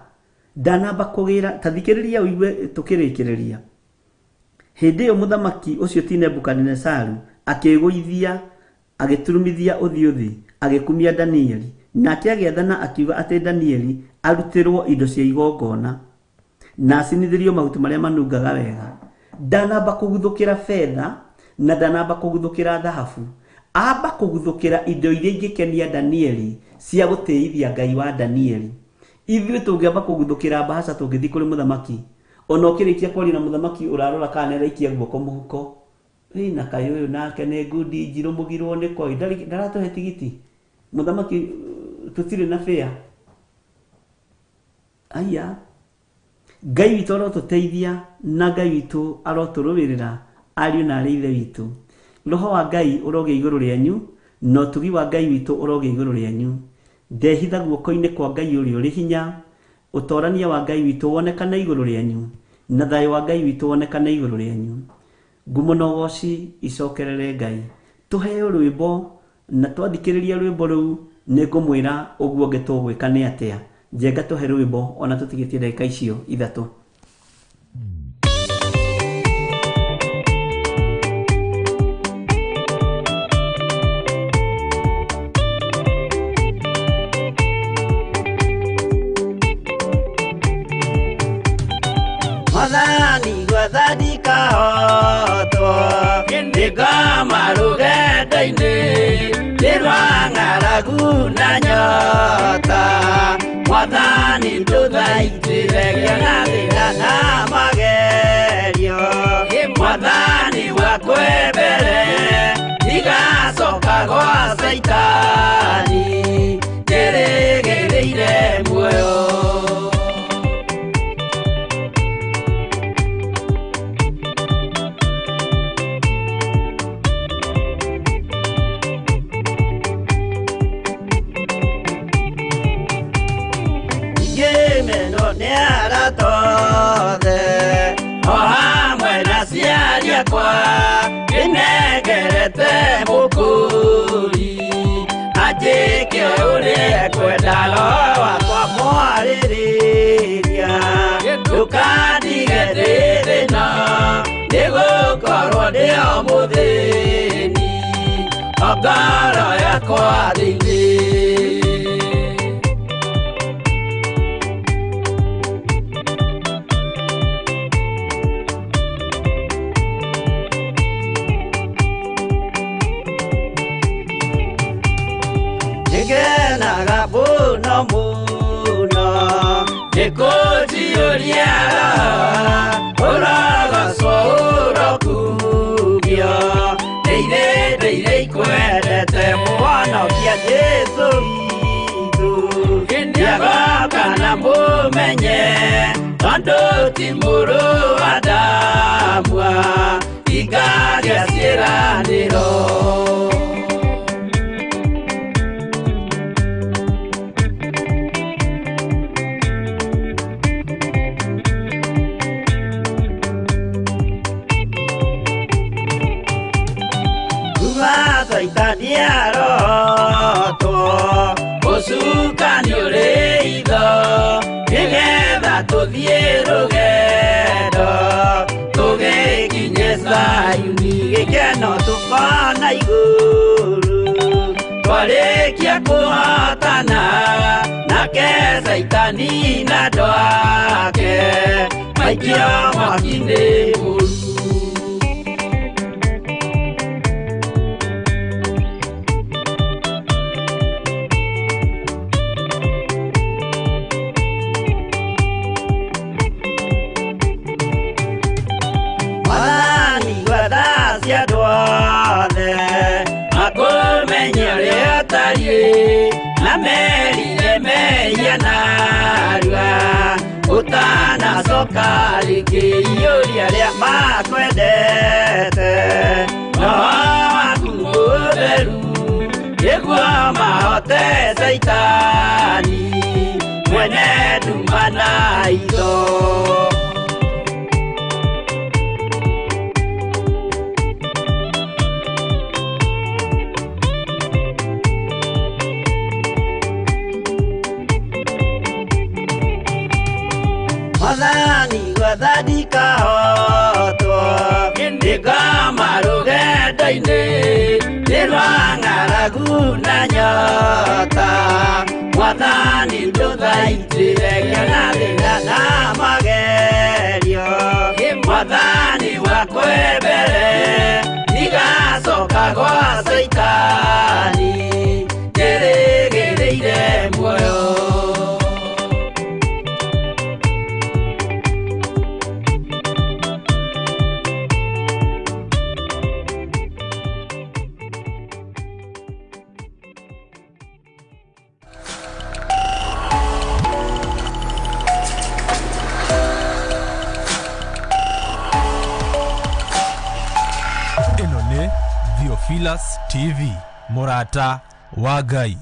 ndanamba kũgĩra, ta thikĩrĩria ũigue tũkĩrĩkĩrĩria. Hĩndĩ ĩyo mũthamaki ũcio ti Nebukadnezaru akĩgũithia agĩturumithia ũthiũ thĩ agĩkumia Danieli, nake agĩathana akiuga atĩ Danieli arutĩrwo indo cia igongona na acinithĩrio mahuti marĩa manungaga wega. Ndanamba kũguthũkĩra fedha na ndanamba kũguthũkĩra thahabu, amba kũguthũkĩra indo iria ingĩkenia Danieli cia gũtĩithia Ngai wa Danieli. Ithuĩ tũngĩamba kũguthũkĩra mbaca tũngĩthiĩ kũrĩ mũthamaki, ona ũkĩrĩkia kwaria na mũthamaki ũrarora kana nĩaraikia guoko mũhuko, na kaĩ ũyũ nake nĩ ngundi njirũ mũgirwo nĩ koi, ndaratũhe tigiti mũthamaki, tũtirĩ na fare. Aya, Ngai witũ arotũteithia na Ngai witũ arotũrũĩrĩra, ariũ na arĩ ithe witũ. Roho wa Ngai ũrogĩa igũrũ rĩanyu, na ũtugi wa Ngai witũ ũrogĩa igũrũ rĩanyu. Ndehitha guoko-inĩ kwa Ngai ũrĩa ũrĩ hinya, ũtorania wa Ngai witũ wonekana igũrũ rĩanyu, na thayũ wa Ngai witũ wonekana igũrũ rĩanyu. Ngumo na ũgooci icokerere Ngai. Tũheo rwĩmbo, na twathikĩrĩria rwĩmbo rũu nĩ ngũmwĩra ũguo ũngĩ tũgwĩka nĩ atĩa. Njenga tũhe rwĩmbo ona tũtigĩtie ndagĩka icio ithatũ. Mwathani gwathani kahotwo nĩngoma rũgendo-inĩ rĩrwa ng'aragu na nyota. Mwathani ndũthaitĩre na thĩna na magerio, Mwathani wakwe mbere igacoka gwa Saitani ndĩrĩgĩrĩire muoyo. Nĩnengerete mũkũri anjĩke ũrĩa kwenda roho wakwa mwarĩrĩria. Ndũkandige ndĩ thĩna nĩgũkorwo ndĩ o mũthĩni, o ngoro yakwa thĩinĩ. Githiri oliara Uraga soura kubia Deire kwendete mwana kia Yesu itu Ndiaga kana mumenye Tondo timuru adamwa Igaria ciraniro Itania roto Osuka nyoreido Nigetha tuthiĩ rũgendo Tũgĩkinye Zayuni Gĩkeno tũkona igũrũ Twarĩkia kũhotana Nake Saitani na andũ ake Maikio mwaki-inĩ mũru Na merire meia narua Utana soka likĩiyũria rĩa makwendete No waku mũtheru Nĩguo mahote Saitani Mwene nduma na itho Madani wadadi kahotwo Ndigama rũgendo-inĩ Nĩrwa ng'aragu na nyota Mwathani ndũthaitĩre kĩona thĩna na magerio Mwathani wakwe mbere Ndigacoka gwa Saitani Ndĩrĩgĩrĩire muoyo Ino nĩ Theophilus TV, Mũrata wa Ngai.